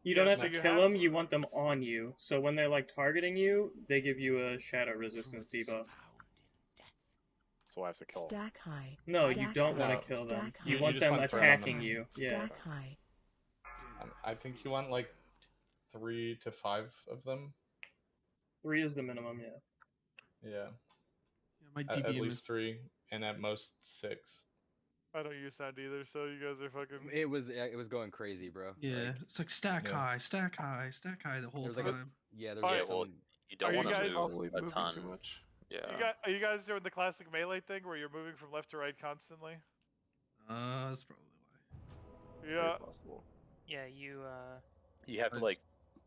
You don't Yeah, have so to you kill have them, to- you want them on you. So when they're like targeting you, they give you a shadow resistance debuff. So I have to kill them. Stack high. No, you Stack don't want high. to kill them. Stack You high. want just them want threat on them. attacking you. Yeah. Stack high. I think you want like 3 to 5 of them. 3 is the minimum, yeah. Yeah. Yeah, my At DBM least is 3, and at most 6. I don't use sound either, so you guys are fucking. It was going crazy, bro. yeah. Like, It's like stack Yeah. high, stack high, stack high the whole there was like time. yeah, there was Alright, like well, some. You don't Are you want to guys- Probably move a moving ton. too much. Yeah. Are you guys doing the classic melee thing where you're moving from left to right constantly? That's probably why. Yeah. Very possible. Yeah, you You have to I like.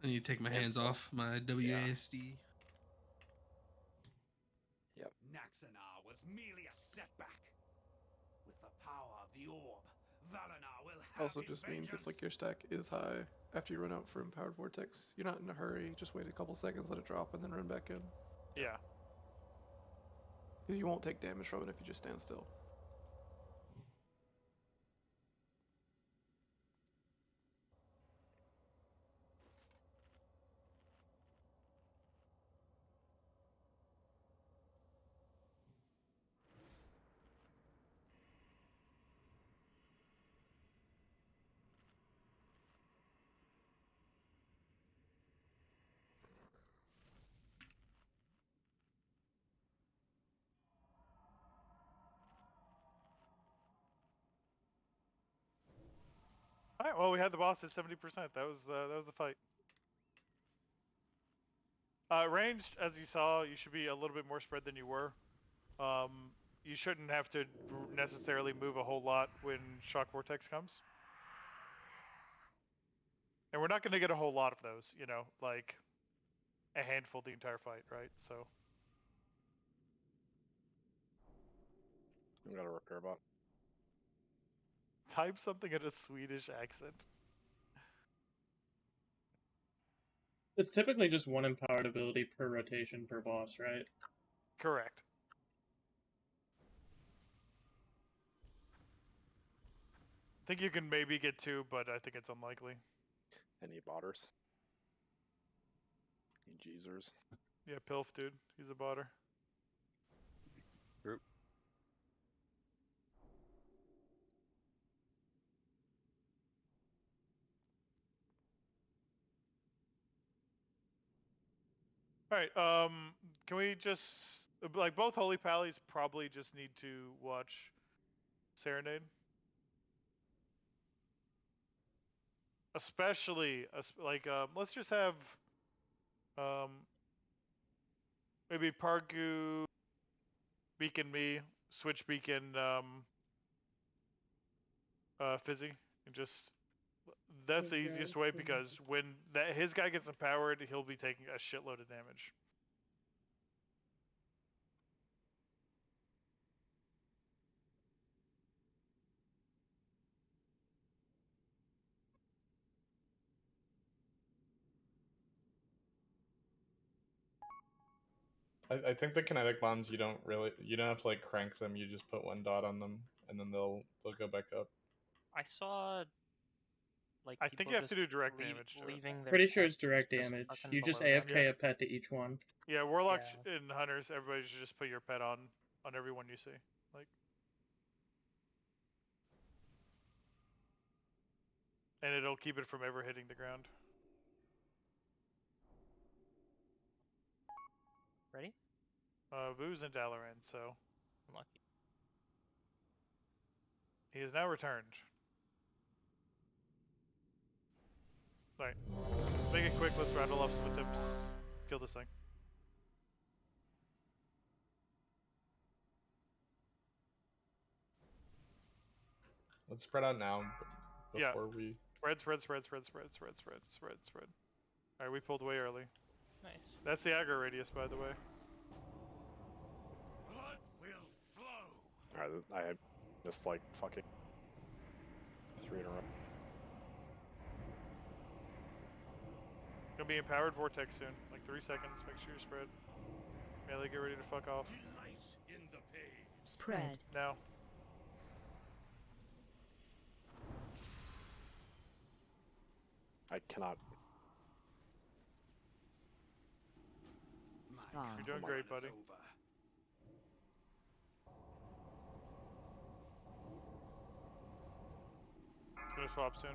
I need to take my hands off my WASD. Naxanar was merely a setback. With the power of the orb, Valinar will have Also his just means if vengeance. like your stack is high after you run out for empowered vortex, you're not in a hurry. Just wait a couple seconds, let it drop, and then run back in. Yeah. Because you won't take damage from it if you just stand still. All right. Well, we had the boss at 70%. That was the fight. Ranged, as you saw, you should be a little bit more spread than you were. You shouldn't have to necessarily move a whole lot when Shock Vortex comes. And we're not going to get a whole lot of those, you know, like a handful the entire fight, right? So We got a repair bot. Type something in a Swedish accent. It's typically just one empowered ability per rotation per boss, right? Correct. I think you can maybe get 2, but I think it's unlikely. Any botters? Any Jeezers? Yeah, Pilf, dude. He's a botter. Group. Alright, can we just... Like, both Holy Pallies probably just need to watch Serenade. Especially, like, let's just have... maybe Pargu, Beacon me, switch Beacon, Fizzy, and just... That's the easiest way, because when his guy gets empowered, he'll be taking a shitload of damage. I think the kinetic bombs you don't have to like crank them. You just put 1 dot on them, and then they'll go back up. I saw like I think you have to do direct damage to it. leaving their Pretty sure pets it's direct just damage. fucking You just below them. AFK a pet to each one. Yeah, Warlocks and Hunters, everybody should just put your pet on everyone you see. Like, and it'll keep it from ever hitting the ground. Ready? Vu's in Dalaran, so Unlucky. he is now returned. Alright, make it quick, let's rattle off some attempts. Kill this thing. Let's spread out now before we... Spread. Alright, we pulled away early. Nice. That's the aggro radius, by the way. Blood will flow. Alright, I missed like fucking 3 in a row. Gonna be empowered vortex soon, like 3 seconds. Make sure you spread. Melee, get ready to fuck off. Delight in the pain. Spread. Now. I cannot. Spawn. You're doing great, buddy. It's gonna swap soon.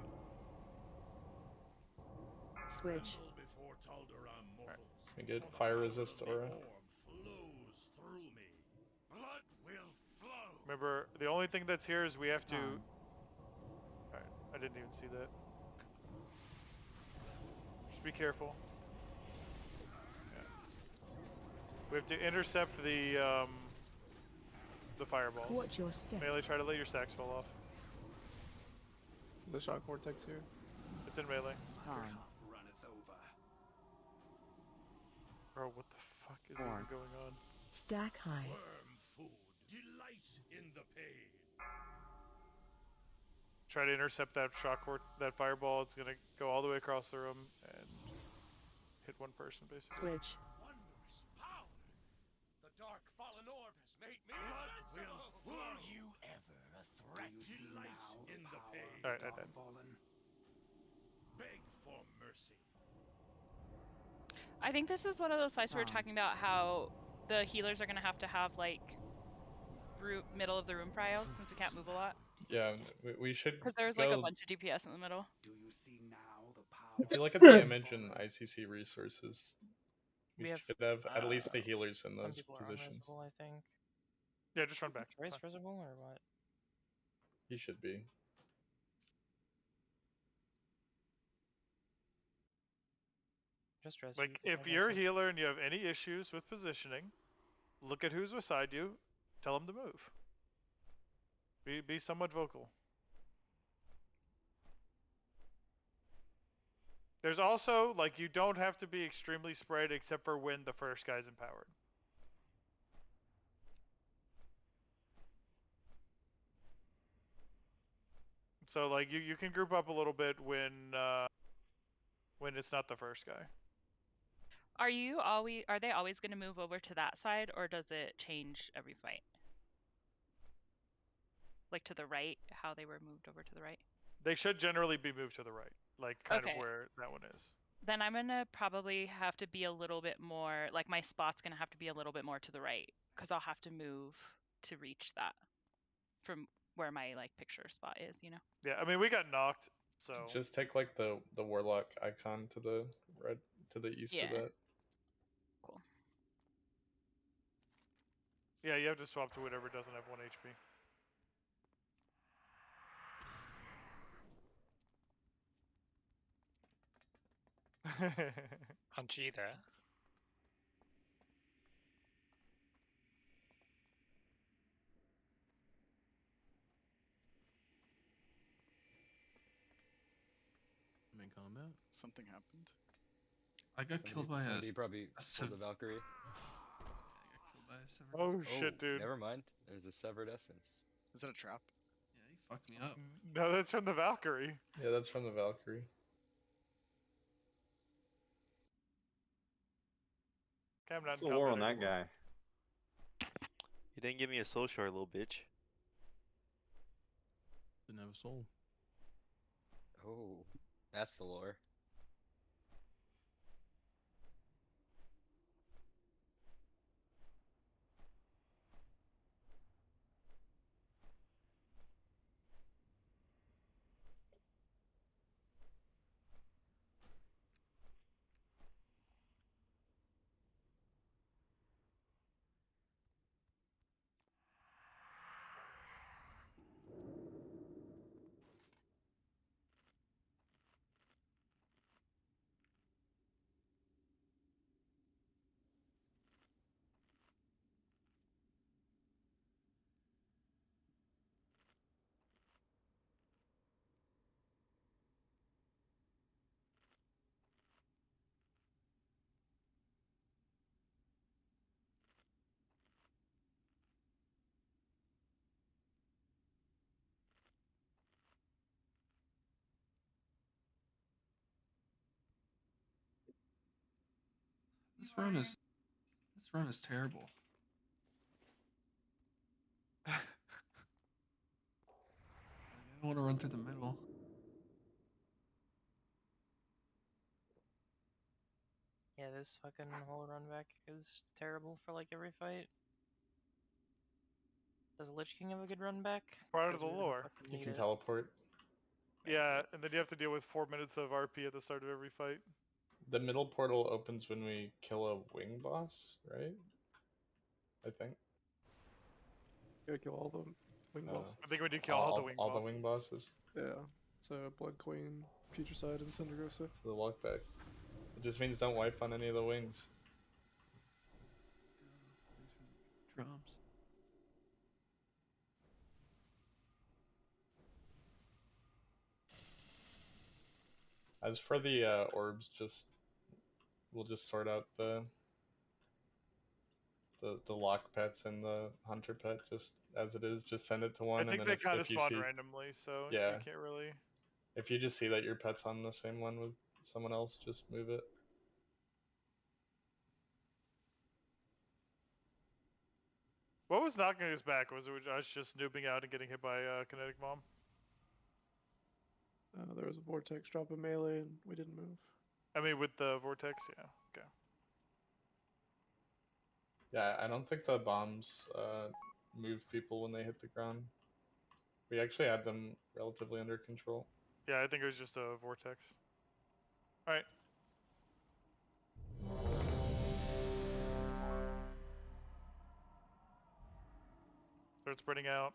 Switch. Before Tal'Daram mortals. Can we get fire resist aura? Flows through me. Blood will flow. Remember, the only thing that's here is we have to... Alright, I didn't even see that. Just be careful. Yeah. We have to intercept the fireballs. Watch your step. Melee, try to let your stacks fall off. The shock vortex here. It's in melee. Spawn. Runneth over. Bro, what the fuck is even going on? Stack high. Worm food. Delight in the pain. Try to intercept that that fireball. It's gonna go all the way across the room and hit 1 person, basically. Switch. Wondrous power. The dark fallen orb has made me invincible. Were you ever a threat? Delight in the pain. Alright, I died. Beg for mercy. I think this is one of those fights we were talking about, how the healers are going to have like middle of the room prio since we can't move a lot. Yeah, we should. Because there's like a bunch of DPS in the middle. Do you see now the power? If you look at the image in ICC resources, we should have at least the healers in those positions. I think. Yeah, just run back. Trace visible or what? He should be. Just res. Like, if you're a healer and you have any issues with positioning, look at who's beside you, tell them to move. Be somewhat vocal. There's also, like, you don't have to be extremely spread except for when the first guy's empowered. So like you can group up a little bit when it's not the first guy. Are they always going to move over to that side, or does it change every fight? Like to the right, how they were moved over to the right? They should generally be moved to the right, like kind of Okay. where that one is. Then I'm gonna probably have to be a little bit more, like my spot's gonna have to be a little bit more to the right, because I'll have to move to reach that from where my like picture spot is, you know? Yeah, I mean we got knocked, so Just take like the warlock icon to the right, to the east of Yeah. that. Cool. yeah, you have to swap to whatever doesn't have 1 HP. On G there. I'm in combat. Something happened. I got killed by Somebody probably a pulled a Valkyrie. I got killed by a severed Oh essence. shit, dude. Never mind. There's a severed essence. Is that a trap? Yeah, he fucked me up. No, that's from the Valkyrie. Yeah, that's from the Valkyrie. What's the war on that guy? He didn't give me a soul shard, little bitch. Didn't have a soul. Oh, that's the lore. This run is terrible. I don't want to run through the middle. Yeah, this fucking whole run back is terrible for like every fight. Does Lich King have a good run back? Part of 'Cause the we're gonna lore. fucking You need can it. teleport. Yeah, and then you have to deal with 4 minutes of RP at the start of every fight. The middle portal opens when we kill a wing boss, right? I think. Gotta kill all the wing bosses. I think when you kill all the wing all bosses. the wing bosses. Yeah. So Blood Queen, Putricide, and Cindergosa. So the walk back. It just means don't wipe on any of the wings. Drums. As for the orbs, we'll just sort out the lock pets and the hunter pet just as it is. Just send it to one, I think and they then kind of if you spawn see, randomly, so yeah, you can't really. if you just see that your pet's on the same one with someone else, just move it. What was knocking us back? Was it us just noobing out and getting hit by kinetic bomb? There was a vortex drop in melee, and we didn't move. I mean, with the vortex, yeah. Okay. Yeah, I don't think the bombs move people when they hit the ground. We actually had them relatively under control. Yeah, I think it was just a vortex. All right. Start spreading out.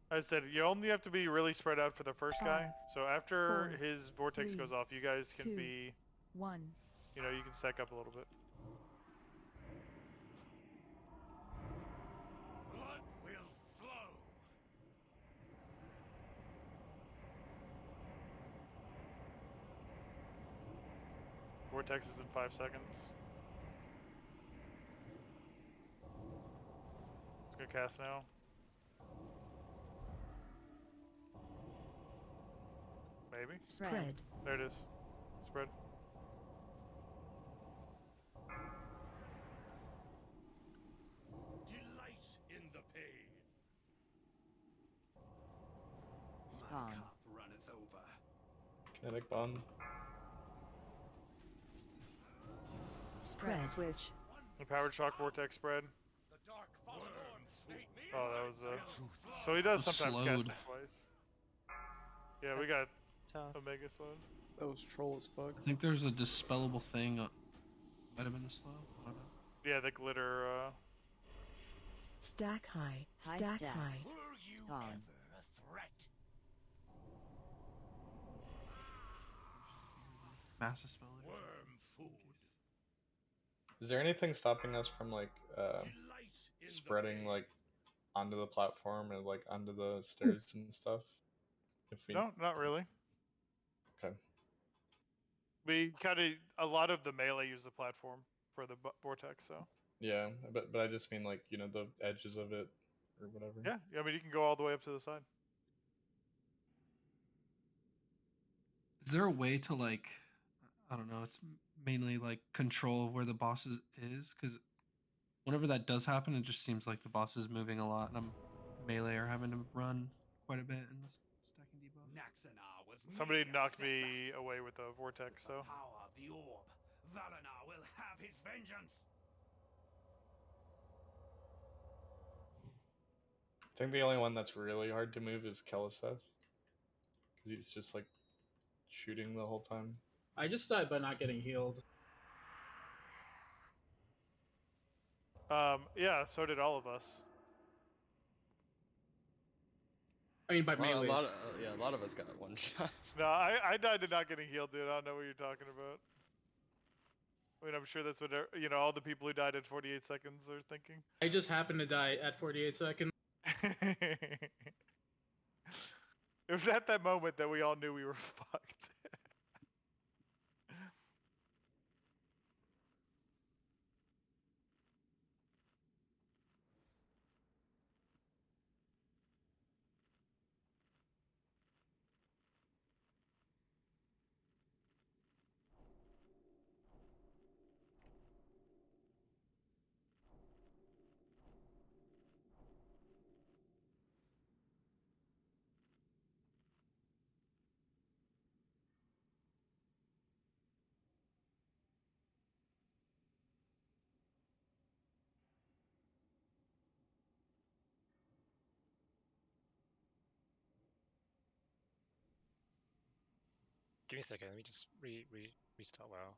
I said you only have to be really spread out for the first guy. So after 4, his vortex 3, goes off, you guys can 2, be, 1. you know, you can stack up a little bit. Blood will flow. vortexes in 5 seconds. It's gonna cast now. Maybe. Spread. There it is. Spread. Delight in the pain. Spawn. My cup runneth over. Kinetic bomb. Spread. Switch. Empowered shock vortex spread. The dark fallen lord ate me. Oh, that was so he does sometimes cast it twice. Yeah, we got Omega slowed. That was troll as fuck. I think there's a dispellable thing. Might have been a slow. I don't know. Yeah, the glitter. Stack high. Stack high. Were you Spawn. ever a threat? Massive spell. Worm food. Is there anything stopping us from like spreading like onto the platform and like onto the stairs and stuff? If we No, not really. Okay. We kind of a lot of the melee use the platform for the vortex, so. Yeah, but I just mean like the edges of it or whatever. Yeah, I mean you can go all the way up to the side. Is there a way to like, I don't know, it's mainly like control where the boss is? Because whenever that does happen, it just seems like the boss is moving a lot and I'm melee or having to run quite a bit in this stacking debuff. Naxanar was Somebody merely a knocked setback. me away with a vortex, so. Power of the orb. Valenar will have his vengeance. I think the only one that's really hard to move is Keliseth. Because he's just like shooting the whole time. I just died by not getting healed. Yeah, so did all of us. I mean, by A lot melees. a lot of us got one shot. No, I died to not getting healed, dude. I don't know what you're talking about. I mean, I'm sure that's what all the people who died at 48 seconds are thinking. I just happened to die at 48 seconds. It was at that moment that we all knew we were fucked. Give me a second. Let me just restart WoW.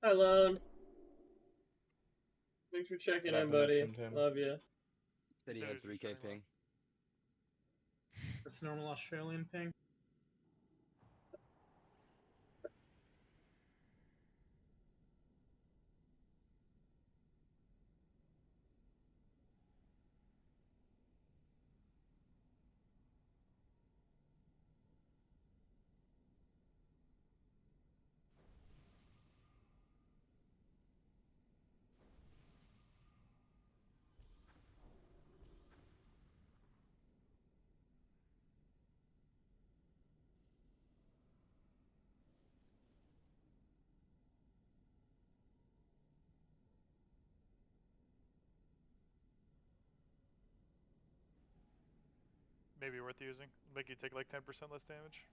Hi, Lone. Thanks for checking What in, happened to buddy. Tim Tam? Love you. Said he had 3K ping. That's normal Australian ping. maybe worth using. Make you take like 10% less damage.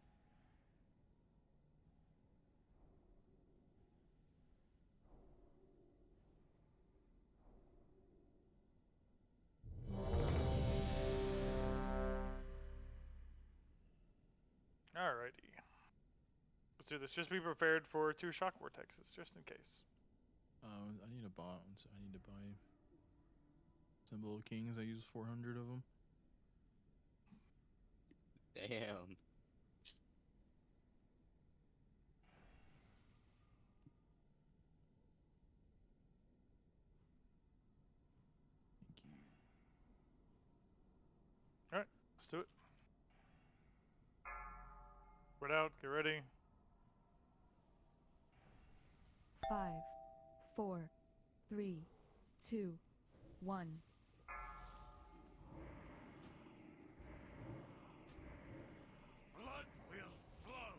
Alrighty. Let's do this. Just be prepared for 2 shock vortexes, just in case. I need a bot. I need to buy Symbol of Kings. I use 400 of them. Damn. Alright, let's do it. Spread out, get ready. 5, 4, 3, 2, 1. Blood will flow.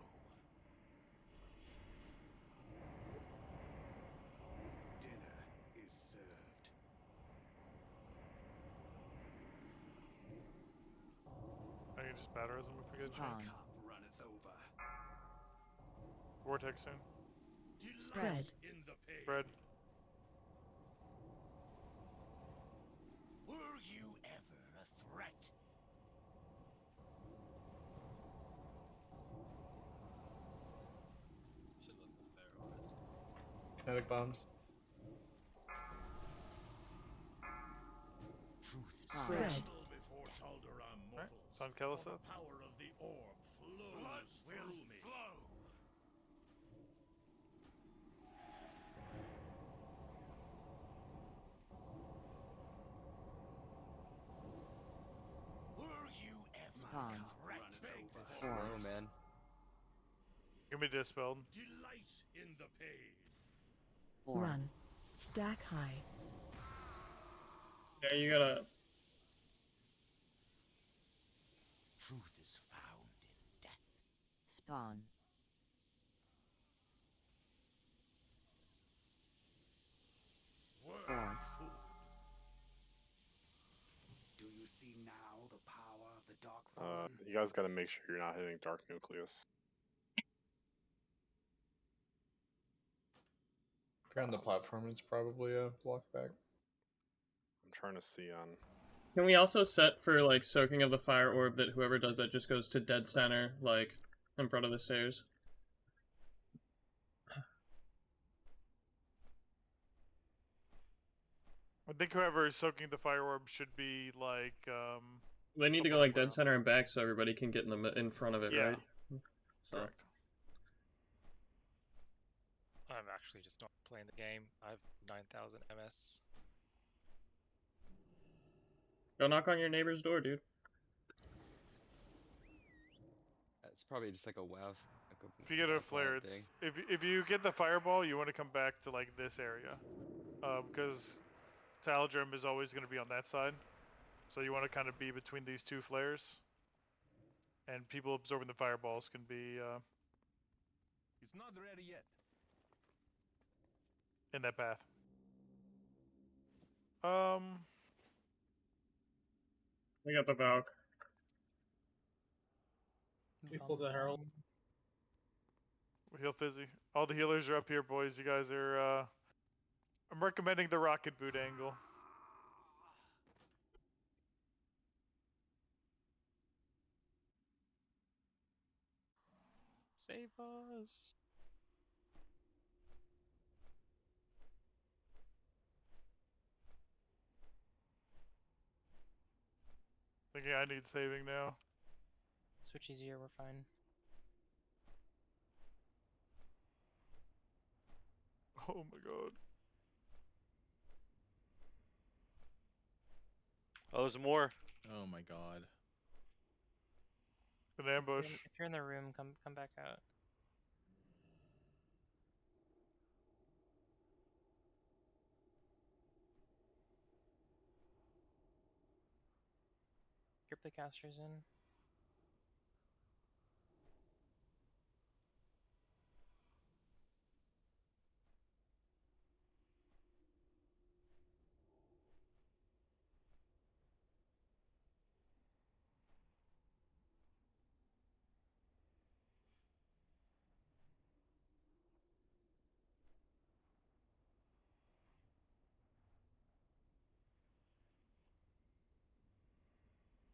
Dinner is served. I can just batter as him if we get a chance. Cup runneth over. Vortex soon. Spread. In the page. Spread. Were you ever a threat? Should let the fair orbits. Kinetic bombs. Truth Spread. before Tal'Daram mortals. Sun Kelisa. The power of the orb flows Blood will me. Flow. Were you ever Spawn. Slow, man. Give me dispelled. Delight in the pain. Run. Stack high. Yeah, you gotta. Truth is found in death. Spawn. Word Four. food. Do you see now the power of the Dark Fallen? You guys got to make sure you're not hitting Dark Nucleus. If you're on the platform, it's probably a block back. I'm trying to see on. Can we also set for like soaking of the fire orb that whoever does that just goes to dead center, like in front of the stairs? I think whoever is soaking the fire orb should be like. They need to go like dead center and back so everybody can get in front of it, Yeah. right? So. Correct. I'm actually just not playing the game. I have 9,000 MS. Go knock on your neighbor's door, dude. It's probably just like a WoW. If you get a flare, it's if you get the fireball, you want to come back to like this area, because Tal'Daram is always going to be on that side, so you want to kind of be between these 2 flares, and people absorbing the fireballs can be It's not ready yet. in that path. We got the Valk. We pulled the Herald. We heal Fizzy. All the healers are up here, boys. You guys are. I'm recommending the rocket boot angle. Save us. Thinking I need saving now. Switch easier, we're fine. Oh my god. Oh, there's more. Oh my god. An ambush. If you're in the room, come back out. Cryptocasters in.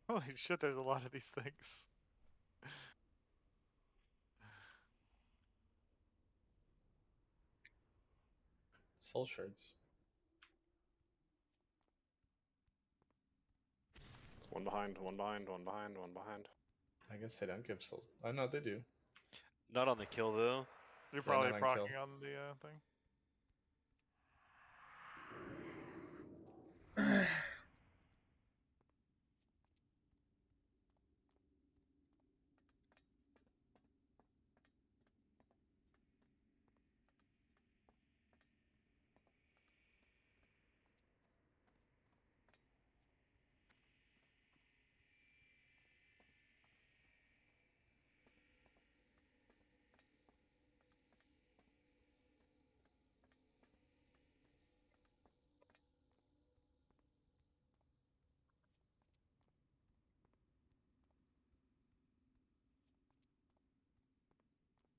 Holy shit, there's a lot of these things. Soul shards. One behind, one behind, one behind, one behind. I guess they don't give soul. Oh no, they do. Not on the kill though. You're Yeah, probably not on proccing kill. on the thing.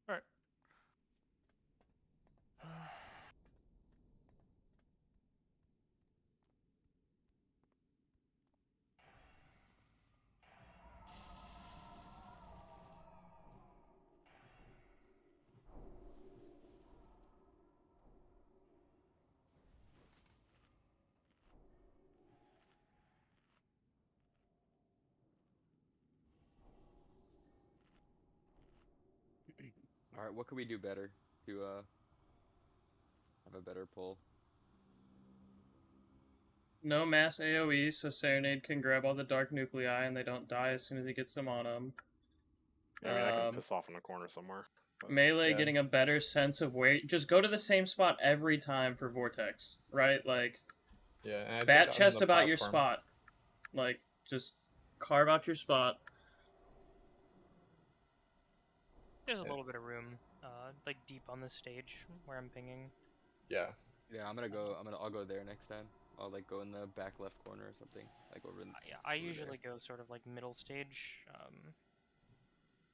Alright. All right, what could we do better to have a better pull? No mass AoE, so Serenade can grab all the dark nuclei and they don't die as soon as he gets them on them. Yeah, I mean, I can piss off in a corner somewhere. But... Melee getting a better sense of where. Just go to the same spot every time for Vortex, right? Like, yeah, bat chest about your spot. Like, just carve out your spot. There's a little bit of room, like deep on the stage where I'm pinging. Yeah. Yeah, I'll go there next time. I'll like go in the back left corner or something, like over in. Yeah, I usually go sort of like middle stage,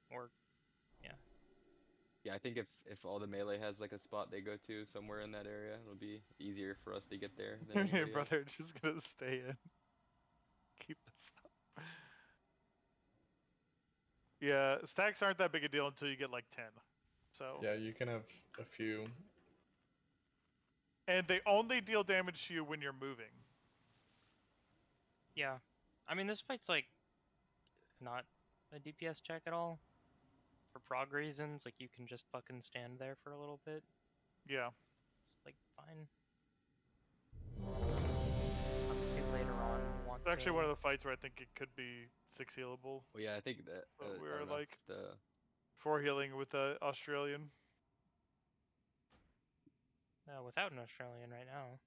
or yeah. Yeah, I think if all the melee has like a spot they go to somewhere in that area, it'll be easier for us to get there than Hey, anybody brother, else. just gonna stay in. Keep this up. Yeah, stacks aren't that big a deal until you get like 10. So. Yeah, you can have a few. And they only deal damage to you when you're moving. Yeah. I mean, this fight's like not a DPS check at all. For prog reasons, like you can just fucking stand there for a little bit. Yeah. It's like fine. Obviously later on want It's actually one of the fights where I think it could be 6 healable. Well, yeah, I think that we were like the 4 healing with the Australian. without an Australian right now.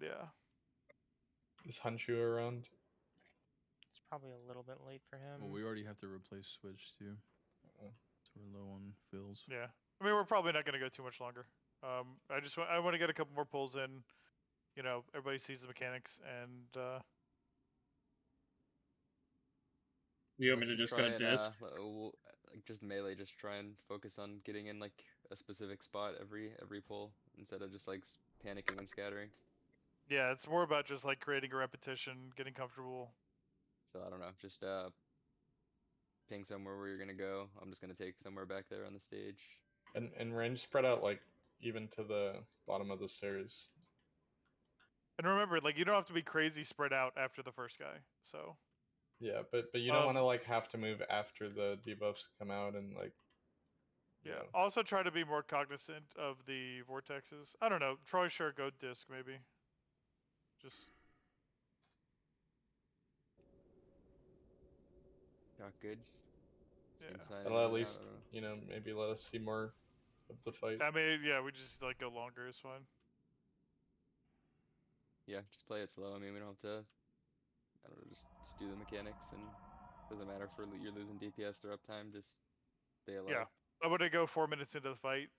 Yeah. Is Honshu around? It's probably a little bit late for him. Well, we already have to replace Switch too. So we're low on fills. Yeah. I mean, we're probably not going to go too much longer. I want to get a couple more pulls in. You know, everybody sees the mechanics and You want me to just go disc? Like just melee, just try and focus on getting in like a specific spot every pull instead of just like panicking and scattering. yeah, it's more about just like creating a repetition, getting comfortable. So I don't know, just ping somewhere where you're gonna go. I'm just gonna take somewhere back there on the stage. And range spread out like even to the bottom of the stairs. And remember, like you don't have to be crazy spread out after the first guy. So. Yeah, but you don't want to like have to move after the debuffs come out and like. Yeah. Also try to be more cognizant of the vortexes. I don't know. Troy, sure, go disc maybe. Just. Not good. Yeah. That'll at least maybe let us see more of the fight. I mean, yeah, we just like go longer is fine. Yeah, just play it slow. I mean, we don't have to. I don't know, just do the mechanics, and doesn't matter if you're losing DPS or uptime. Just stay alive. Yeah, I want to go 4 minutes into the fight.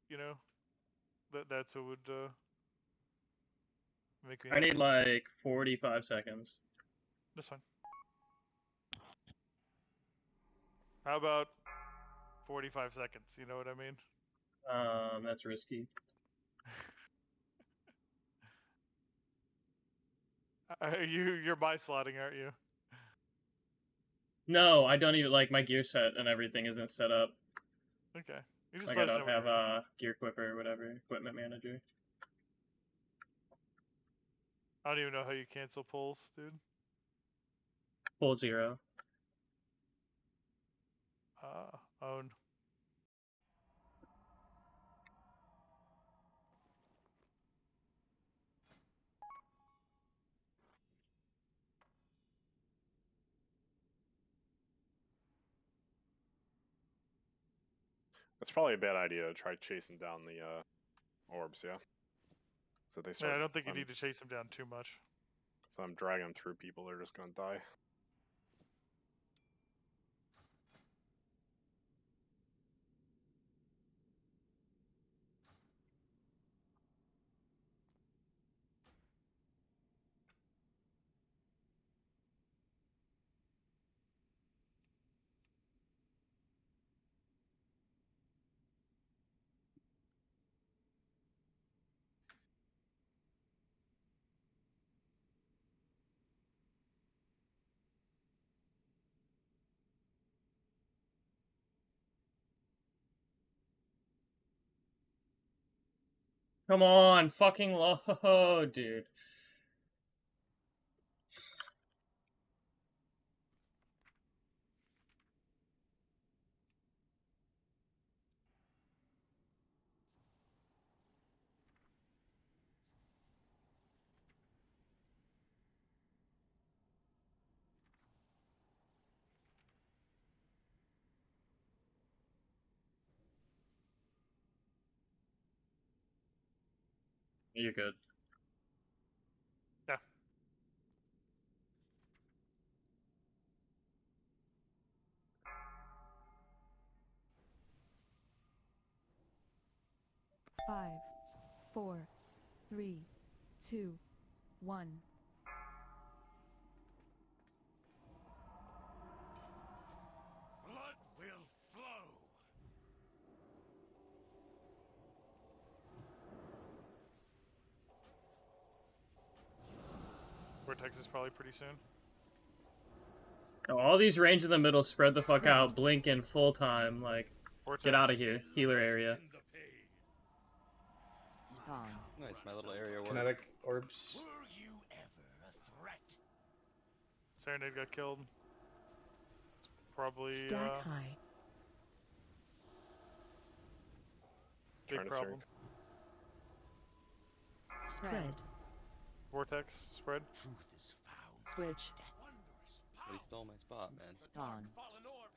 You know, that's what would make me. I need like 45 seconds. That's fine. How about 45 seconds? You know what I mean? That's risky. You're buy slotting, aren't you? No, I don't even like my gear set and everything isn't set up. Okay. You just Like let I us know don't when have you're ready. gear equipper or whatever, equipment manager. I don't even know how you cancel pulls, dude. Pull 0. Own. It's probably a bad idea to try chasing down the orbs, yeah. So they start. Yeah, I don't think you need to chase them down too much. So I'm dragging them through people, they're just gonna die. Come on, fucking low, dude. You're good. Yeah. Five, 4, 3, 2, 1. Blood will flow. Vortex is probably pretty soon. Oh, all these range in the middle, spread the fuck out, blink in full time, like, get out of here, healer area. Spawn. Nice, my little area work. Kinetic orbs. Were you ever a threat? Serenade got killed. It's probably Stack high. big problem. Spread. Vortex spread. Truth is found. Switch. But he stole my spot, man. Spawn.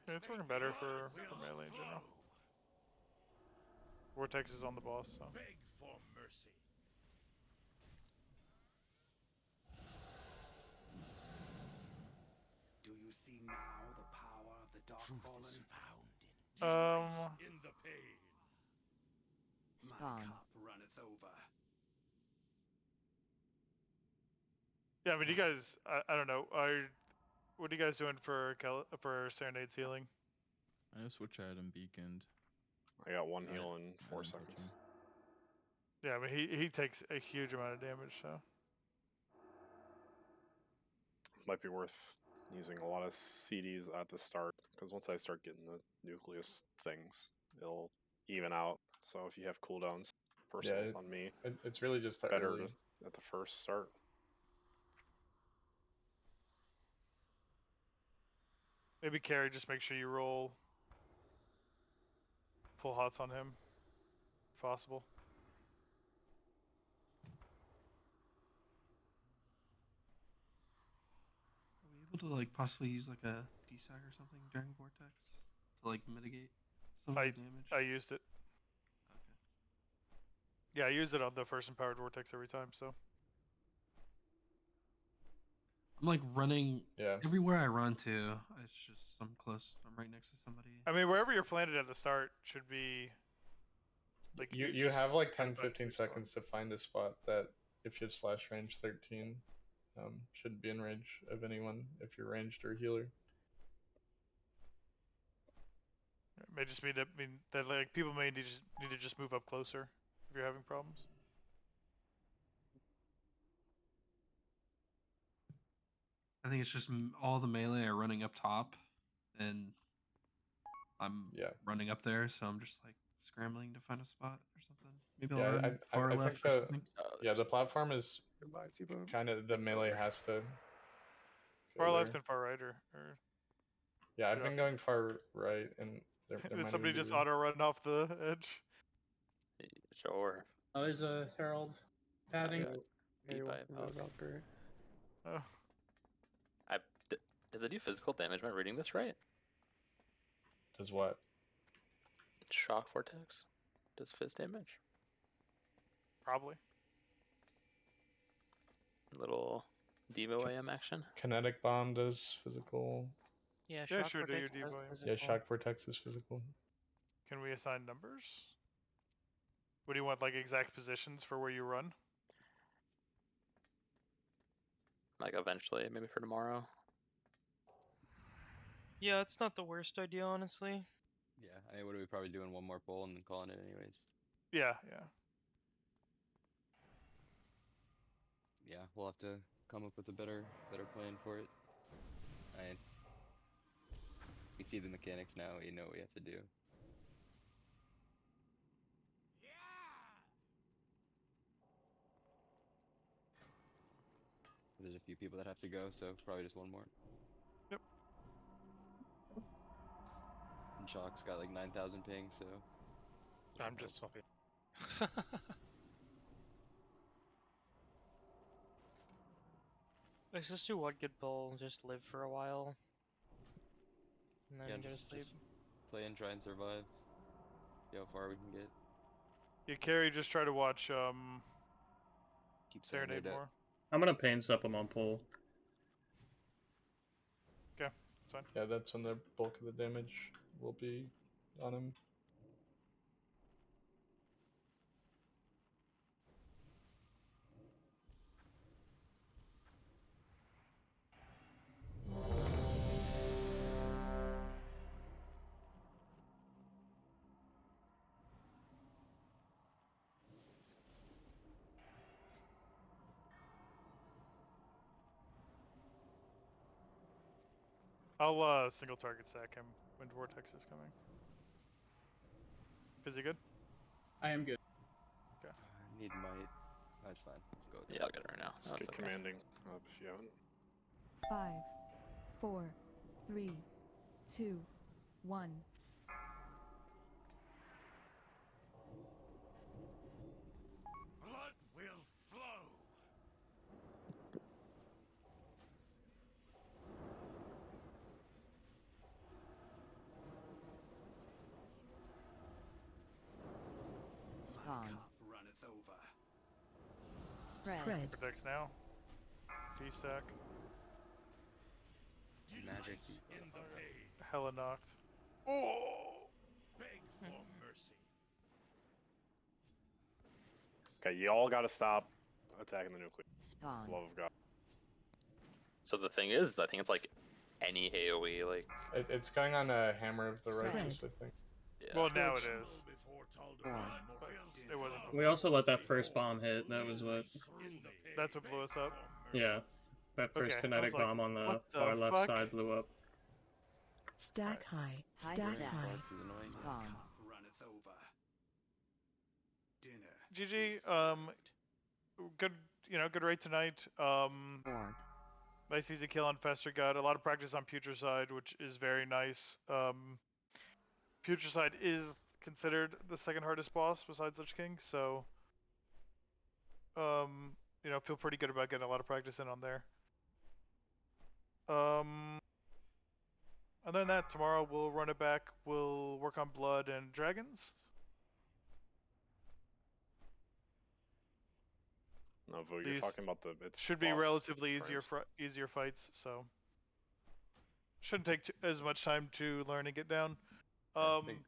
Yeah, it's working better for melee in general. Vortex is on the boss, so. Beg for mercy. Do you see now the power of the dark fallen? In the pain. Spawn. My cup runneth over. Yeah, I mean, you guys, I don't know. What are you guys doing for Serenade's healing? I know Switch had him beaconed. I got one heal in 4 seconds. Yeah, I mean, he takes a huge amount of damage, so. Might be worth using a lot of CDs at the start, because once I start getting the nucleus things, it'll even out. So if you have cooldowns, personals on me, it's really just that better early. just at the first start. Maybe Carrie, just make sure you roll full hots on him, if possible. Are we able to like possibly use like a DSAC or something during Vortex to like mitigate some of the damage? I used it. Okay. Yeah, I use it on the first empowered Vortex every time, so. I'm like running Yeah. everywhere I run to. It's just I'm close. I'm right next to somebody. I mean, wherever you're planted at the start should be. Like You have like 10-15 seconds to find a spot that, if you have slash range 13, shouldn't be in range of anyone if you're ranged or healer. It may just mean that like people may need to just move up closer if you're having problems. I think it's just all the melee are running up top, and I'm running up there, so I'm just like scrambling to find a spot or something. Maybe I'll run far I left think or something. the platform is kind of the melee has to. Far left and far right, or yeah, I've been going far right, and there did might somebody even just be... auto run off the edge? Sure. Oh, there's a Herald padding. Beat by a pug. Oh. Does it do physical damage? Am I reading this right? Does what? Shock vortex. Does fizz damage? Probably. Little Devo AM action. Kinetic bomb does physical. Yeah, Yeah, shock sure. Do your vortex does devo. physical. Yeah, shock vortex is physical. Can we assign numbers? What do you want, like exact positions for where you run? Like eventually, maybe for tomorrow. Yeah, it's not the worst idea, honestly. Yeah, I mean, what are we probably doing? One more poll and then calling it anyways. Yeah. Yeah, we'll have to come up with a better plan for it. We see the mechanics now. We know what we have to do. There's a few people that have to go, so probably just one more. Yep. And Shock's got like 9,000 ping, so. I'm just swapping. Let's just do one good pull and just live for a while. And then go to sleep. Just play and try and survive. See how far we can get. Yeah, Carrie, just try to watch Keep Serenade more. I'm gonna pain sup him on pull. Okay, that's fine. Yeah, that's when the bulk of the damage will be on him. I'll single target sack him when Vortex is coming. Is he good? I am good. Okay. I need might. That's fine. Let's go with Yeah, I'll get it right now. Just get commanding up if you haven't. 5, 4, 3, 2, 1. Blood will flow. Spawn. Runneth over. Spread. Vortex now. D-stack. Magic. In the pain. Hella knocked. Oh! Beg for mercy. Okay, you all gotta stop attacking the nuclear. Spawn. Love of God. So the thing is, I think it's like any AoE, like. It's going on a Hammer of the Righteous, I think. Yeah. Well, now it is. It wasn't. We also let that first bomb hit. That was what. That's what blew us up. Yeah, that first Okay, kinetic I was like, bomb on the what the far left fuck? side blew up. Stack high. Stack high. Spawn. Runneth over. Dinner. GG. Good. Good raid tonight. Nice easy kill on Fester. Got a lot of practice on Putricide, which is very nice. Putricide is considered the second hardest boss besides Lich King, so feel pretty good about getting a lot of practice in on there. Other than that, tomorrow we'll run it back. We'll work on Blood and Dragons. No, Vo, you're These talking about the. It should be relatively easier fights, so shouldn't take as much time to learn and get down.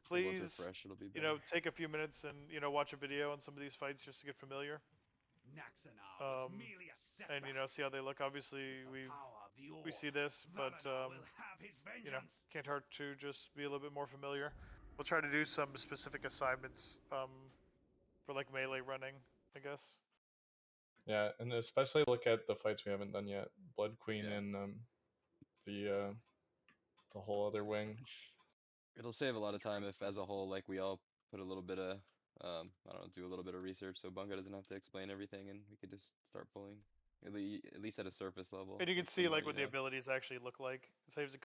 Please, refresh, it'll be better. take a few minutes and watch a video on some of these fights just to get familiar. And see how they look. Obviously, we see this, but can't hurt to just be a little bit more familiar. We'll try to do some specific assignments for like melee running, I guess. Yeah, and especially look at the fights we haven't done yet. Blood Queen and the the whole other wing. It'll save a lot of time if, as a whole, like we all put a little bit of, I don't know, do a little bit of research, so Bunga doesn't have to explain everything, and we could just start pulling, at least at a surface level. And you can with the see like knowledge what we the have. abilities actually look like. It saves a